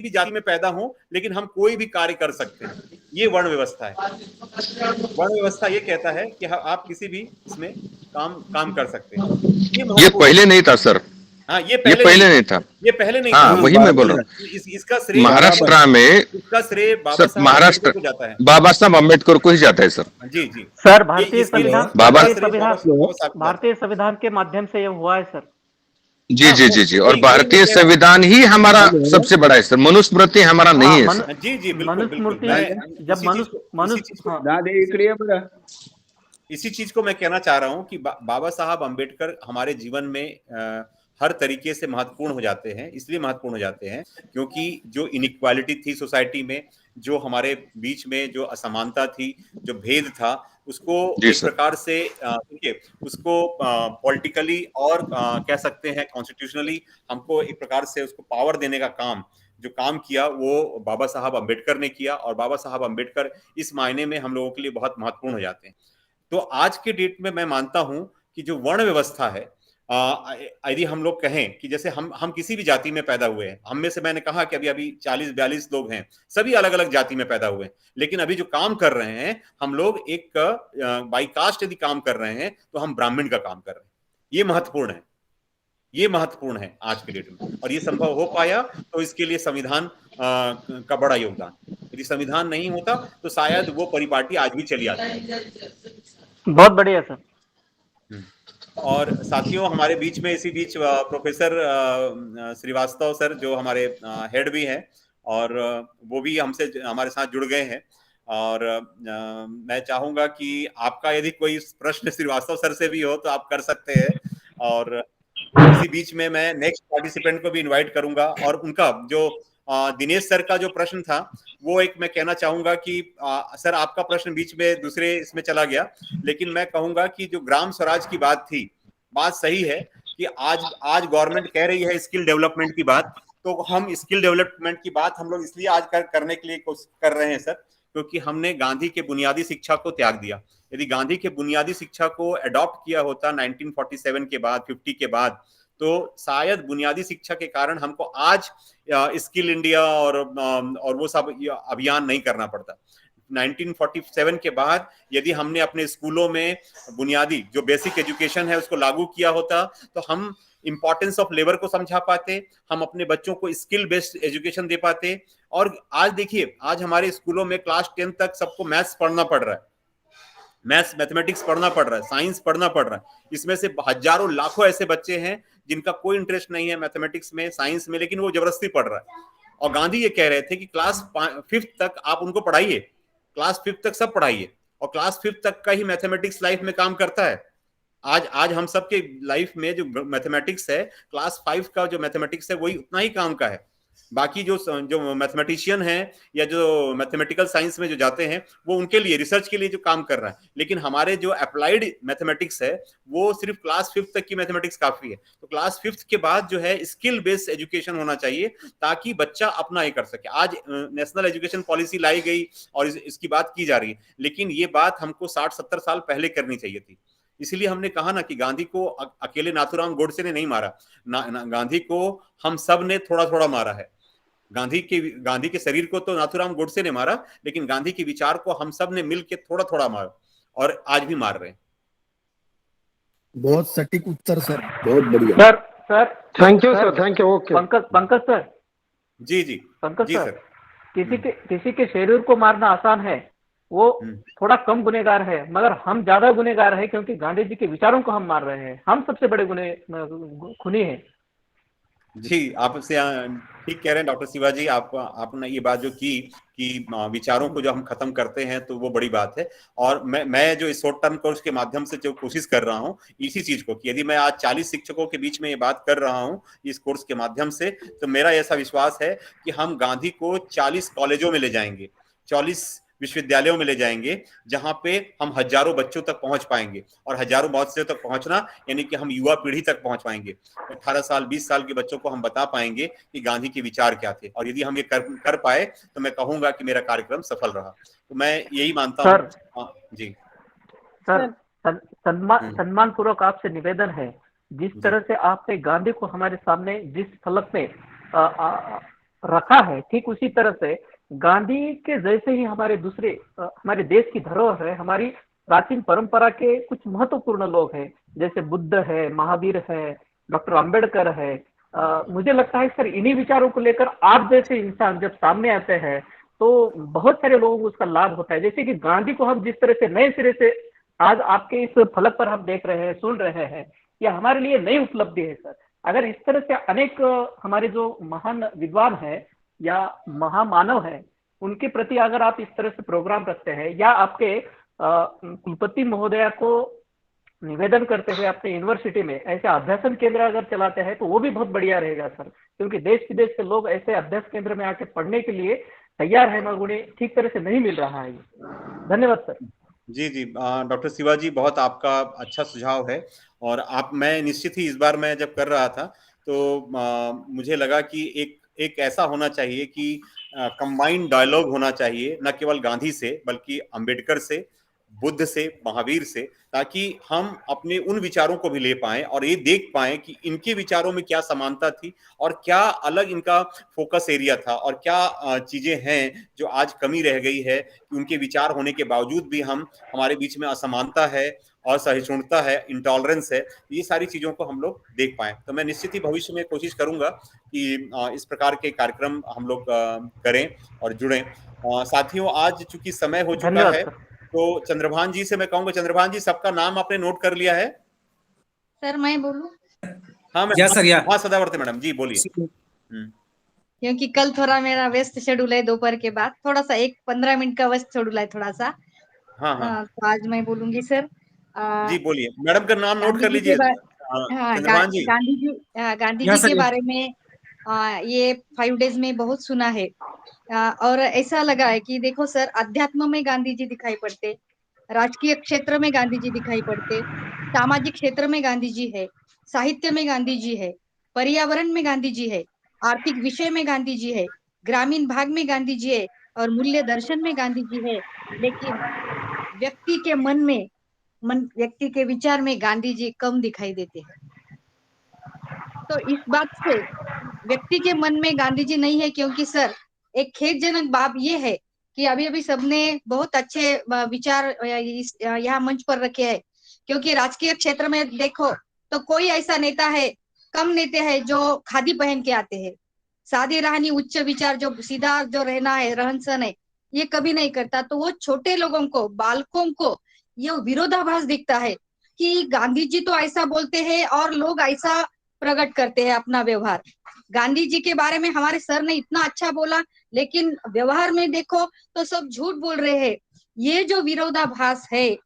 भी जाति में पैदा हो, लेकिन हम कोई भी कार्य कर सकते हैं, ये वर्ण व्यवस्था है। वर्ण व्यवस्था ये कहता है कि आप किसी भी इसमें काम कर सकते हैं। ये पहले नहीं था सर, हाँ, ये पहले नहीं था, ये पहले नहीं हाँ, था, वही मैं बोल रहा हूँ। इसका श्रेय महाराष्ट्र में, इसका श्रेय महाराष्ट्र को जाता है, बाबा साहब अम्बेडकर को ही जाता है सर। जी जी सर, भारतीय संविधान के माध्यम से ये हुआ है सर। जी जी जी जी, और भारतीय संविधान ही हमारा सबसे बड़ा है सर, मनुस्मृति हमारा नहीं है सर। जी जी बिल्कुल, जब इसी चीज को मैं कहना चाह रहा हूं कि बाबा साहब अम्बेडकर हमारे जीवन में हर तरीके से महत्वपूर्ण हो जाते हैं, इसलिए महत्वपूर्ण हो जाते हैं क्योंकि जो इनइक्वालिटी थी सोसाइटी में, जो हमारे बीच में जो असमानता थी, जो भेद था, उसको एक प्रकार से उसको पॉलिटिकली और कह सकते हैं कॉन्स्टिट्यूशनली हमको एक प्रकार से उसको पावर देने का जो काम किया वो बाबा साहब अम्बेडकर ने किया, और बाबा साहब अम्बेडकर इस मायने में हम लोगों के लिए बहुत महत्वपूर्ण हो जाते हैं। तो आज के डेट में मैं मानता हूं कि जो वर्ण व्यवस्था है, यदि हम लोग कहें कि जैसे हम किसी भी जाति में पैदा हुए हैं, हम में से मैंने कहा कि अभी 40-42 लोग हैं, सभी अलग अलग जाति में पैदा हुए हैं, लेकिन अभी जो काम कर रहे हैं हम लोग एक बाई कास्ट यदि काम कर रहे हैं तो हम ब्राह्मण का काम कर रहे हैं। ये महत्वपूर्ण है आज के डेट में, और ये संभव हो पाया तो इसके लिए संविधान का बड़ा योगदान। यदि संविधान नहीं होता तो शायद वो परिपाटी आज भी चली आती। बहुत बढ़िया सर। और साथियों, हमारे बीच में इसी बीच प्रोफेसर श्रीवास्तव सर जो हमारे हेड भी हैं, और वो भी हमारे साथ जुड़ गए हैं, और मैं चाहूंगा कि आपका यदि कोई प्रश्न श्रीवास्तव सर से भी हो तो आप कर सकते हैं, और इसी बीच में मैं नेक्स्ट पार्टिसिपेंट को भी इनवाइट करूंगा, और उनका जो दिनेश सर का जो प्रश्न था वो एक मैं कहना चाहूंगा कि सर आपका प्रश्न बीच में दूसरे इसमें चला गया, लेकिन मैं कहूंगा कि जो ग्राम स्वराज की बात थी, बात सही है कि आज गवर्नमेंट कह रही है स्किल डेवलपमेंट की बात, तो हम स्किल डेवलपमेंट की बात हम लोग इसलिए आज करने के लिए कोशिश कर रहे हैं सर, क्योंकि हमने गांधी के बुनियादी शिक्षा को त्याग दिया। यदि गांधी के बुनियादी शिक्षा को अडॉप्ट किया होता 1947 के बाद, 50 के बाद, तो शायद बुनियादी शिक्षा के कारण हमको आज स्किल इंडिया और वो सब अभियान नहीं करना पड़ता। 1947 के बाद यदि हमने अपने स्कूलों में बुनियादी जो बेसिक एजुकेशन है उसको लागू किया होता तो हम इंपॉर्टेंस ऑफ लेबर को समझा पाते, हम अपने बच्चों को स्किल बेस्ड एजुकेशन दे पाते। और आज देखिए, आज हमारे स्कूलों में क्लास 10 तक सबको मैथ्स पढ़ना पड़ रहा है, मैथमेटिक्स पढ़ना पड़ रहा है, साइंस पढ़ना पड़ रहा है। इसमें से हजारों लाखों ऐसे बच्चे हैं जिनका कोई इंटरेस्ट नहीं है मैथमेटिक्स में, साइंस में, लेकिन वो जबरदस्ती पढ़ रहा है। और गांधी ये कह रहे थे कि क्लास 5th तक आप उनको पढ़ाइए, क्लास 5th तक सब पढ़ाइए, और क्लास 5th तक का ही मैथमेटिक्स लाइफ में काम करता है। आज हम सबके लाइफ में जो मैथमेटिक्स है, क्लास 5 का जो मैथमेटिक्स है वही उतना ही काम का है। बाकी जो मैथमेटिशियन हैं या जो मैथमेटिकल साइंस में जो जाते हैं वो उनके लिए, रिसर्च के लिए जो काम कर रहा है, लेकिन हमारे जो अप्लाइड मैथमेटिक्स है वो सिर्फ क्लास 5th तक की मैथमेटिक्स काफी है। तो क्लास 5th के बाद जो है स्किल बेस्ड एजुकेशन होना चाहिए ताकि बच्चा अपना ये कर सके। आज नेशनल एजुकेशन पॉलिसी लाई गई और इसकी बात की जा रही है, लेकिन ये बात हमको 60-70 साल पहले करनी चाहिए थी। इसलिए हमने कहा ना कि गांधी को अकेले नाथूराम गोडसे ने नहीं मारा, गांधी को हम सब ने थोड़ा थोड़ा मारा है। गांधी के शरीर को तो नाथूराम गोडसे ने मारा, लेकिन गांधी के विचार को हम सब ने मिलकर थोड़ा थोड़ा मारा, और आज भी मार रहे हैं। बहुत सटीक उत्तर सर, बहुत बढ़िया sir. Thank you sir, thank you. Okay Pankaj sir. जी पंकज सर, किसी के शरीर को मारना आसान है, वो थोड़ा कम गुनहगार है, मगर हम ज्यादा गुनहगार है क्योंकि गांधी जी के विचारों को हम मार रहे हैं। हम सबसे बड़े खूनी हैं। जी, आपसे ठीक कह रहे हैं डॉक्टर शिवाजी। आपने ये बात जो की कि विचारों को जो हम खत्म करते हैं तो वो बड़ी बात है। और मैं जो इस शॉर्ट टर्म कोर्स के माध्यम से जो कोशिश कर रहा हूँ इसी चीज को, कि यदि मैं आज 40 शिक्षकों के बीच में ये बात कर रहा हूँ इस कोर्स के माध्यम से, तो मेरा ऐसा विश्वास है कि हम गांधी को 40 कॉलेजों में ले जाएंगे, 40 विश्वविद्यालयों में ले जाएंगे, जहां पे हम हजारों बच्चों तक पहुंच पाएंगे। और हजारों बच्चों तक पहुंचना यानी कि हम युवा पीढ़ी तक पहुंच पाएंगे। 18 साल 20 साल के बच्चों को हम बता पाएंगे कि गांधी के विचार क्या थे। और यदि हम ये कर पाए तो मैं कहूंगा कि मेरा कार्यक्रम सफल रहा। तो मैं यही मानता हूँ। जी सर, सम्मान पूर्वक आपसे निवेदन है, जिस तरह से आपने गांधी को हमारे सामने जिस फलक में रखा है, ठीक उसी तरह से गांधी के जैसे ही हमारे दूसरे हमारे देश की धरोहर है, हमारी प्राचीन परंपरा के कुछ महत्वपूर्ण लोग हैं, जैसे बुद्ध है, महावीर है, डॉक्टर अंबेडकर है। मुझे लगता है सर इन्हीं विचारों को लेकर आप जैसे इंसान जब सामने आते हैं तो बहुत सारे लोगों को उसका लाभ होता है। जैसे कि गांधी को हम जिस तरह से नए सिरे से आज आपके इस फलक पर हम देख रहे हैं, सुन रहे हैं, यह हमारे लिए नई उपलब्धि है सर। अगर इस तरह से अनेक हमारे जो महान विद्वान है या महामानव है, उनके प्रति अगर आप इस तरह से प्रोग्राम रखते हैं या आपके कुलपति महोदया को निवेदन करते हुए अपने यूनिवर्सिटी में ऐसे अभ्यासन केंद्र अगर चलाते हैं तो वो भी बहुत बढ़िया रहेगा सर, क्योंकि देश विदेश के लोग ऐसे अभ्यास केंद्र में आके पढ़ने के लिए तैयार है, मगर उन्हें ठीक तरह से नहीं मिल रहा है। धन्यवाद सर। जी जी, डॉक्टर शिवाजी, बहुत आपका अच्छा सुझाव है। और मैं निश्चित ही इस बार मैं जब कर रहा था तो मुझे लगा कि एक ऐसा होना चाहिए कि कंबाइंड डायलॉग होना चाहिए, न केवल गांधी से बल्कि अंबेडकर से, बुद्ध से, महावीर से, ताकि हम अपने उन विचारों को भी ले पाएं और ये देख पाएं कि इनके विचारों में क्या समानता थी और क्या अलग इनका फोकस एरिया था और क्या चीजें हैं जो आज कमी रह गई है कि उनके विचार होने के बावजूद भी हमारे बीच में असमानता है, असहिष्णुता है, इंटॉलरेंस है। ये सारी चीजों को हम लोग देख पाएं। तो मैं निश्चित ही भविष्य में कोशिश करूंगा कि इस प्रकार के कार्यक्रम हम लोग करें और जुड़ें। साथियों, आज चूंकि समय हो चुका है तो चंद्रभान जी से मैं कहूंगा, चंद्रभान जी सबका नाम आपने नोट कर लिया है? सर मैं बोलूं? हाँ मैडम, हाँ सदावर्ती मैडम जी बोलिए। क्योंकि कल थोड़ा मेरा व्यस्त शेड्यूल है, दोपहर के बाद थोड़ा सा 15 मिनट का व्यस्त शेड्यूल है थोड़ा सा। हाँ। तो आज मैं बोलूंगी सर। जी बोलिए, मैडम का नाम नोट कर लीजिए। हाँ, गांधी जी के बारे में ये 5 डेज में बहुत सुना है और ऐसा लगा है कि देखो सर, अध्यात्म में गांधी जी दिखाई पड़ते, राजकीय क्षेत्र में गांधी जी दिखाई पड़ते, सामाजिक क्षेत्र में गांधी जी है, साहित्य में गांधी जी है, पर्यावरण में गांधी जी है, आर्थिक विषय में गांधी जी है, ग्रामीण भाग में गांधी जी है और मूल्य दर्शन में गांधी जी है। लेकिन व्यक्ति के व्यक्ति के विचार में गांधी जी कम दिखाई देते हैं। तो इस बात से व्यक्ति के मन में गांधी जी नहीं है, क्योंकि सर एक खेदजनक बात ये है कि अभी सबने बहुत अच्छे विचार यहाँ मंच पर रखे हैं, क्योंकि राजकीय क्षेत्र में देखो तो कोई ऐसा नेता है, कम नेता है जो खादी पहन के आते हैं। सादी रहनी, उच्च विचार, जो सीधा जो रहना है, रहन सहन है, ये कभी नहीं करता। तो वो छोटे लोगों को, बालकों को ये विरोधाभास दिखता है कि गांधी जी तो ऐसा बोलते हैं और लोग ऐसा प्रकट करते हैं अपना व्यवहार। गांधी जी के बारे में हमारे सर ने इतना अच्छा बोला, लेकिन व्यवहार में देखो तो सब झूठ बोल रहे हैं। ये जो विरोधाभास है,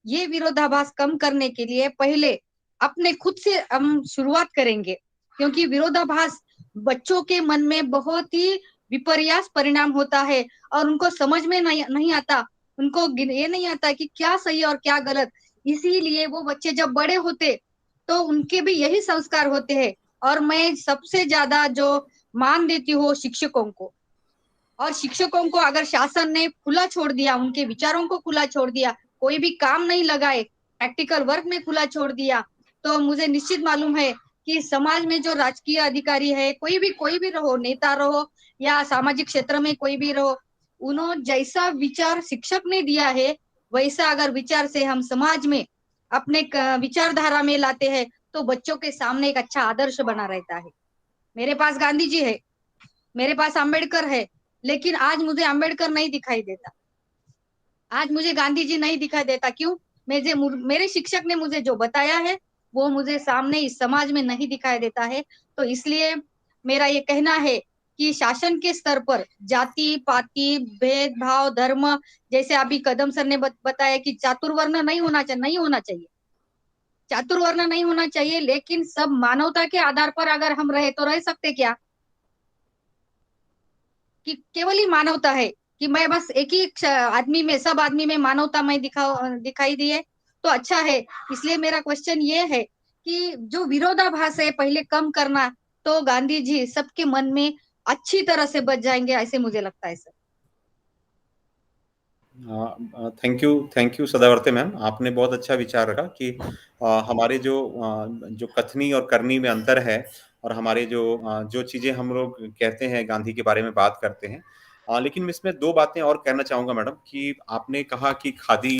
ये विरोधाभास कम करने के लिए पहले अपने खुद से हम शुरुआत करेंगे, क्योंकि विरोधाभास बच्चों के मन में बहुत ही विपर्यास परिणाम होता है और उनको समझ में नहीं आता, उनको ये नहीं आता कि क्या सही और क्या गलत। इसीलिए वो बच्चे जब बड़े होते तो उनके भी यही संस्कार होते हैं। और मैं सबसे ज्यादा जो मान देती हूँ शिक्षकों को, और शिक्षकों को अगर शासन ने खुला छोड़ दिया, उनके विचारों को खुला छोड़ दिया, कोई भी काम नहीं लगाए, प्रैक्टिकल वर्क में खुला छोड़ दिया, तो मुझे निश्चित मालूम है कि समाज में जो राजकीय अधिकारी है, कोई भी रहो, नेता रहो या सामाजिक क्षेत्र में कोई भी रहो, उन्होंने जैसा विचार शिक्षक ने दिया है वैसा अगर विचार से हम समाज में अपने विचारधारा में लाते हैं तो बच्चों के सामने एक अच्छा आदर्श बना रहता है। मेरे पास गांधी जी है, मेरे पास अंबेडकर है, लेकिन आज मुझे अंबेडकर नहीं दिखाई देता। आज मुझे गांधी जी नहीं दिखाई देता, क्यों? मेरे शिक्षक ने मुझे जो बताया है वो मुझे सामने इस समाज में नहीं दिखाई देता है। तो इसलिए मेरा ये कहना है कि शासन के स्तर पर जाति पाति भेदभाव धर्म, जैसे अभी कदम सर ने बताया कि चातुर्वर्ण नहीं होना चाहिए, चातुर्वर्ण नहीं होना चाहिए, लेकिन सब मानवता के आधार पर अगर हम रहे तो रह सकते क्या? कि केवल ही मानवता है कि मैं बस एक ही आदमी में, सब आदमी में मानवता में दिखाई दिए तो अच्छा है। इसलिए मेरा क्वेश्चन ये है कि जो विरोधाभास है पहले कम करना, तो गांधी जी सबके मन में अच्छी तरह से बच जाएंगे, ऐसे मुझे लगता है sir. Thank you Sadavarte ma'am, आपने बहुत अच्छा विचार रखा कि हमारे जो कथनी और करनी में अंतर है, और हमारे जो चीजें हम लोग कहते हैं गांधी के बारे में बात करते हैं। लेकिन मैं इसमें दो बातें और कहना चाहूंगा मैडम, कि आपने कहा कि खादी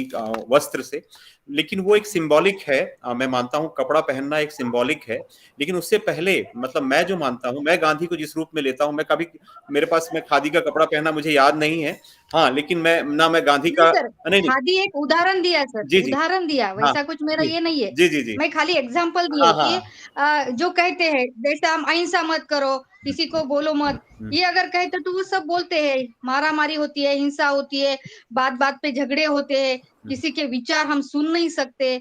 वस्त्र से, लेकिन वो एक सिंबॉलिक है। मैं मानता हूँ कपड़ा पहनना एक सिंबॉलिक है, लेकिन उससे पहले मतलब मैं जो मानता हूँ, मैं गांधी को जिस रूप में लेता हूँ, मैं कभी मेरे पास मैं खादी का कपड़ा पहना मुझे याद नहीं है। हाँ, लेकिन मैं गांधी का नहीं खादी एक उदाहरण दिया सर, जी जी उदाहरण दिया, वैसा हाँ कुछ मेरा जी ये नहीं है। जी जी जी मैं खाली एग्जांपल दिए हाँ कि हाँ जो कहते हैं जैसे हम अहिंसा मत करो, किसी को बोलो मत, ये अगर कहते तो वो सब बोलते हैं, मारा मारी होती है, हिंसा होती है, बात बात पे झगड़े होते हैं, किसी के विचार हम सुन नहीं सकते।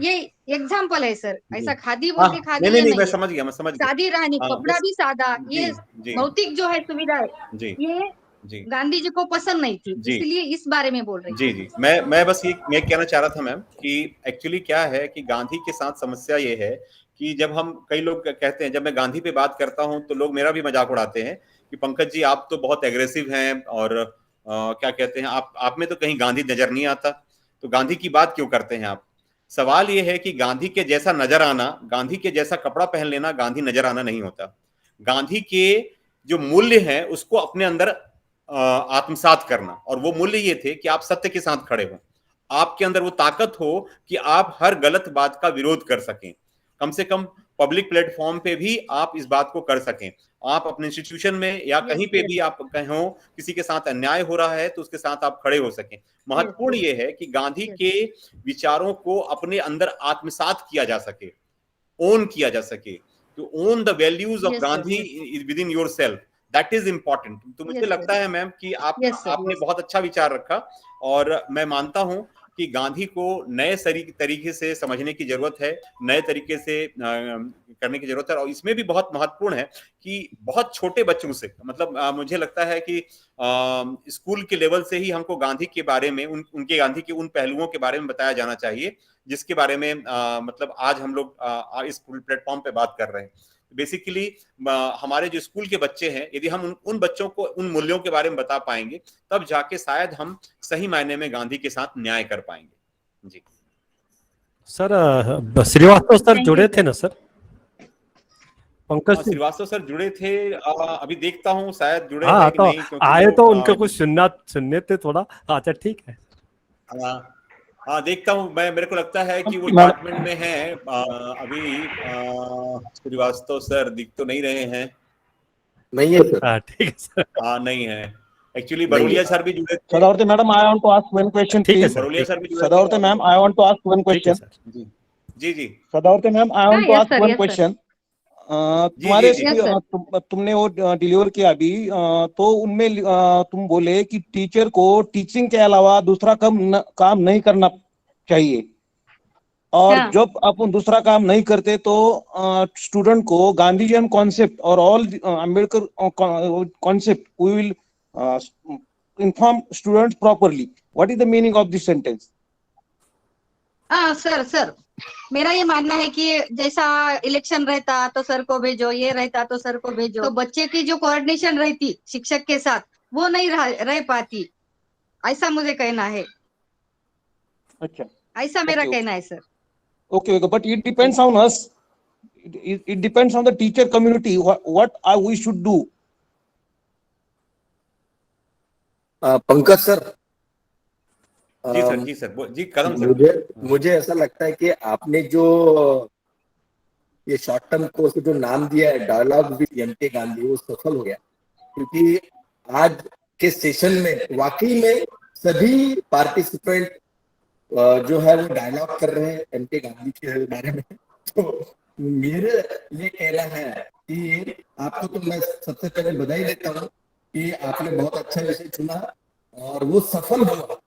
ये एग्जाम्पल है सर, ऐसा खादी बोल के खादी नहीं ये नहीं, नहीं मैं है। समझ गया सादी रहनी, कपड़ा बस भी सादा, जी ये जी भौतिक जो है सुविधा है, जी ये जी गांधी जी को पसंद नहीं थी, जी इसलिए इस बारे में बोल रही जी जी मैं बस ये कहना चाह रहा था मैम कि एक्चुअली क्या है कि गांधी के साथ समस्या ये है कि जब हम, कई लोग कहते हैं, जब मैं गांधी पे बात करता हूं तो लोग मेरा भी मजाक उड़ाते हैं कि पंकज जी आप तो बहुत एग्रेसिव हैं, और क्या कहते हैं, आप में तो कहीं गांधी नजर नहीं आता, तो गांधी की बात क्यों करते हैं आप? सवाल ये है कि गांधी के जैसा नजर आना, गांधी के जैसा कपड़ा पहन लेना गांधी नजर आना नहीं होता। गांधी के जो मूल्य हैं उसको अपने अंदर आत्मसात करना, और वो मूल्य ये थे कि आप सत्य के साथ खड़े हो, आपके अंदर वो ताकत हो कि आप हर गलत बात का विरोध कर सकें, कम से कम पब्लिक प्लेटफॉर्म पे भी आप इस बात को कर सकें। आप अपने इंस्टीट्यूशन में या कहीं पे भी आप कहो किसी के साथ अन्याय हो रहा है तो उसके साथ आप खड़े हो सकें। महत्वपूर्ण ये है कि गांधी के विचारों को अपने अंदर आत्मसात किया जा सके, ओन किया जा सके, to own the values of Gandhi within yourself, that is important. तो मुझे लगता है मैम कि आपने बहुत अच्छा विचार रखा, और मैं मानता हूं कि गांधी को नए तरीके से समझने की जरूरत है, नए तरीके से करने की जरूरत है। और इसमें भी बहुत महत्वपूर्ण है कि बहुत छोटे बच्चों से, मतलब मुझे लगता है कि स्कूल के लेवल से ही हमको गांधी के बारे में, उनके गांधी के उन पहलुओं के बारे में बताया जाना चाहिए जिसके बारे में मतलब आज हम लोग इस प्लेटफॉर्म पे बात कर रहे हैं। बेसिकली हमारे जो स्कूल के बच्चे हैं, यदि हम उन बच्चों को उन मूल्यों के बारे में बता पाएंगे, तब जाके शायद हम सही मायने में गांधी के साथ न्याय कर पाएंगे। जी सर, श्रीवास्तव सर जुड़े थे ना सर? पंकज श्रीवास्तव सर जुड़े थे, अभी देखता हूँ शायद जुड़े हाँ, हैं कि तो नहीं, क्योंकि आए तो उनका कुछ सुनने थे थोड़ा। अच्छा ठीक है, हाँ देखता हूँ मैं, मेरे को लगता है कि वो डिपार्टमेंट में है अभी। श्रीवास्तव सर दिख तो नहीं रहे हैं। नहीं है सर। ठीक है सर, हाँ नहीं है। एक्चुअली बरोलिया सर भी जुड़े थे। Sadharthi madam, I want to ask one question, please. Barolia sir भी जुड़े थे। Sadharthi ma'am, I want to ask one question. Ji ji Sadharthi ma'am, I want to ask one question. तुम्हारे तुमने वो डिलीवर किया अभी, तो उनमें तुम बोले कि टीचर को टीचिंग के अलावा दूसरा काम नहीं करना चाहिए, और जब अपन दूसरा काम नहीं करते तो स्टूडेंट को गांधीजियन कॉन्सेप्ट और all Ambedkar concept we will inform students properly. What is the meaning of this sentence? Sir मेरा ये मानना है कि जैसा इलेक्शन रहता तो सर को भेजो, ये रहता तो सर को भेजो, तो बच्चे की जो कोऑर्डिनेशन रहती शिक्षक के साथ वो नहीं रह पाती, ऐसा मुझे कहना है। अच्छा, ऐसा मेरा कहना है sir. Okay, but it depends on us. It depends on the teacher community. What we should do. Pankaj sir, जी सर जी कदम सर, मुझे ऐसा लगता है कि आपने जो ये शॉर्ट टर्म कोर्स जो नाम दिया है डायलॉग विद एमके गांधी, वो सफल हो गया, क्योंकि आज के सेशन में वाकई में सभी पार्टिसिपेंट जो है वो डायलॉग कर रहे हैं एमके गांधी के बारे में। तो मेरे ये कहना है कि आपको तो मैं सबसे पहले बधाई देता हूँ कि आपने बहुत अच्छा विषय चुना और वो सफल हुआ।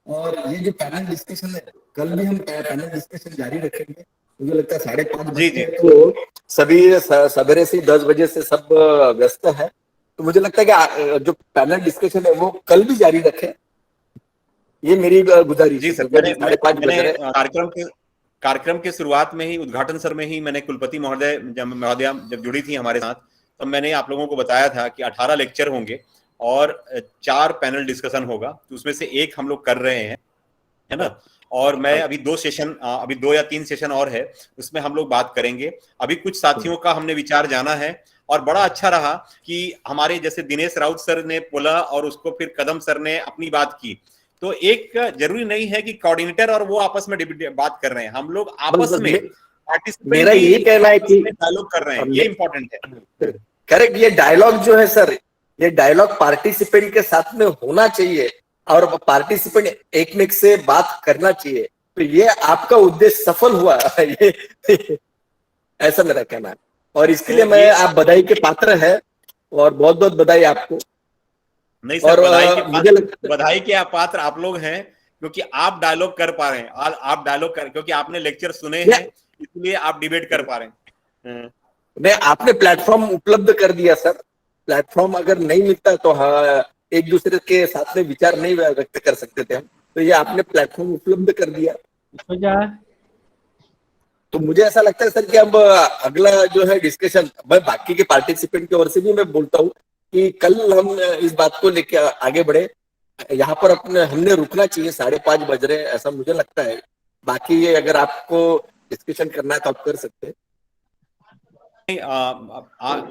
और ये जो पैनल डिस्कशन है, कल भी हम पैनल डिस्कशन जारी रखेंगे। मुझे लगता है 5:30 बजे तो सभी सवेरे से 10 बजे से सब व्यस्त है, तो मुझे लगता है कि जो पैनल डिस्कशन है वो कल भी जारी रखें, ये मेरी गुजारिश। जी सर, कार्यक्रम के शुरुआत में ही, उद्घाटन सर में ही मैंने कुलपति महोदया जब जुड़ी थी हमारे साथ, तो मैंने आप लोगों को बताया था कि 18 लेक्चर होंगे और 4 पैनल डिस्कशन होगा, तो उसमें से एक हम लोग कर रहे हैं, है ना। और मैं अभी 2 या 3 सेशन और है, उसमें हम लोग बात करेंगे। अभी कुछ साथियों का हमने विचार जाना है और बड़ा अच्छा रहा कि हमारे जैसे दिनेश राउत सर ने बोला और उसको फिर कदम सर ने अपनी बात की। तो एक जरूरी नहीं है कि कोऑर्डिनेटर और वो आपस में बात कर रहे हैं, हम लोग आपस में मेरा यही कहना है कि डायलॉग कर रहे हैं, ये इंपॉर्टेंट है। करेक्ट, ये डायलॉग जो है सर, ये डायलॉग पार्टिसिपेंट के साथ में होना चाहिए और पार्टिसिपेंट एक में से बात करना चाहिए। तो ये आपका उद्देश्य सफल हुआ ये ऐसा मेरा कहना है, और इसके लिए मैं आप बधाई के पात्र है और बहुत बहुत बधाई आपको। नहीं सर, बधाई के आप पात्र आप लोग हैं, क्योंकि आप डायलॉग कर पा रहे हैं, आप डायलॉग कर, क्योंकि आपने लेक्चर सुने हैं इसलिए आप डिबेट कर पा रहे हैं। नहीं, आपने प्लेटफॉर्म उपलब्ध कर दिया सर। प्लेटफॉर्म अगर नहीं मिलता तो हाँ, एक दूसरे के साथ में विचार नहीं व्यक्त कर सकते थे हम, तो ये आपने प्लेटफॉर्म उपलब्ध कर दिया। तो मुझे ऐसा लगता है सर कि अब अगला जो है डिस्कशन, मैं बाकी के पार्टिसिपेंट की ओर से भी मैं बोलता हूँ कि कल हम इस बात को लेकर आगे बढ़े। यहाँ पर हमने रुकना चाहिए, 5:30 बज रहे हैं ऐसा मुझे लगता है। बाकी ये अगर आपको डिस्कशन करना है तो आप कर सकते हैं।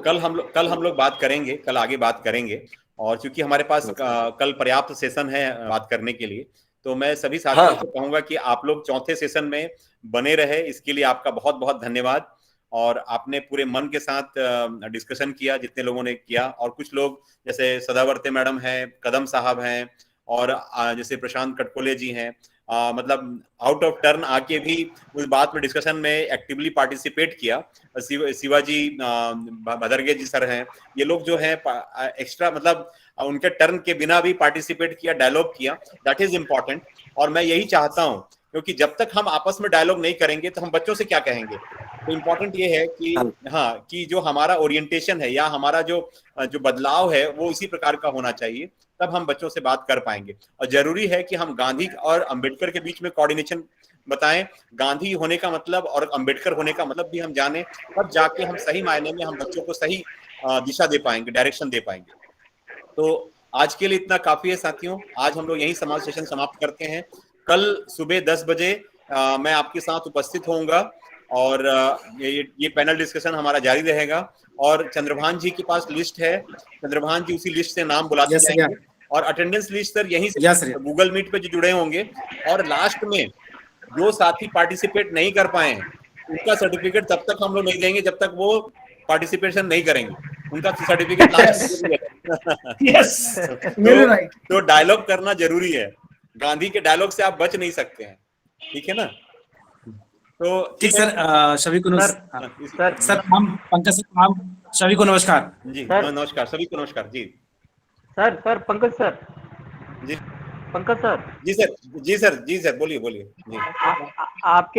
कल हम लोग बात करेंगे, कल आगे बात करेंगे, और क्योंकि हमारे पास कल पर्याप्त सेशन है बात करने के लिए, तो मैं सभी साथियों को कहूंगा कि आप लोग चौथे सेशन में बने रहे। इसके लिए आपका बहुत बहुत धन्यवाद, और आपने पूरे मन के साथ डिस्कशन किया जितने लोगों ने किया। और कुछ लोग जैसे सदावर्ते मैडम हैं, कदम साहब हैं, और जैसे प्रशांत कटकोले जी हैं, मतलब आउट ऑफ टर्न आके भी उस बात में डिस्कशन में एक्टिवली पार्टिसिपेट किया। शिवाजी भदरगे जी सर हैं, ये लोग जो हैं एक्स्ट्रा, मतलब उनके टर्न के बिना भी पार्टिसिपेट किया, डायलॉग किया। दैट इज इम्पोर्टेंट, और मैं यही चाहता हूं, क्योंकि जब तक हम आपस में डायलॉग नहीं करेंगे तो हम बच्चों से क्या कहेंगे। तो इम्पोर्टेंट ये है कि हाँ, कि जो हमारा ओरिएंटेशन है या हमारा जो बदलाव है वो इसी प्रकार का होना चाहिए, तब हम बच्चों से बात कर पाएंगे। और जरूरी है कि हम गांधी और अंबेडकर के बीच में कोऑर्डिनेशन बताएं। गांधी होने का मतलब और अंबेडकर होने का मतलब भी हम जाने, तब जाके हम सही मायने में हम बच्चों को सही दिशा दे पाएंगे, डायरेक्शन दे पाएंगे। तो आज के लिए इतना काफी है साथियों, आज हम लोग यही समाज सेशन समाप्त करते हैं। कल सुबह 10 बजे मैं आपके साथ उपस्थित होऊंगा, और ये पैनल डिस्कशन हमारा जारी रहेगा। और चंद्रभान जी के पास लिस्ट है, चंद्रभान जी उसी लिस्ट से नाम बुलाते जाएंगे, और अटेंडेंस लिस्ट सर यहीं से गूगल मीट पे जो जुड़े होंगे। और लास्ट में जो साथी पार्टिसिपेट नहीं कर पाए उनका सर्टिफिकेट तब तक हम लोग नहीं देंगे जब तक वो पार्टिसिपेशन नहीं करेंगे, उनका सर्टिफिकेट तो डायलॉग करना जरूरी है, गांधी के डायलॉग से आप बच नहीं सकते हैं, ठीक है ना। तो ठीक सर, सभी को सर हम पंकज सर, हम सभी को नमस्कार जी। नमस्कार सभी को, नमस्कार जी। सर पंकज सर जी, पंकज सर जी सर बोलिए जी। आपके